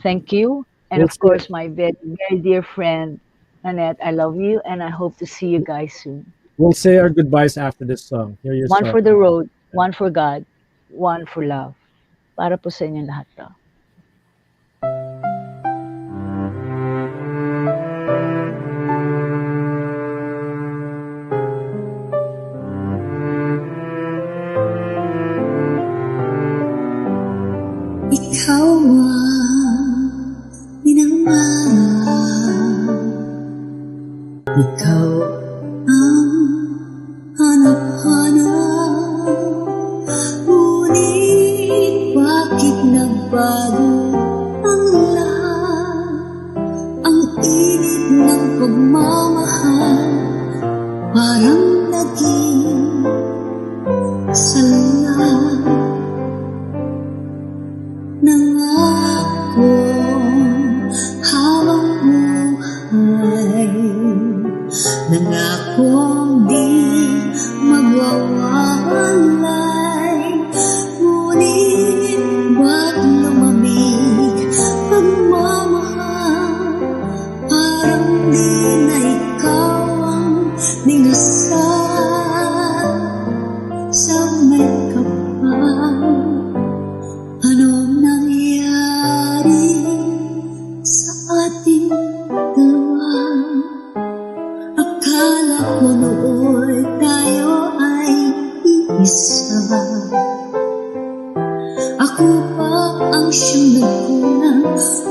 thank you. And of course, my very, very dear friend, Nanette, I love you and I hope to see you guys soon. We'll say our goodbyes after this song. Hear your One song. for the road, one for God, one for love. Para po sa inyo lahat to. Ikaw ang minamahal, ikaw ang hanap-hanap, ngunit bakit nagbago ang lahat? Ang init ng pagmamahal parang naging salat. Nangako habang buhay, nangakong di magwawalay, ngunit ba't lumamig gawa. Akala ko nooy tayo ay iisa. Ako pa ang siyang nagkulang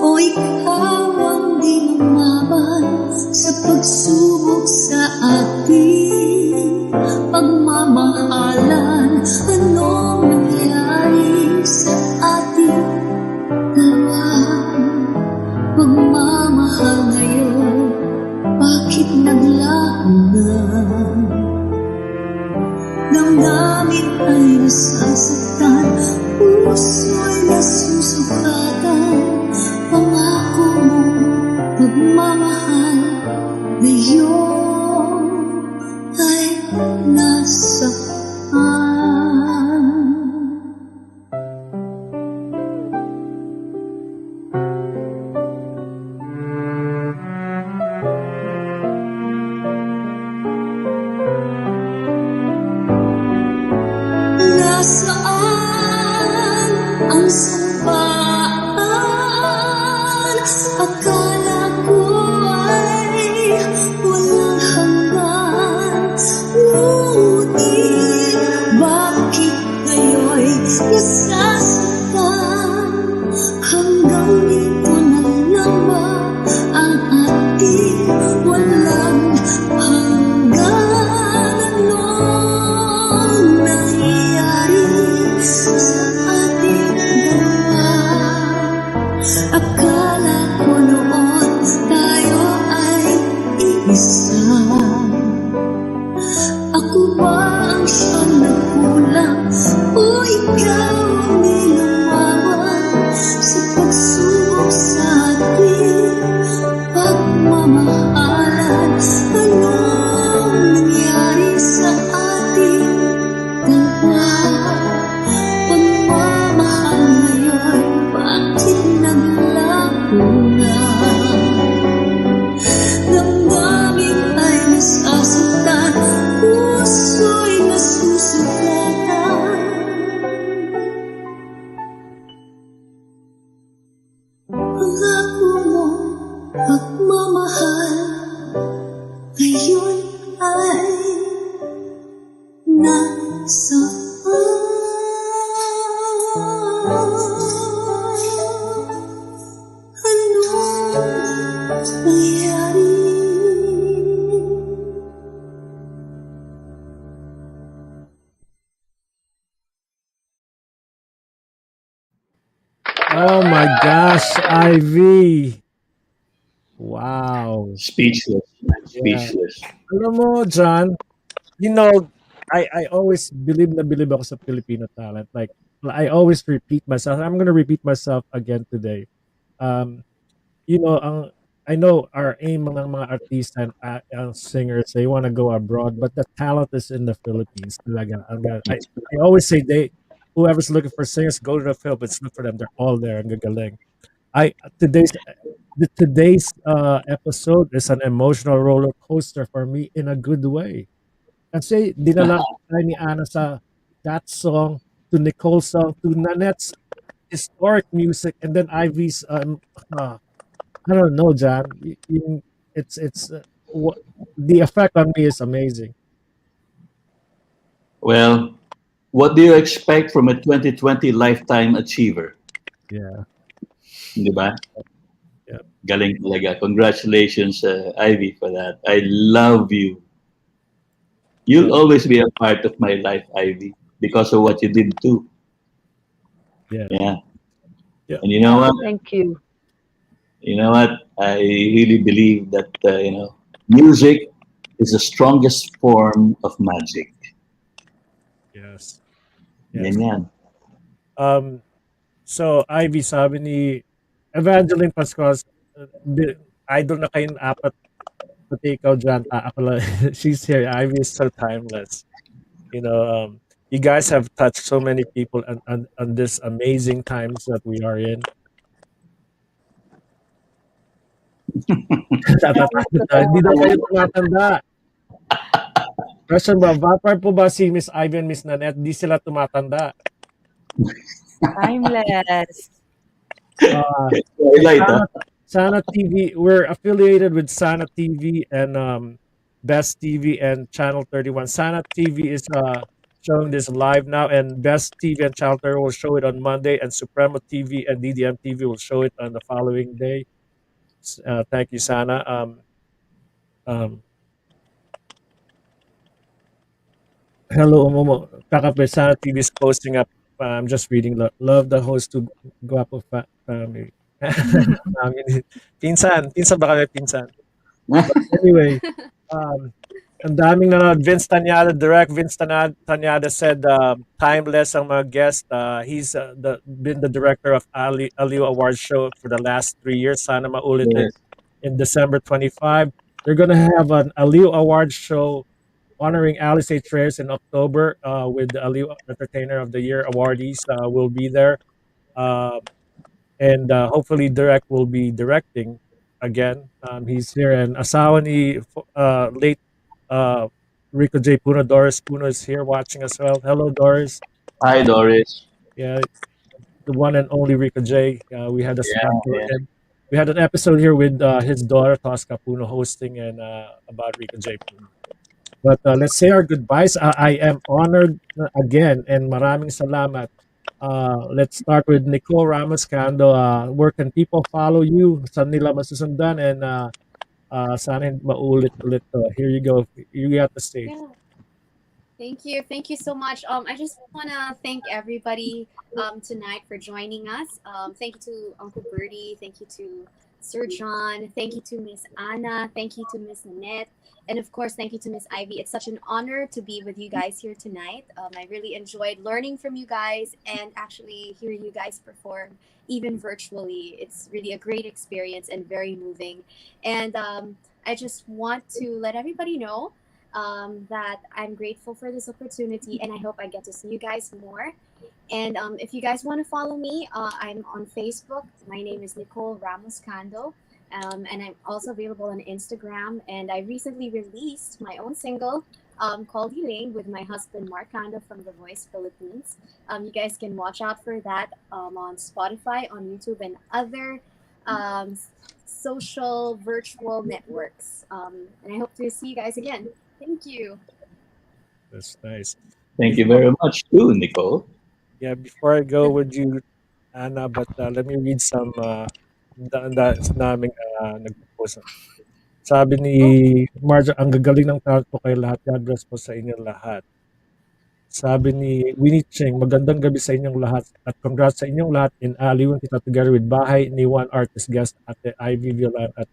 o ikaw ang di lumaban sa pagsubok sa ating pagmamahalan. Anong nangyari sa ating dalawa? Pagmamahal ngayon, bakit naglaho na? Damdamin ay nasasaktan, puso'y nasusukatan. Pangako mong pagmamahal ngayon ay nasaktan. Nasaan ang sampaan? Akala ko ay walang hanggan. Ngunit bakit ngayon'y nasasaktan? Hanggang dito na lang ba ang ating walang hanggan? Anong nangyari sa ating dalawa? Akala ko noon tayo ay iisa. Ako ba ang siyang nagkulang o ikaw ang nilumawan sa pagsubok sa ating pagmamahalan? Anong nangyari sa ating dalawa? Pagmamahal ngayon, bakit naglaho na? Damdamin ay nasasaktan, puso'y nasusugatan. Pangako mo, pagmamahal ngayon ay Oh my gosh, Ivy. Wow. Speechless. Yeah. Speechless. Alam mo, John, you know, I always believe ako sa Filipino talent. Like, I always repeat myself. I'm gonna repeat myself again today. You know, I know our aim ng mga artista and singers, they want to go abroad, but the talent is in the Philippines. Talaga. I always say whoever's looking for singers, go to the Philippines, look for them. They're all there. Ang gagaling. Today's episode is an emotional roller coaster for me in a good way. Kasi dinala tayo ni Ana sa that song, to Nicole's song, to Nanette's historic music, and then Ivy's I don't know, John. The effect on me is amazing. Well, what do you expect from a 2020 lifetime achiever? Yeah. Di ba? Yeah. Galing talaga. Congratulations, Ivy, for that. I love you. You'll always be a part of my life, Ivy, because of what you did too. Yeah. Yeah. And you know what? Thank you. You know what? I really believe that, music is the strongest form of magic. Yes. Ganyan. So, Ivy, sabi ni Evangeline Pascuas, idol na kayong apat, pati ikaw dyan, ako lang, she's here. Ivy is so timeless. You know, you guys have touched so many people on this amazing times that we are in. Hindi daw kayo tumatanda. Question ba, vampire po ba si Miss Ivy and Miss Nanette? Di sila tumatanda. Timeless. Twilight, Sana TV. We're affiliated with Sana TV and Best TV and Channel 31. Sana TV is showing this live now, and Best TV and Channel 30 will show it on Monday, and Supremo TV and DDM TV will show it on the following day. Thank you, Sana. Um, Hello, Momo. Kakape, Sana TV is posting up. I'm just reading. Love the host to Guapo Family. Family. Pinsan ba kami pinsan? But anyway, um, ang daming nanonood. Vince Tanyada, direct Vince Tanyada said timeless ang mga guest. He's been the director of Aliw Awards show for the last 3 years. Sana maulit it Yes. in December 25. They're gonna have an Aliw Awards show honoring Alice H. Reyes in October with the Aliw Entertainer of the Year awardees will be there. Uh, and hopefully Direct will be directing again. He's here, and asawa ni late uh, Rico J. Puno, Doris Puno is here watching as well. Hello, Doris. Hi, Doris. Yeah, the one and only Rico J. We had a Yeah, special, yeah. and we had an episode here with his daughter Tosca Puno hosting and about Rico J. Puno. But let's say our goodbyes. I am honored again, and maraming salamat. Let's start with Nicole Ramos Cando. Where can people follow you? Saan nila masusundan? And sana maulit-ulit to. Here you go. You got the stage. Yeah. Thank you. Thank you so much. I just want to thank everybody tonight for joining us. Thank you to Uncle Bertie. Thank you to Sir John. Thank you to Miss Anna. Thank you to Miss Nanette. And of course, thank you to Miss Ivy. It's such an honor to be with you guys here tonight. I really enjoyed learning from you guys and actually hearing you guys perform, even virtually. It's really a great experience and very moving. And I just want to let everybody know that I'm grateful for this opportunity and I hope I get to see you guys more. And if you guys want to follow me, I'm on Facebook. My name is Nicole Ramos Cando. And I'm also available on Instagram. And I recently released my own single called Elaine with my husband Mark Cando from The Voice Philippines. You guys can watch out for that on Spotify, on YouTube, and other social virtual networks. And I hope to see you guys again. Thank you. That's nice. Thank you very much too, Nicole. Yeah, before I go with you, Anna, but let me read some naming nagpo-post. Sabi ni Marja, ang gagaling ng talent po kayo lahat. God bless po sa inyong lahat. Sabi ni Winnie Cheng, magandang gabi sa inyong lahat at congrats sa inyong lahat in aALIWin kita together with Bahay ni One Artist Guest Ate Ivy Violan at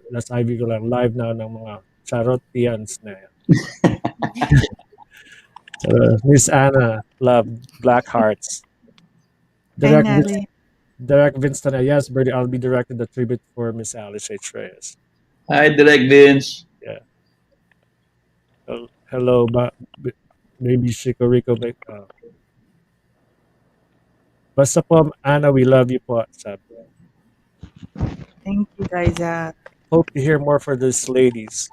that's Ivy Violan live now ng mga charotians na yan. So, Miss Anna, love, Black Hearts. Hi, Nally. Direct Vince Tana, yes, Birdie, I'll be directing the tribute for Miss Alice H. Reyes. Hi, Direct Vince. Yeah. Hello, maybe Chico Rico. Basta po, Anna, we love you po. Sabi. Thank you, guys. Hope to hear more for these ladies.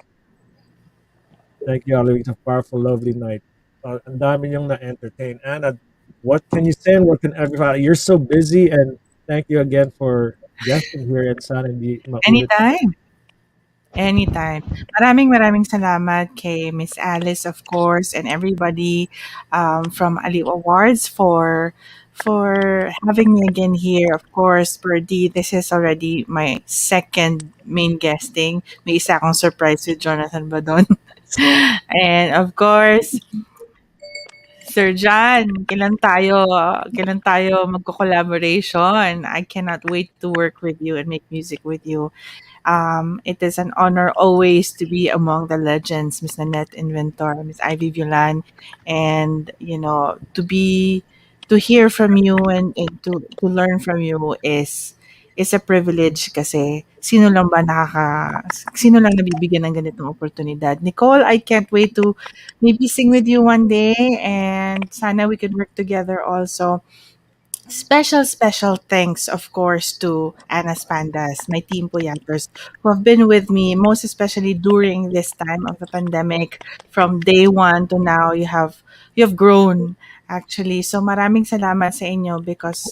Thank you, Olive. It's a powerful, lovely night. Ang dami niyong na-entertain. Anna, what can you say and what can everybody? You're so busy, and thank you again for guesting here and sana hindi maulit. Anytime. Maraming salamat kay Miss Alice, of course, and everybody from aALIW Awards for having me again here. Of course, Birdie, this is already my second main guesting. May isa akong surprise with Jonathan Badon. And of course, Sir John, kailan tayo magko-collaboration? I cannot wait to work with you and make music with you. It is an honor always to be among the legends, Miss Nanette, Inventor, Miss Ivy Violan, and to hear from you and to learn from you is a privilege kasi sino lang nabibigyan ng ganitong oportunidad. Nicole, I can't wait to maybe sing with you one day and sana we could work together also. Special thanks, of course, to Anna's Pandas, my team Puyaters, who have been with me, most especially during this time of the pandemic. From day one to now, you have grown Actually, so maraming salamat sa inyo because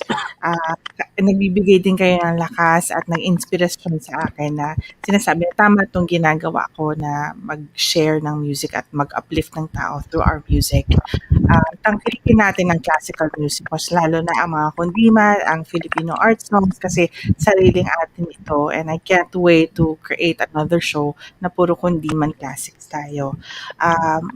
nagbibigay din kayo ng lakas at ng inspirasyon sa akin na sinasabi na tama itong ginagawa ko na mag-share ng music at mag-uplift ng tao through our music. Tangkilikin natin ang classical music, mas lalo na ang mga kundiman, ang Filipino art songs kasi sariling atin ito and I can't wait to create another show na puro kundiman classics tayo.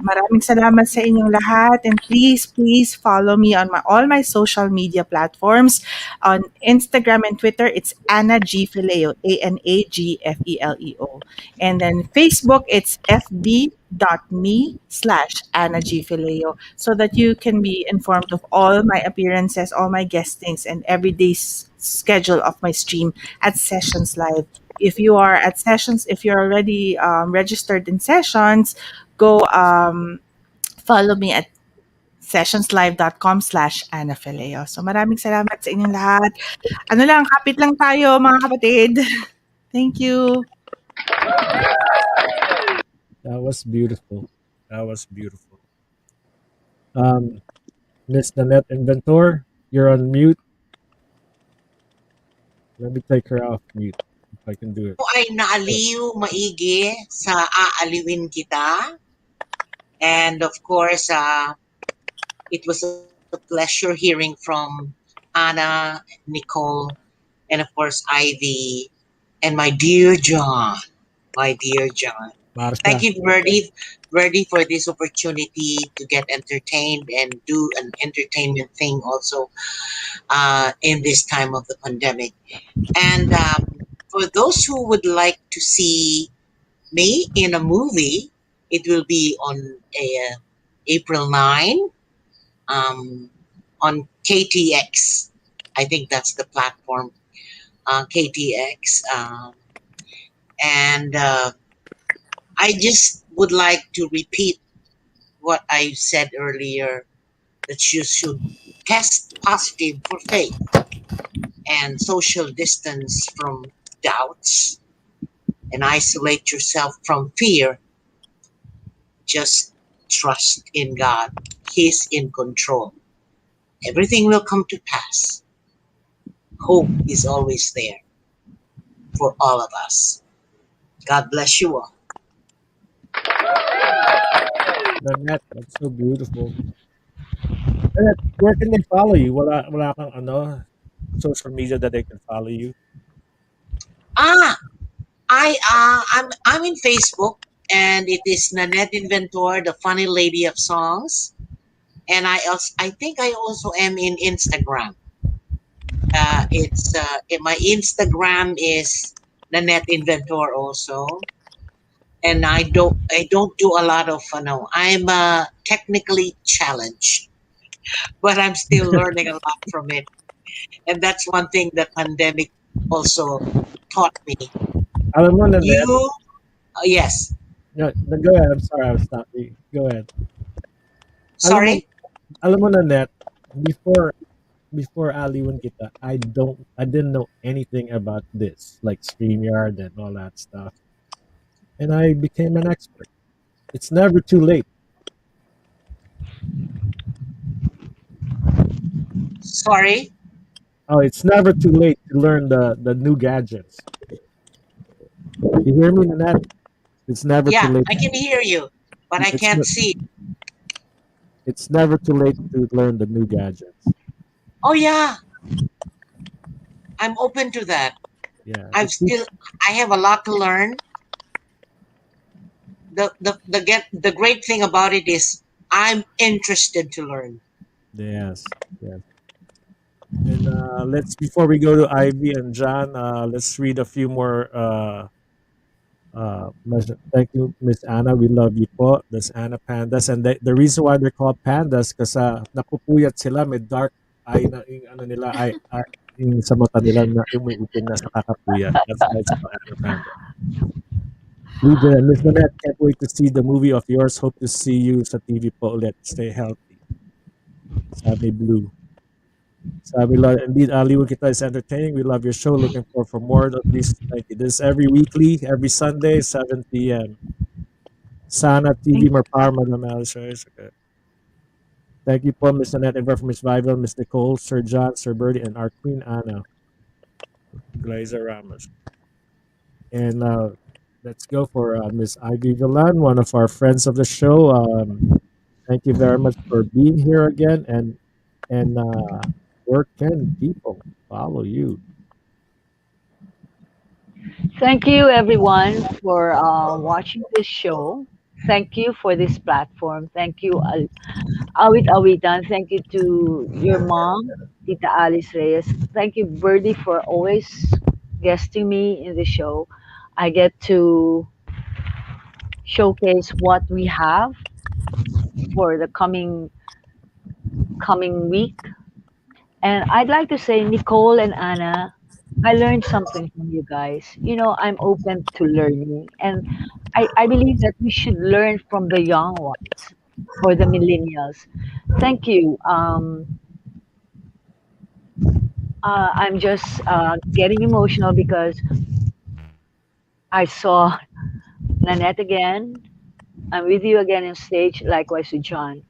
Maraming salamat sa inyong lahat and please follow me on all my social media platforms. On Instagram and Twitter, it's Anna G Feleo, ANAGFELEO. And then Facebook, it's fb.me/Anna G Feleo so that you can be informed of all my appearances, all my guestings, and everyday schedule of my stream at Sessions Live. If you are at Sessions, if you're already registered in Sessions, go follow me at sessionslive.com/Anna So maraming salamat sa inyong lahat. Ano lang, kapit lang tayo mga kapatid. Thank you. That was beautiful. That was beautiful. Miss Nanette Inventor, you're on mute. Let me take her off mute if I can do it. Ako ay naaliw maigi sa aALIWin kita. And of course, it was a pleasure hearing from Anna, Nicole, and of course Ivy, and my dear John. My dear John. Marsha. Thank you, Verdi, for this opportunity to get entertained and do an entertainment thing also in this time of the pandemic. And for those who would like to see me in a movie, it will be on April 9 on KTX. I think that's the platform, KTX. And I just would like to repeat what I said earlier, that you should test positive for faith and social distance from doubts and isolate yourself from fear. Just trust in God. He's in control. Everything will come to pass. Hope is always there for all of us. God bless you all. Nanette, that's so beautiful. Nanette, where can they follow you? Wala kang social media that they can follow you? I'm in Facebook, and it is Nanette Inventor, the funny lady of songs. And I think I also am in Instagram. My Instagram is Nanette Inventor also. And I don't do a lot of I'm technically challenged, but I'm still learning a lot from it. And that's one thing that pandemic also taught me. Alam mo, Nanette. Yes. No, go ahead. I'm sorry, I was stopping you. Go ahead. Sorry? Alam mo, Nanette, before aALIWin kita, I didn't know anything about this, like StreamYard and all that stuff. And I became an expert. It's never too late. Sorry? Oh, it's never too late to learn the new gadgets. You hear me, Nanette? It's never too late. I can hear you, but I can't see. It's never too late to learn the new gadgets. Oh yeah, I'm open to that. Yeah, I have a lot to learn. The great thing about it is I'm interested to learn. Yes. And before we go to Ivy and John, let's read a few more. Thank you, Miss Anna. We love you po. That's Anna Pandas. And the reason why they're called pandas kasi nakupuyat sila, may dark eye na yung nila, yung sa mata nila na umiitim na sa kakapuyat. That's why it's called Anna Panda. Luja and Miss Nanette, can't wait to see the movie of yours. Hope to see you sa TV po ulit. Stay healthy. Sabi Blue. Sabi Lord, indeed, aALIWin kita is entertaining. We love your show. Looking forward for more of these. Thank you. This is every weekly, every Sunday, 7 p.m. Sana TV Marpar, Madam Alice. Okay. Thank you po, Miss Nanette, and Miss Violan, Miss Nicole, Sir John, Sir Birdie, and our Queen Anna, Glazer Ramos. And let's go for Miss Ivy Violan, one of our friends of the show. Thank you very much for being here again. And where can people follow you? Thank you, everyone, for watching this show. Thank you for this platform. Thank you, Awit Awitan. Thank you to your mom, Tita Alice Reyes. Thank you, Birdie, for always guesting me in the show. I get to showcase what we have for the coming week. And I'd like to say, Nicole and Anna, I learned something from you guys. I'm open to learning. And I believe that we should learn from the young ones or the millennials. Thank you. I'm just getting emotional because I saw Nanette again. I'm with you again on stage, likewise with John.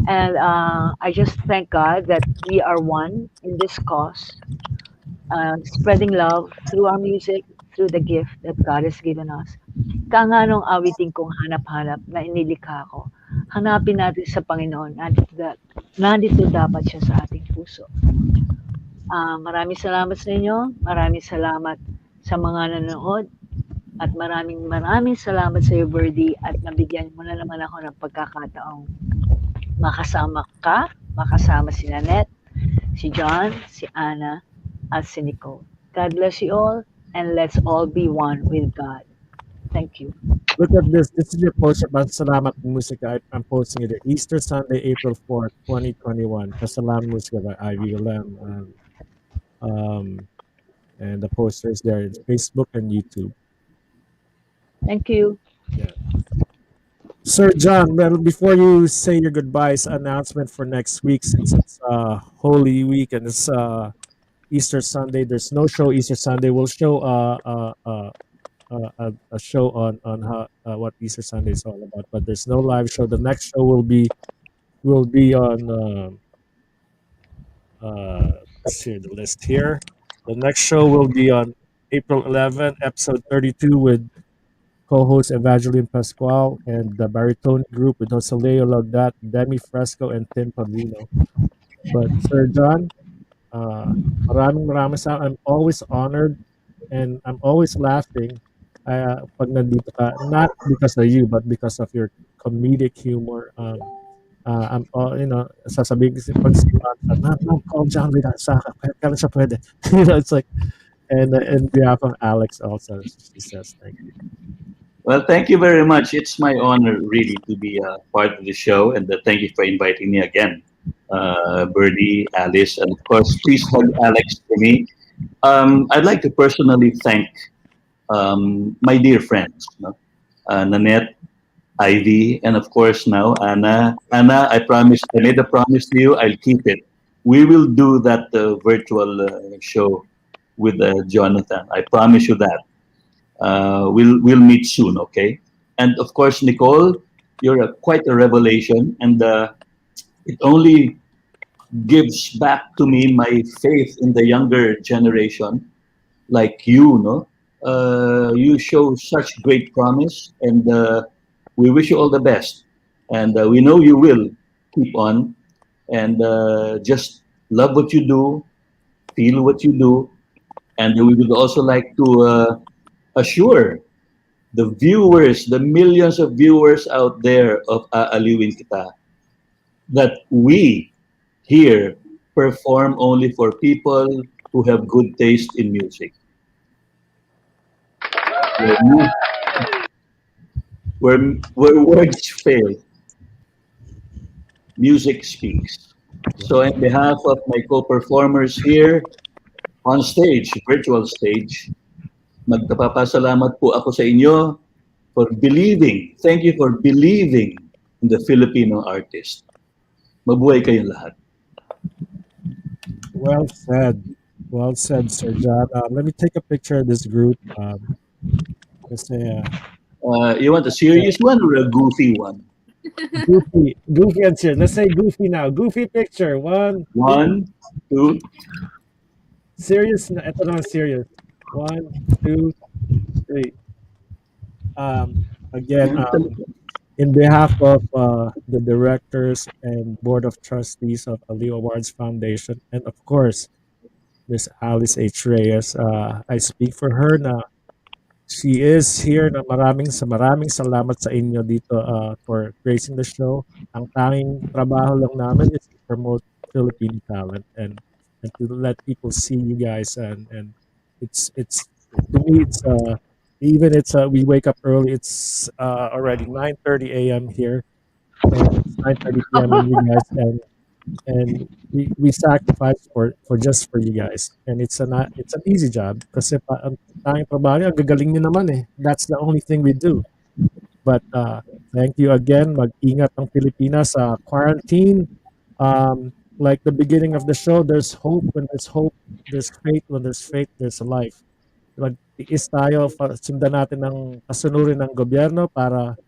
And I just thank God that we are one in this cause, spreading love through our music, through the gift that God has given us. Kaya nga nung awitin kong hanap-hanap na inilikha ko, hanapin natin sa Panginoon, nandito dapat siya sa ating puso. Maraming salamat sa inyo, maraming salamat sa mga nanonood, at maraming salamat sa iyo, Birdie, at nabigyan mo na naman ako ng pagkakataong makasama si Nanette, si John, si Anna, at si Nicole. God bless you all, and let's all be one with God. Thank you. Look at this. This is your poster. Pasalamat Musika. I'm posting it Easter Sunday, April 4th, 2021. Pasalamat Musika by Ivy Lam. And the poster is there. It's Facebook and YouTube. Thank you. Yeah. Sir John, well, before you say your goodbyes, announcement for next week, since it's Holy Week and it's Easter Sunday. There's no show Easter Sunday. We'll show a show on how what Easter Sunday is all about, but there's no live show. The next show will be on let's see the list here. The next show will be on April 11th, episode 32, with co-host Evangeline Pascual and the baritone group with Joseleo Lagdat, Demi Fresco, and Tim Pablino. But Sir John, maraming salamat. I'm always honored and I'm always laughing pag nandito ka, not because of you, but because of your comedic humor. Sasabihin ko pag call John Lesaca, kaya siya pwede. It's like, and in behalf of Alex also, she says thank you. Well, thank you very much. It's my honor, really, to be part of the show, and thank you for inviting me again, Birdie, Alice, and of course, please hug Alex for me. I'd like to personally thank my dear friends, Nanette, Ivy, and of course now Anna. Anna, I made a promise to you. I'll keep it. We will do that virtual show with Jonathan. I promise you that. We'll meet soon, okay? And of course, Nicole, you're quite a revelation, and it only gives back to me my faith in the younger generation, like you, no? You show such great promise, and we wish you all the best. And we know you will keep on, and just love what you do, feel what you do, and we would also like to assure the viewers, the millions of viewers out there of aALIWin Kita, that we here perform only for people who have good taste in music. Where words fail, music speaks. So on behalf of my co-performers here on stage, virtual stage, magpapasalamat po ako sa inyo for believing. Thank you for believing in the Filipino artist. Mabuhay kayong lahat. Well said. Well said, Sir John. Let me take a picture of this group. You want a serious one or a goofy one? Goofy and serious. Let's say goofy now. Goofy picture. One, two. 1, 2. Serious. Ito naman serious. 1, 2, 3. Again, in behalf of the directors and board of trustees of Aliw Awards Foundation, and of course, Miss Alice H. Reyes, I speak for her na she is here na maraming salamat sa inyo dito for gracing the show. Ang tanging trabaho lang namin is to promote Filipino talent and to let people see you guys and it's to me it's even it's we wake up early. It's already 9:30 a.m. here and it's 9:30 p.m. in you guys and we sacrifice for just for you guys and it's an easy job kasi ang tanging trabaho niya gagaling niyo naman eh. That's the only thing we do. But thank you again. Mag-ingat ang Pilipinas sa quarantine. Like the beginning of the show, there's hope. When there's hope, there's faith. When there's faith, there's a life. Magtiis tayo, sundan natin ang kasunurin ng gobyerno para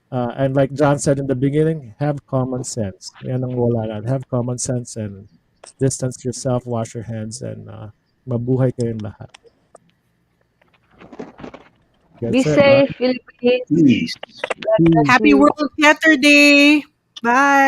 and like John said in the beginning, have common sense. Yan ang wala na. Have common sense and distance yourself, wash your hands, and mabuhay kayong lahat. Be safe, Philippines. Peace. Happy World Theater Day. Bye.